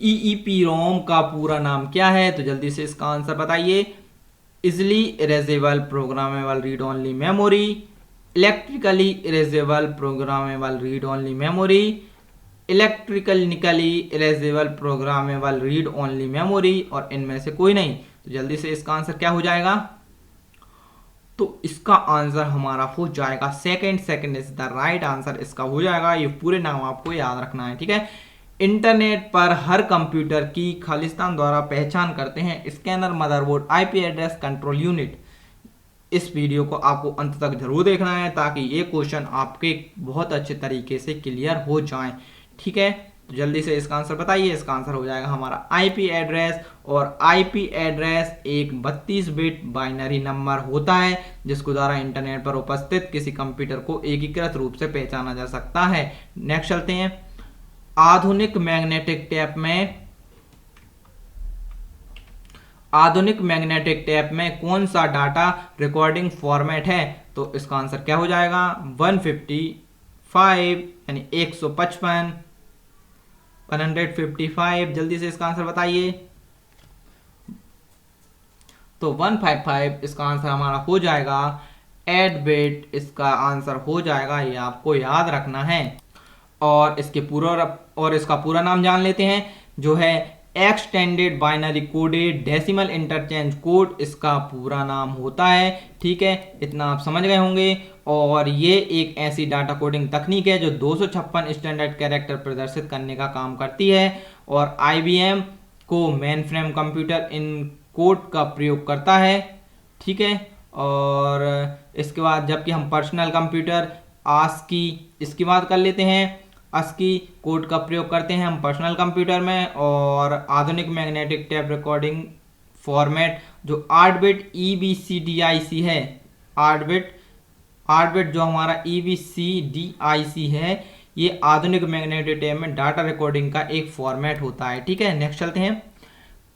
EEPROM का पूरा नाम क्या है? तो जल्दी से इसका आंसर बताइए। Easily erasable programmable read only memory, electrically erasable programmable read only memory, electrically erasable programmable read only memory, और इनमें से कोई नहीं। तो जल्दी से इसका आंसर क्या हो जाएगा? तो इसका आंसर हमारा हो जाएगा second is the right answer इसका हो जाएगा। ये पूरे नाम आपको याद रखना है, ठीक है। इंटरनेट पर हर कंप्यूटर की खालिस्तान द्वारा पहचान करते हैं scanner, motherboard, IP address control unit. इस वीडियो को आपको अंत तक जरूर देखना है ताकि ये क्वेश्चन आपके बहुत अच्छे तरीके से क्लियर हो जाएं, ठीक है। तो जल्दी से इसका आंसर बताइए। इसका आंसर हो जाएगा हमारा IP एड्रेस। और IP एड्रेस एक 32 बिट बाइनरी नंबर होता है जिसके द्वारा इंटरनेट पर उपस्थित किसी कंप्यूटर को एकीकृत रूप से पहचाना जा सकता है। नेक्स्ट चलते हैं। आधुनिक मैग्नेटिक टेप में कौन सा डाटा रिकॉर्डिंग फॉर्मेट है? तो इसका आंसर क्या हो जाएगा? 155 यानी 155, 155। जल्दी से इसका आंसर बताइए। तो 155 इसका आंसर हमारा हो जाएगा। 8 बिट इसका आंसर हो जाएगा, ये आपको याद रखना है। और इसका पूरा नाम जान लेते हैं, जो है extended binary coded decimal interchange code इसका पूरा नाम होता है, ठीक है। इतना आप समझ गए होंगे। और ये एक ऐसी डाटा कोडिंग तकनीक है जो 256 स्टैंडर्ड कैरेक्टर प्रदर्शित करने का काम करती है। और IBM को मेन फ्रेम कंप्यूटर इन कोड का प्रयोग करता है, ठीक है। और इसके बाद जबकि हम पर्सनल कंप्यूटर ASCII इसकी बात कर लेते हैं। ASCII कोड का प्रयोग करते हैं हम पर्सनल कंप्यूटर में। और आधुनिक मैग्नेटिक टेप रिकॉर्डिंग फॉर्मेट जो 8 बिट EBCDIC है, 8 बिट जो हमारा EBCDIC है, ये आधुनिक मैग्नेटिक टेप में डाटा रिकॉर्डिंग का एक फॉर्मेट होता है, ठीक है। नेक्स्ट चलते हैं।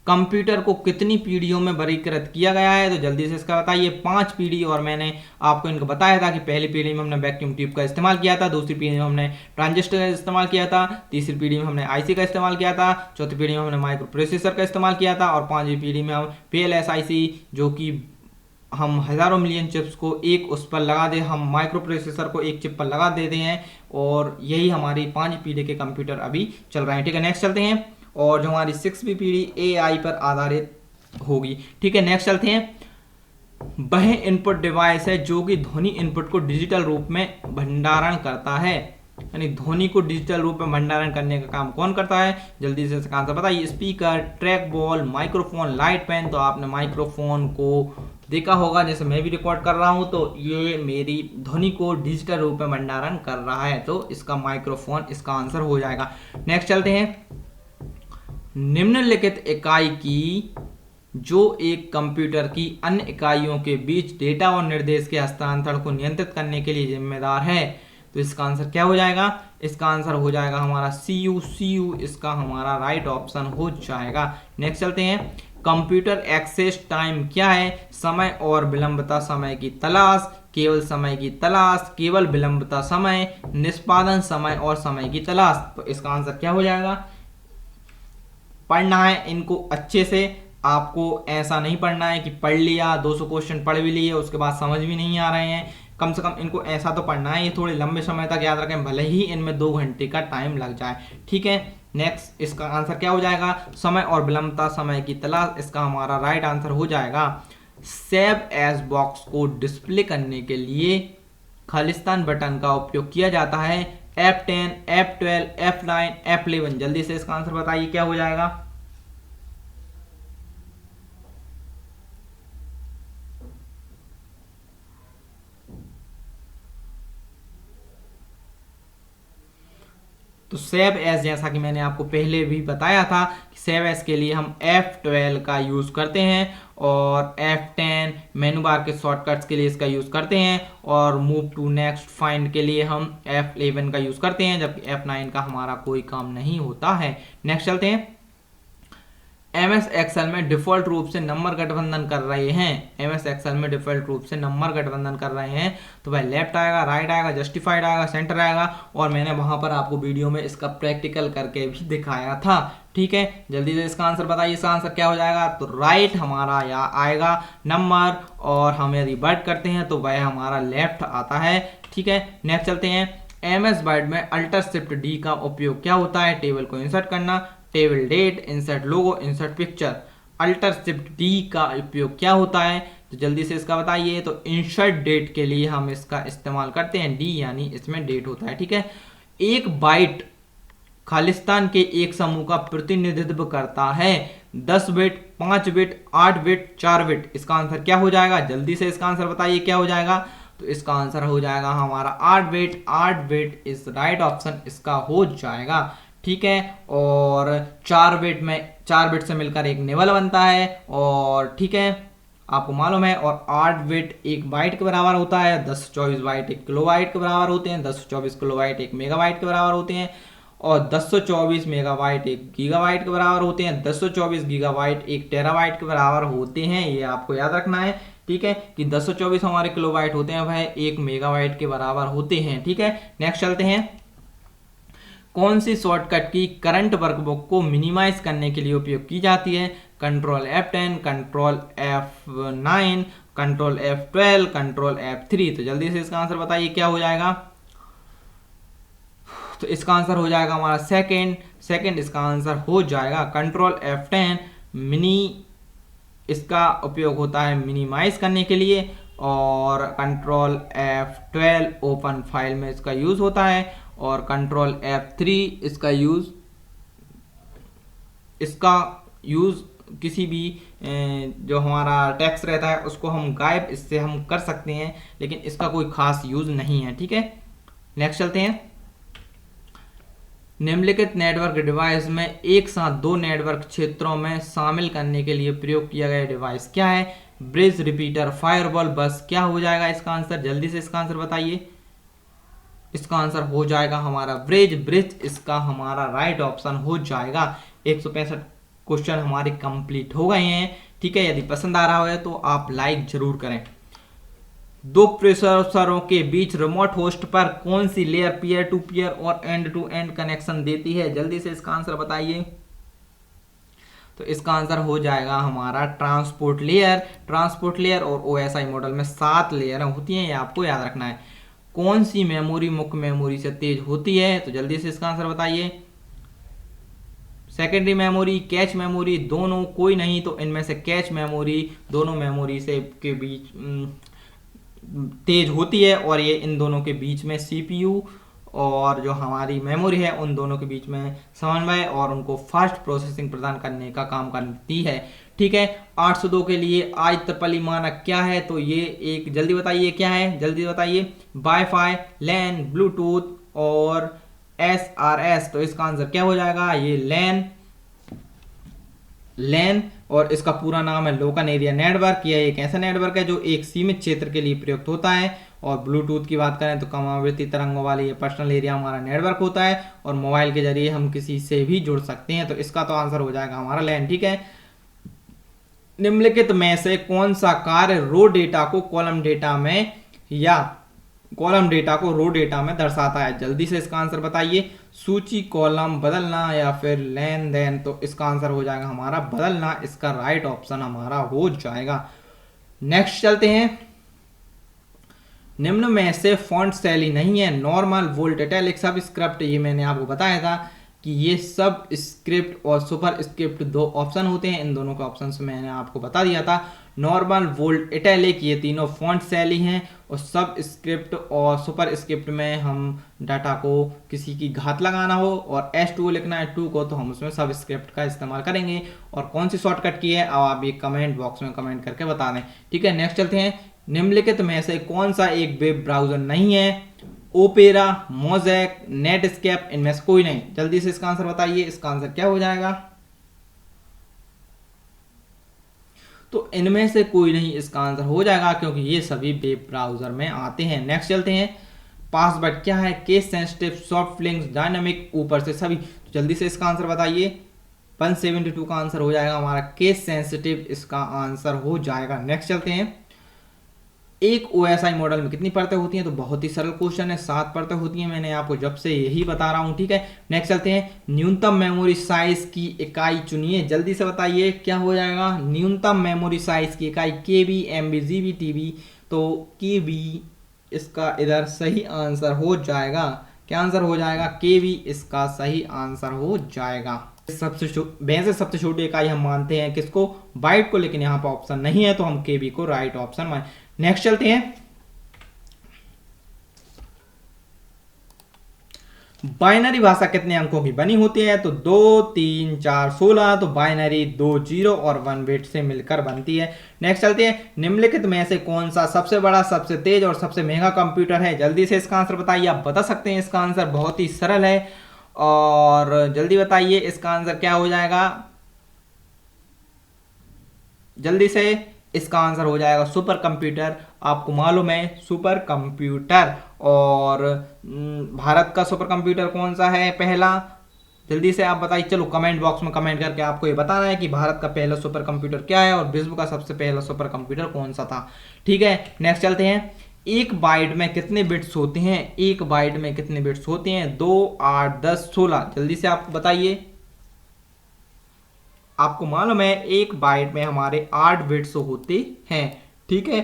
कंप्यूटर को कितनी पीढ़ियों में वर्गीकृत किया गया है? तो जल्दी से इसका बताइए। 5 पीढ़ी। और मैंने आपको इनको बताया था कि पहली पीढ़ी में हमने वैक्यूम ट्यूब का इस्तेमाल किया था, दूसरी पीढ़ी में हमने ट्रांजिस्टर का इस्तेमाल किया था, तीसरी पीढ़ी में हमने IC का इस्तेमाल किया था, चौथी पीढ़ी में हमने माइक्रो प्रोसेसर का इस्तेमाल किया था, और 5वीं पीढ़ी में हम PLSIC, जो कि हम हज़ारों मिलियन चिप्स को एक उस पर लगा दे, हम माइक्रो प्रोसेसर को एक चिप पर लगा देते हैं। और यही हमारी 5वीं पीढ़ी के कंप्यूटर अभी चल रहे हैं, ठीक है। नेक्स्ट चलते हैं। और जो हमारी 6वीं पीढ़ी AI पर आधारित होगी, ठीक है। नेक्स्ट चलते हैं। वह इनपुट डिवाइस है जो कि ध्वनि इनपुट को डिजिटल रूप में भंडारण करता है, यानी ध्वनि को डिजिटल रूप में भंडारण करने का काम कौन करता है? जल्दी से इसका आंसर बताइए। Speaker, track ball, microphone, light pen. तो आपने माइक्रोफोन को देखा होगा, जैसे मैं भी रिकॉर्ड कर रहा हूं तो ये मेरी ध्वनि को डिजिटल रूप में भंडारण कर रहा है, तो इसका माइक्रोफोन इसका आंसर हो जाएगा। नेक्स्ट चलते हैं। निम्नलिखित इकाई की जो एक कंप्यूटर की अन्य इकाइयों के बीच डेटा और निर्देश के हस्तांतरण को नियंत्रित करने के लिए जिम्मेदार है? तो इसका आंसर क्या हो जाएगा? इसका आंसर हो जाएगा हमारा CPU इसका हमारा राइट ऑप्शन हो जाएगा। नेक्स्ट चलते हैं। कंप्यूटर एक्सेस टाइम क्या है? समय और विलंबता समय की तलाश, केवल समय की तलाश, केवल विलंबता समय, निष्पादन समय और समय की तलाश। तो इसका आंसर क्या हो जाएगा? पढ़ना है इनको अच्छे से, आपको ऐसा नहीं पढ़ना है कि पढ़ लिया 200 क्वेश्चन पढ़ भी लिए उसके बाद समझ भी नहीं आ रहे हैं। कम से कम इनको ऐसा तो पढ़ना है, ये थोड़े लंबे समय तक याद रखें, भले ही इनमें 2 घंटे का टाइम लग जाए, ठीक है। नेक्स्ट इसका आंसर क्या हो जाएगा? समय और विलंबता समय की तलाश इसका हमारा राइट आंसर हो जाएगा। सेव एज बॉक्स को डिस्प्ले करने के लिए खालिस्तान बटन का उपयोग किया जाता है? F10, F12, F9, F11। जल्दी से इसका आंसर बताइए क्या हो जाएगा। तो सेव एस, जैसा कि मैंने आपको पहले भी बताया था कि सेव एस के लिए हम F12 का यूज़ करते हैं और F10 मेनू बार के शॉर्टकट्स के लिए इसका यूज़ करते हैं और मूव टू नेक्स्ट फाइंड के लिए हम F11 का यूज़ करते हैं, जबकि F9 का हमारा कोई काम नहीं होता है। नेक्स्ट चलते हैं। एमएस एक्सेल में डिफॉल्ट रूप से नंबर गठबंधन कर रहे हैं। एमएस एक्सेल में डिफॉल्ट रूप से नंबर गठबंधन कर रहे हैं तो भाई लेफ्ट आएगा, राइट आएगा, जस्टिफाइड आएगा, सेंटर आएगा, और मैंने वहां पर आपको वीडियो में इसका प्रैक्टिकल करके भी दिखाया था। ठीक है, जल्दी से इसका आंसर बताइए। इसका आंसर क्या हो जाएगा? तो राइट हमारा यहाँ आएगा नंबर, और हम यदि वर्ड करते हैं तो वह हमारा लेफ्ट आता है। ठीक है, नेक्स्ट चलते हैं। एमएस वर्ड में अल्टर शिफ्ट डी का उपयोग क्या होता है? टेबल को इंसर्ट करना, table date, insert logo, insert picture. Alter shift D का उपयोग क्या होता है? तो जल्दी से इसका बताइए। तो इंसर्ट डेट के लिए हम इसका इस्तेमाल करते हैं, डी यानी इसमें डेट होता है। ठीक है, एक बाइट खालिस्तान के एक समूह का प्रतिनिधित्व करता है। 10 बिट, 5 बिट, 8 बिट, 4 बिट। इसका आंसर क्या हो जाएगा? जल्दी से इसका आंसर बताइए क्या हो जाएगा। तो इसका आंसर हो जाएगा हमारा 8 bit. 8 bit is right option इसका हो जाएगा। ठीक है, और 4 बिट में 4 बिट से मिलकर एक निबल बनता है, और ठीक है आपको मालूम है। और 8 बिट एक बाइट के बराबर होता है, 1024 बाइट एक किलोबाइट के बराबर होते हैं, 1024 किलोबाइट एक मेगाबाइट के बराबर होते हैं, और 1024 मेगाबाइट एक गीगाबाइट के बराबर होते हैं, 1024 गीगाबाइट एक टेराबाइट के बराबर होते हैं। ये आपको याद रखना है। ठीक है, कि 1024 हमारे किलोबाइट होते हैं, वह एक मेगाबाइट के बराबर होते हैं। ठीक है, नेक्स्ट चलते हैं। कौन सी शॉर्टकट की करंट वर्कबुक को मिनिमाइज करने के लिए उपयोग की जाती है? Control F10, control F9, control F12, control F3। तो जल्दी से इसका आंसर बताइए क्या हो जाएगा। तो इसका आंसर हो जाएगा हमारा सेकंड इसका आंसर हो जाएगा कंट्रोल F10। मिनी इसका उपयोग होता है मिनिमाइज करने के लिए, और कंट्रोल F12 ओपन फाइल में इसका यूज होता है, और कंट्रोल F3 इसका यूज किसी भी जो हमारा टेक्स्ट रहता है उसको हम गायब इससे हम कर सकते हैं, लेकिन इसका कोई खास यूज नहीं है। ठीक है, नेक्स्ट चलते हैं। निम्नलिखित नेटवर्क डिवाइस में एक साथ 2 नेटवर्क क्षेत्रों में शामिल करने के लिए प्रयोग किया गया डिवाइस क्या है? ब्रिज, रिपीटर, फायरवॉल, बस। क्या हो जाएगा इसका आंसर? जल्दी से इसका आंसर बताइए। इसका आंसर हो जाएगा हमारा ब्रिज इसका हमारा राइट ऑप्शन हो जाएगा। 165 क्वेश्चन हमारे कंप्लीट हो गए हैं। ठीक है, यदि पसंद आ रहा है तो आप लाइक जरूर करें। 2 प्रोसेसरों के बीच रिमोट होस्ट पर कौन सी लेयर पीयर टू पीयर और एंड टू एंड कनेक्शन देती है? जल्दी से इसका आंसर बताइए। तो इसका आंसर हो जाएगा हमारा ट्रांसपोर्ट लेयर, और OSI मॉडल में 7 लेयर होती हैं, ये आपको याद रखना है। कौन सी मेमोरी मुख्य मेमोरी से तेज होती है? तो जल्दी से इसका आंसर बताइए। सेकेंडरी मेमोरी, कैच मेमोरी, दोनों, कोई नहीं। तो इनमें से कैच मेमोरी दोनों मेमोरी से के बीच तेज होती है, और ये इन दोनों के बीच में CPU और जो हमारी मेमोरी है उन दोनों के बीच में समन्वय और उनको फास्ट प्रोसेसिंग प्रदान करने का काम करती है। ठीक है, 802 के लिए IEEE मानक क्या है? तो ये एक, जल्दी बताइए क्या है, जल्दी बताइए। वाईफाई, लैन, ब्लूटूथ और SRS। तो इसका आंसर क्या हो जाएगा? ये लैन, और इसका पूरा नाम है लोकल एरिया नेटवर्क। यह एक ऐसा नेटवर्क है जो एक सीमित क्षेत्र के लिए प्रयुक्त होता है। और ब्लूटूथ की बात करें तो कम आवृत्ति तरंगों वाले ये पर्सनल एरिया हमारा नेटवर्क होता है, और मोबाइल के जरिए हम किसी से भी जुड़ सकते हैं। तो इसका तो आंसर हो जाएगा हमारा लैन। ठीक है, निम्नलिखित में से कौन सा कार्य रो डेटा को कॉलम डेटा में या कॉलम डेटा को रो डेटा में दर्शाता है? जल्दी से इसका आंसर बताइए। सूची, कॉलम, बदलना या फिर लेन देन। तो इसका आंसर हो जाएगा हमारा बदलना, इसका राइट ऑप्शन हमारा हो जाएगा। नेक्स्ट चलते हैं। निम्न में से फॉन्ट शैली नहीं है? Normal, bold, italic, subscript. ये मैंने आपको बताया था कि ये सब स्क्रिप्ट और सुपर स्क्रिप्ट दो ऑप्शन होते हैं। इन दोनों के ऑप्शन मैंने आपको बता दिया था। नॉर्मल, बोल्ड, इटैलिक ये तीनों फॉन्ट शैली हैं और सब स्क्रिप्ट और सुपर स्क्रिप्ट में हम डाटा को किसी की घात लगाना हो और S2 लिखना है 2 को, तो हम उसमें सब स्क्रिप्ट का इस्तेमाल करेंगे। और कौन सी शॉर्टकट की है अब आप ये कमेंट बॉक्स में कमेंट करके बता दें। ठीक है, नेक्स्ट चलते हैं। निम्नलिखित में से कौन सा एक वेब ब्राउजर नहीं है? ओपेरा, मोज़ेक, नेटस्केप, इनमें से कोई नहीं। जल्दी से इसका आंसर बताइए। इसका आंसर क्या हो जाएगा? तो इनमें से कोई नहीं इसका आंसर हो जाएगा, क्योंकि ये सभी वेब ब्राउजर में आते हैं। नेक्स्ट चलते हैं। पासवर्ड क्या है? Case sensitive, soft links, dynamic, ऊपर से सभी। तो जल्दी से इसका आंसर बताइए। 172 का आंसर हो जाएगा हमारा केस सेंसिटिव, इसका आंसर हो जाएगा। नेक्स्ट चलते हैं। एक OSI मॉडल में कितनी परतें होती हैं? तो बहुत ही सरल क्वेश्चन है, 7 परतें होती हैं। मैंने आपको जब से यही बता रहा हूं। ठीक है, नेक्स्ट चलते हैं। न्यूनतम मेमोरी साइज की इकाई चुनिए। जल्दी से बताइए क्या हो जाएगा? न्यूनतम मेमोरी साइज की इकाई KB, MB, GB, TB। तो KB इसका इधर सही आंसर हो जाएगा। क्या आंसर हो जाएगा? KB इसका सही आंसर हो जाएगा। सबसे छोटी इकाई हम मानते हैं किसको? बाइट को, लेकिन यहाँ पर ऑप्शन नहीं है तो हम KB को राइट ऑप्शन मान। नेक्स्ट चलते हैं। बाइनरी भाषा कितने अंकों की बनी होती है? तो 2, 3, 4, 16। तो बाइनरी 2 0 और 1 बिट से मिलकर बनती है। नेक्स्ट चलते हैं। निम्नलिखित में से कौन सा सबसे बड़ा, सबसे तेज और सबसे महंगा कंप्यूटर है? जल्दी से इसका आंसर बताइए। आप बता सकते हैं, इसका आंसर बहुत ही सरल है और जल्दी बताइए इसका आंसर क्या हो जाएगा। जल्दी से इसका आंसर हो जाएगा सुपर कंप्यूटर। आपको मालूम है सुपर कंप्यूटर, और भारत का सुपर कंप्यूटर कौन सा है पहला? जल्दी से आप बताइए। चलो कमेंट बॉक्स में कमेंट करके आपको ये बताना है कि भारत का पहला सुपर कंप्यूटर क्या है और विश्व का सबसे पहला सुपर कंप्यूटर कौन सा था। ठीक है, नेक्स्ट चलते हैं। एक बाइट में कितने बिट्स होते हैं? एक बाइट में कितने बिट्स होते हैं? 2, 8, 10, 16। जल्दी से आप बताइए। आपको मालूम है एक बाइट में हमारे 8 बिट्स होते हैं। ठीक है,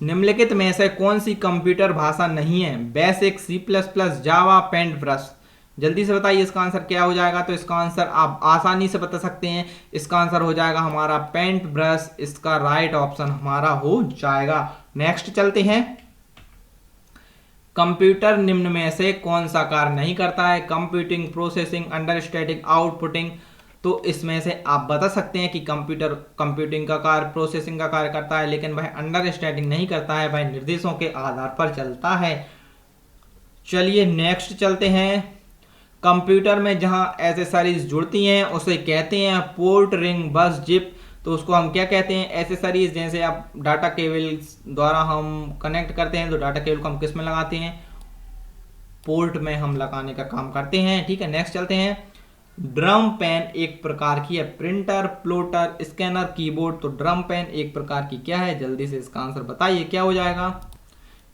निम्नलिखित में से कौन सी कंप्यूटर भाषा नहीं है? बेसिक, C++, जावा, पेंट ब्रश। जल्दी से बताइए इसका आंसर क्या हो जाएगा। तो इसका आंसर आप आसानी से बता सकते हैं। इसका आंसर हो जाएगा हमारा पेंट ब्रश, इसका राइट ऑप्शन हमारा हो जाएगा। नेक्स्ट चलते हैं। कंप्यूटर निम्न में से कौन सा कार्य नहीं करता है? Computing, processing, understanding, outputting. तो इसमें से आप बता सकते हैं कि कंप्यूटर कंप्यूटिंग का कार्य, प्रोसेसिंग का कार्य करता है, लेकिन वह अंडरस्टैंडिंग नहीं करता है, वह निर्देशों के आधार पर चलता है। चलिए नेक्स्ट चलते हैं। कंप्यूटर में जहां एसेसरीज जुड़ती हैं उसे कहते हैं पोर्ट, रिंग, बस, जिप। तो उसको हम क्या कहते हैं? एसेसरीज। जैसे आप डाटा केबल द्वारा हम कनेक्ट करते हैं, तो डाटा केबल को हम किस में लगाते हैं? पोर्ट में हम लगाने का काम करते हैं। ठीक है, नेक्स्ट चलते हैं। ड्रम पेन एक प्रकार की है? Printer, plotter, scanner, keyboard. तो ड्रम पेन एक प्रकार की क्या है? जल्दी से इसका आंसर बताइए क्या हो जाएगा।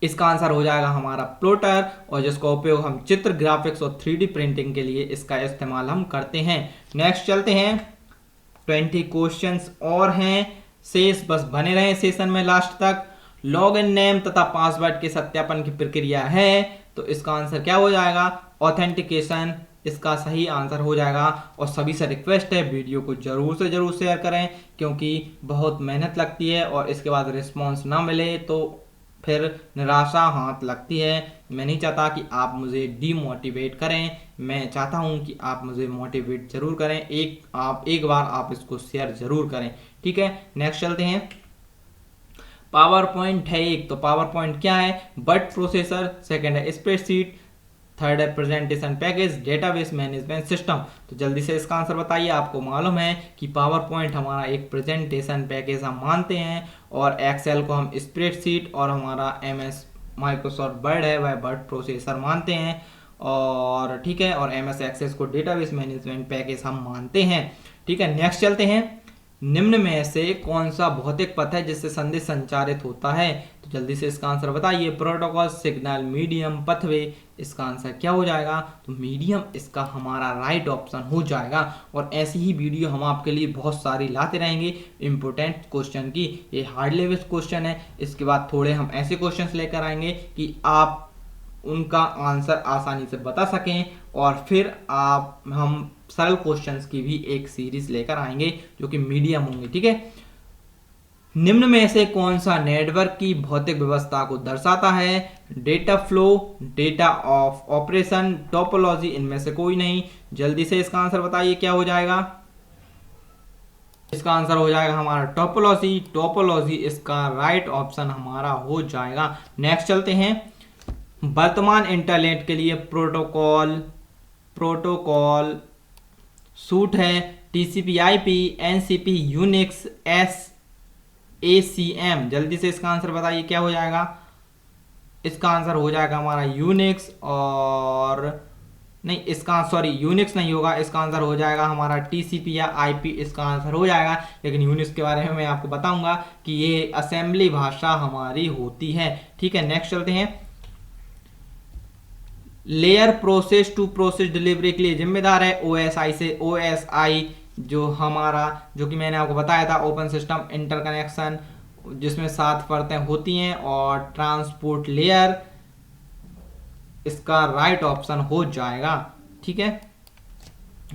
इसका आंसर हो जाएगा हमारा प्लॉटर, और जिसका उपयोग हम चित्र, ग्राफिक्स और 3D प्रिंटिंग के लिए इसका इस्तेमाल हम करते हैं। नेक्स्ट चलते हैं। 20 क्वेश्चंस और हैं शेष, बस बने रहे सेशन में लास्ट तक। लॉगिन नेम तथा पासवर्ड के सत्यापन की प्रक्रिया है, तो इसका आंसर क्या हो जाएगा? ऑथेंटिकेशन इसका सही आंसर हो जाएगा। और सभी से रिक्वेस्ट है वीडियो को जरूर से जरूर शेयर करें, क्योंकि बहुत मेहनत लगती है और इसके बाद रिस्पॉन्स ना मिले तो फिर निराशा हाथ लगती है। मैं नहीं चाहता कि आप मुझे डीमोटिवेट करें, मैं चाहता हूं कि आप मुझे मोटिवेट जरूर करें। एक बार आप इसको शेयर जरूर करें। ठीक है, नेक्स्ट चलते हैं। पावर पॉइंट है एक, तो पावर पॉइंट क्या है? Word processor. सेकंड है स्प्रेडशीट। थर्ड है presentation package, database management system. तो जल्दी से इसका आंसर बताइए। आपको मालूम है कि पावर पॉइंट हमारा एक प्रेजेंटेशन पैकेज हम मानते हैं, और एक्सेल को हम स्प्रेडशीट, और हमारा MS माइक्रोसॉफ्ट वर्ड है वह वर्ड प्रोसेसर मानते हैं। और ठीक है, और MS एक्सेस को डेटाबेस मैनेजमेंट पैकेज हम मानते हैं। ठीक है, नेक्स्ट चलते हैं। निम्न में से कौन सा भौतिक पथ है जिससे संदेश संचारित होता है? तो जल्दी से इसका आंसर बताइए। प्रोटोकॉल, सिग्नल, मीडियम, पथवे, इसका आंसर क्या हो जाएगा? तो मीडियम इसका हमारा राइट ऑप्शन हो जाएगा। और ऐसी ही वीडियो हम आपके लिए बहुत सारी लाते रहेंगे इंपॉर्टेंट क्वेश्चन की। ये हार्ड लेवल क्वेश्चन है, इसके बाद थोड़े हम ऐसे क्वेश्चंस लेकर आएंगे कि आप उनका आंसर आसानी से बता सकें, और फिर हम सरल क्वेश्चंस की भी एक सीरीज लेकर आएंगे जो कि मीडियम होंगे, ठीक है। निम्न में से कौन सा नेटवर्क की भौतिक व्यवस्था को दर्शाता है? Data flow, data of operation, topology, इनमें से कोई नहीं। जल्दी से इसका आंसर बताइए क्या हो जाएगा? इसका आंसर हो जाएगा हमारा टोपोलॉजी। टोपोलॉजी इसका राइट ऑप्शन हमारा हो जाएगा। नेक्स्ट चलते हैं। वर्तमान इंटरनेट के लिए प्रोटोकॉल सूट है TCP/IP, NCP, यूनिक्स, ACM। जल्दी से इसका आंसर बताइए क्या हो जाएगा? इसका आंसर हो जाएगा हमारा यूनिक्स, और नहीं, इसका सॉरी यूनिक्स नहीं होगा, इसका आंसर हो जाएगा हमारा TCP या IP इसका आंसर हो जाएगा। लेकिन यूनिक्स के बारे में मैं आपको बताऊंगा कि ये असेंबली भाषा हमारी होती है, ठीक है। नेक्स्ट चलते हैं। Layer process to process delivery के लिए जिम्मेदार है OSI से। OSI जो कि मैंने आपको बताया था, ओपन सिस्टम इंटरकनेक्शन, जिसमें 7 परतें होती हैं, और ट्रांसपोर्ट लेयर इसका राइट ऑप्शन हो जाएगा, ठीक है।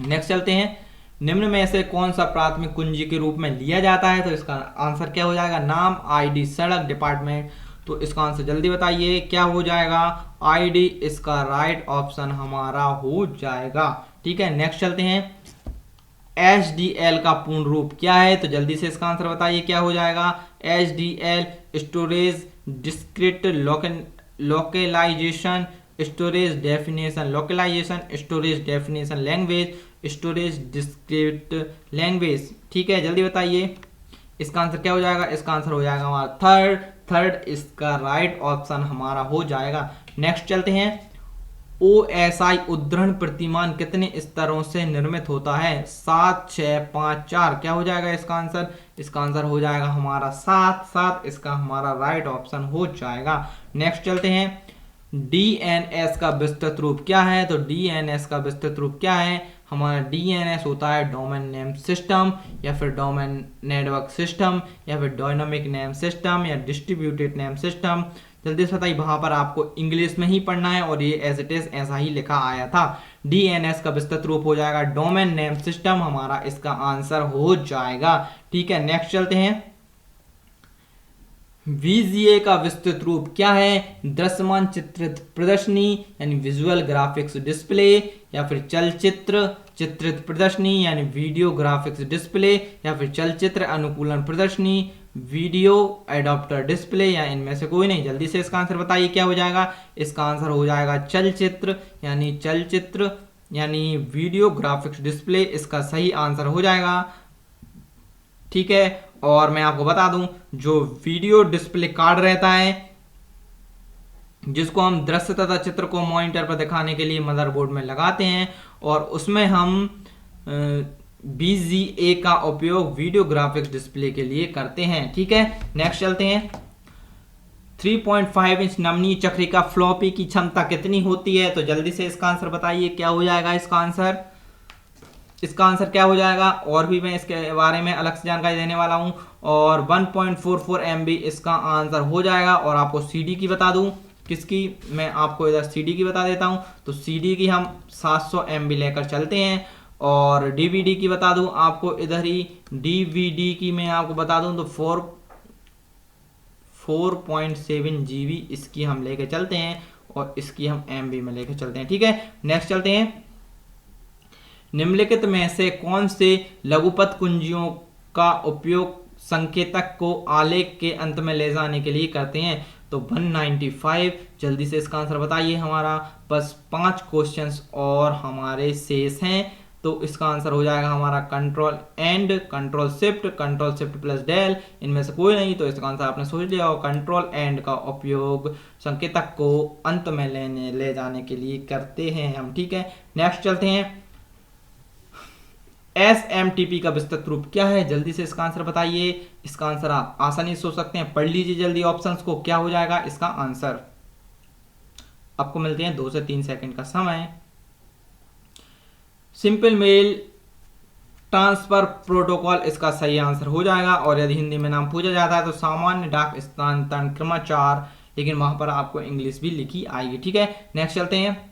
नेक्स्ट चलते हैं। निम्न में से कौन सा प्राथमिक कुंजी के रूप में लिया जाता है? तो इसका आंसर क्या हो जाएगा? नाम, ID, सड़क, डिपार्टमेंट। तो इसका आंसर जल्दी बताइए क्या हो जाएगा? ID इसका राइट ऑप्शन हमारा हो जाएगा, ठीक है। नेक्स्ट चलते हैं। HDL का पूर्ण रूप क्या है? तो जल्दी से इसका आंसर बताइए क्या हो जाएगा? HDL storage discrete localisation, storage definition localisation, storage definition language, storage discrete language, ठीक है। जल्दी बताइए इसका आंसर क्या हो जाएगा? इसका आंसर हो जाएगा हमारा थर्ड इसका राइट ऑप्शन हमारा हो जाएगा। नेक्स्ट चलते हैं। OSI उद्धरण प्रतिमान कितने स्तरों से निर्मित होता है? 7, 6, 5, 4। क्या हो जाएगा इसका आंसर? इसका आंसर हो जाएगा हमारा 7 इसका हमारा राइट ऑप्शन हो जाएगा। नेक्स्ट चलते हैं। DNS का विस्तृत रूप क्या है? तो DNS का विस्तृत रूप क्या है? हमारा DNS होता है डोमेन नेम सिस्टम, या फिर डोमेन नेटवर्क सिस्टम, या फिर डायनामिक नेम सिस्टम, या डिस्ट्रीब्यूटेड नेम सिस्टम। जल्दी से बताइए, वहां पर आपको इंग्लिश में ही पढ़ना है, और ये एज इट इज ऐसा ही लिखा आया था। DNS का विस्तृत रूप हो जाएगा डोमेन नेम सिस्टम, हमारा इसका आंसर हो जाएगा, ठीक है। नेक्स्ट चलते हैं। VGA का विस्तृत रूप क्या है? दृश्यमान चित्रित प्रदर्शनी यानी विजुअल ग्राफिक्स डिस्प्ले, या फिर चलचित्र चित्रित प्रदर्शनी यानी वीडियो ग्राफिक्स डिस्प्ले, या फिर चलचित्र अनुकूलन प्रदर्शनी, वीडियो एडॉप्टर डिस्प्ले, या इनमें से कोई नहीं। जल्दी से इसका आंसर बताइए क्या हो जाएगा? इसका आंसर हो जाएगा चलचित्र यानी वीडियो ग्राफिक्स डिस्प्ले इसका सही आंसर हो जाएगा, ठीक है। और मैं आपको बता दूं, जो वीडियो डिस्प्ले कार्ड रहता है, जिसको हम दृश्य तथा चित्र को मॉनिटर पर दिखाने के लिए मदरबोर्ड में लगाते हैं, और उसमें हम VGA का उपयोग वीडियो ग्राफिक्स डिस्प्ले के लिए करते हैं, ठीक है। नेक्स्ट चलते हैं। 3.5 इंच नमनीय चक्रिका फ्लॉपी की क्षमता कितनी होती है? तो जल्दी से इसका आंसर बताइए क्या हो जाएगा? इसका आंसर क्या हो जाएगा? और भी मैं इसके बारे में अलग से जानकारी देने वाला हूं। और 1.44 MB इसका आंसर हो जाएगा। और आपको CD की बता दूं, किसकी, मैं आपको इधर CD की बता देता हूं। तो CD की हम 700 MB लेकर चलते हैं। और DVD की बता दूं आपको, इधर ही DVD की मैं आपको बता दूं तो 4.7 GB इसकी हम लेके चलते हैं, और इसकी हम MB में लेके चलते हैं, ठीक है। नेक्स्ट चलते हैं। निम्नलिखित में से कौन से लघुपथ कुंजियों का उपयोग संकेतक को आलेख के अंत में ले जाने के लिए करते हैं? तो 195। जल्दी से इसका आंसर बताइए। हमारा बस 5 क्वेश्चंस और हमारे शेष हैं। तो इसका आंसर हो जाएगा हमारा control end, control shift plus del, इनमें से कोई नहीं। तो इसका आंसर आपने सोच लिया। और कंट्रोल एंड का उपयोग संकेतक को अंत में ले जाने के लिए करते हैं हम, ठीक है। नेक्स्ट चलते हैं। SMTP का विस्तृत रूप क्या है? जल्दी से इसका आंसर बताइए। इसका आंसर आप आसानी से सोच सकते हैं, पढ़ लीजिए जल्दी ऑप्शंस को। क्या हो जाएगा इसका आंसर? आपको मिलते हैं 2 से 3 सेकंड का समय। सिंपल मेल ट्रांसफर प्रोटोकॉल इसका सही आंसर हो जाएगा। और यदि हिंदी में नाम पूछा जाता है तो सामान्य डाक स्थानांतरण क्रमाचार, लेकिन वहां पर आपको इंग्लिश भी लिखी आएगी। ठीक है, नेक्स्ट चलते हैं।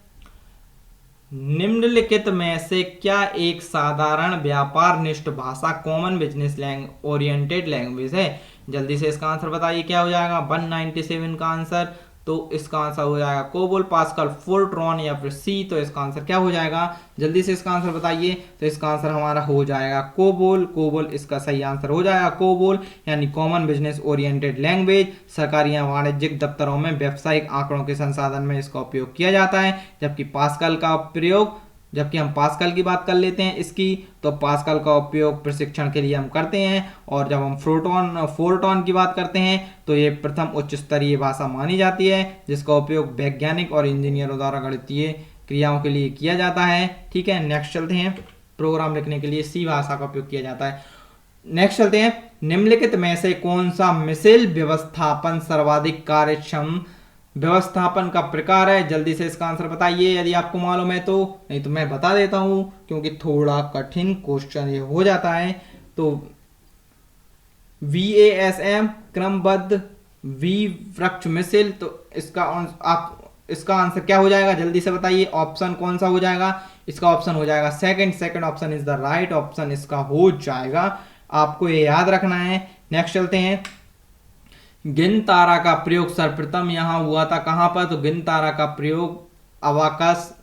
निम्नलिखित में से क्या एक साधारण व्यापार निष्ठ भाषा कॉमन बिजनेस ओरिएंटेड लैंग्वेज है? जल्दी से इसका आंसर बताइए क्या हो जाएगा। 197 का आंसर, तो इसका आंसर हो जाएगा कोबोल, पास्कल, फोर्ट्रॉन या फिर सी। तो इसका आंसर क्या हो जाएगा, जल्दी से इसका आंसर बताइए। तो इसका आंसर हमारा हो जाएगा कोबोल। कोबोल इसका सही आंसर हो जाएगा। कोबोल यानी कॉमन बिजनेस ओरिएंटेड लैंग्वेज। सरकारी या वाणिज्यिक दफ्तरों में व्यावसायिक आंकड़ों के संसाधन में इसका उपयोग किया जाता है। जबकि पास्कल का प्रयोग, जबकि हम पास्कल की बात कर लेते हैं इसकी, तो पास्कल का उपयोग प्रशिक्षण के लिए हम करते हैं। और जब हम फोर्ट्रॉन की बात करते हैं तो ये प्रथम उच्च स्तरीय भाषा मानी जाती है जिसका उपयोग वैज्ञानिक और इंजीनियरों द्वारा गणितीय क्रियाओं के लिए किया जाता है। ठीक है, नेक्स्ट चलते हैं। प्रोग्राम लिखने के लिए सी भाषा का उपयोग किया जाता है। नेक्स्ट चलते हैं। निम्नलिखित में से कौन सा मिसेल व्यवस्थापन सर्वाधिक कार्यक्षम व्यवस्थापन का प्रकार है? जल्दी से इसका आंसर बताइए यदि आपको मालूम है तो, नहीं तो मैं बता देता हूं क्योंकि थोड़ा कठिन क्वेश्चन ये हो जाता है। तो VASM क्रमबद्ध वृक्ष मिसेल, तो इसका आंसर क्या हो जाएगा, जल्दी से बताइए। ऑप्शन कौन सा हो जाएगा? इसका ऑप्शन हो जाएगा second option is the right option इसका हो जाएगा। आपको ये याद रखना है। नेक्स्ट चलते हैं। गिन तारा का प्रयोग सर्वप्रथम यहां हुआ था कहां पर? तो गिन तारा का प्रयोग अबाकस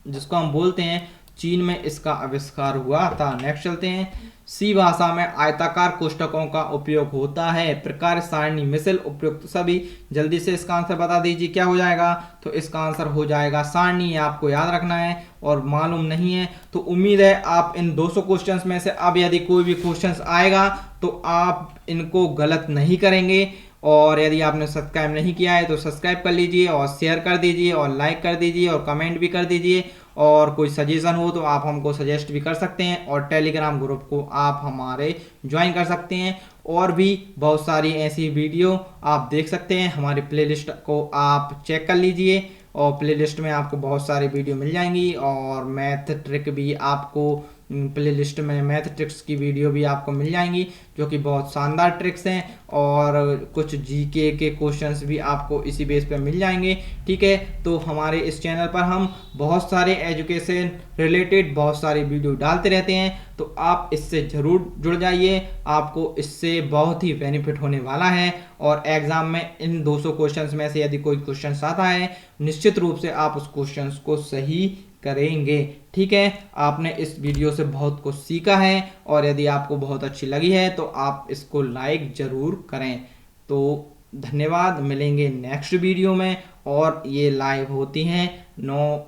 जिसको हम बोलते हैं, चीन में इसका आविष्कार हुआ था। नेक्स्ट चलते हैं। सी भाषा में आयताकार कोष्ठकों का उपयोग होता है। प्रकार सारणी मिसल उपयुक्त सभी। जल्दी से इसका आंसर बता दीजिए क्या हो जाएगा। तो इसका आंसर हो जाएगा सारणी। आपको याद रखना है और मालूम नहीं है तो उम्मीद है आप इन 200 क्वेश्चंस में से अब यदि कोई भी क्वेश्चंस आएगा तो आप इनको गलत नहीं करेंगे। और यदि आपने सब्सक्राइब नहीं किया है तो सब्सक्राइब कर लीजिए और शेयर कर दीजिए और लाइक कर दीजिए और कमेंट भी कर दीजिए। और कोई सजेशन हो तो आप हमको सजेस्ट भी कर सकते हैं और टेलीग्राम ग्रुप को आप हमारे ज्वाइन कर सकते हैं। और भी बहुत सारी ऐसी वीडियो आप देख सकते हैं। हमारी प्लेलिस्ट को आप चेक कर लीजिए और प्लेलिस्ट में आपको बहुत सारी वीडियो मिल जाएंगी। और मैथ ट्रिक भी आपको प्लेलिस्ट में मैथ ट्रिक्स की वीडियो भी आपको मिल जाएंगी जो कि बहुत शानदार ट्रिक्स हैं। और कुछ जीके के क्वेश्चंस भी आपको इसी बेस पे मिल जाएंगे। ठीक है, तो हमारे इस चैनल पर हम बहुत सारे एजुकेशन रिलेटेड बहुत सारी वीडियो डालते रहते हैं, तो आप इससे ज़रूर जुड़ जाइए। आपको इससे बहुत ही बेनिफिट होने वाला है। और एग्जाम में इन 200 क्वेश्चंस में से यदि कोई क्वेश्चन आता है निश्चित रूप से आप उस क्वेश्चन को सही करेंगे। ठीक है, आपने इस वीडियो से बहुत कुछ सीखा है और यदि आपको बहुत अच्छी लगी है तो आप इसको लाइक जरूर करें। तो धन्यवाद, मिलेंगे नेक्स्ट वीडियो में। और ये लाइव होती हैं 9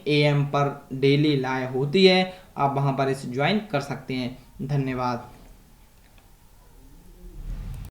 AM पर डेली लाइव होती है। आप वहां पर इसे ज्वाइन कर सकते हैं। धन्यवाद।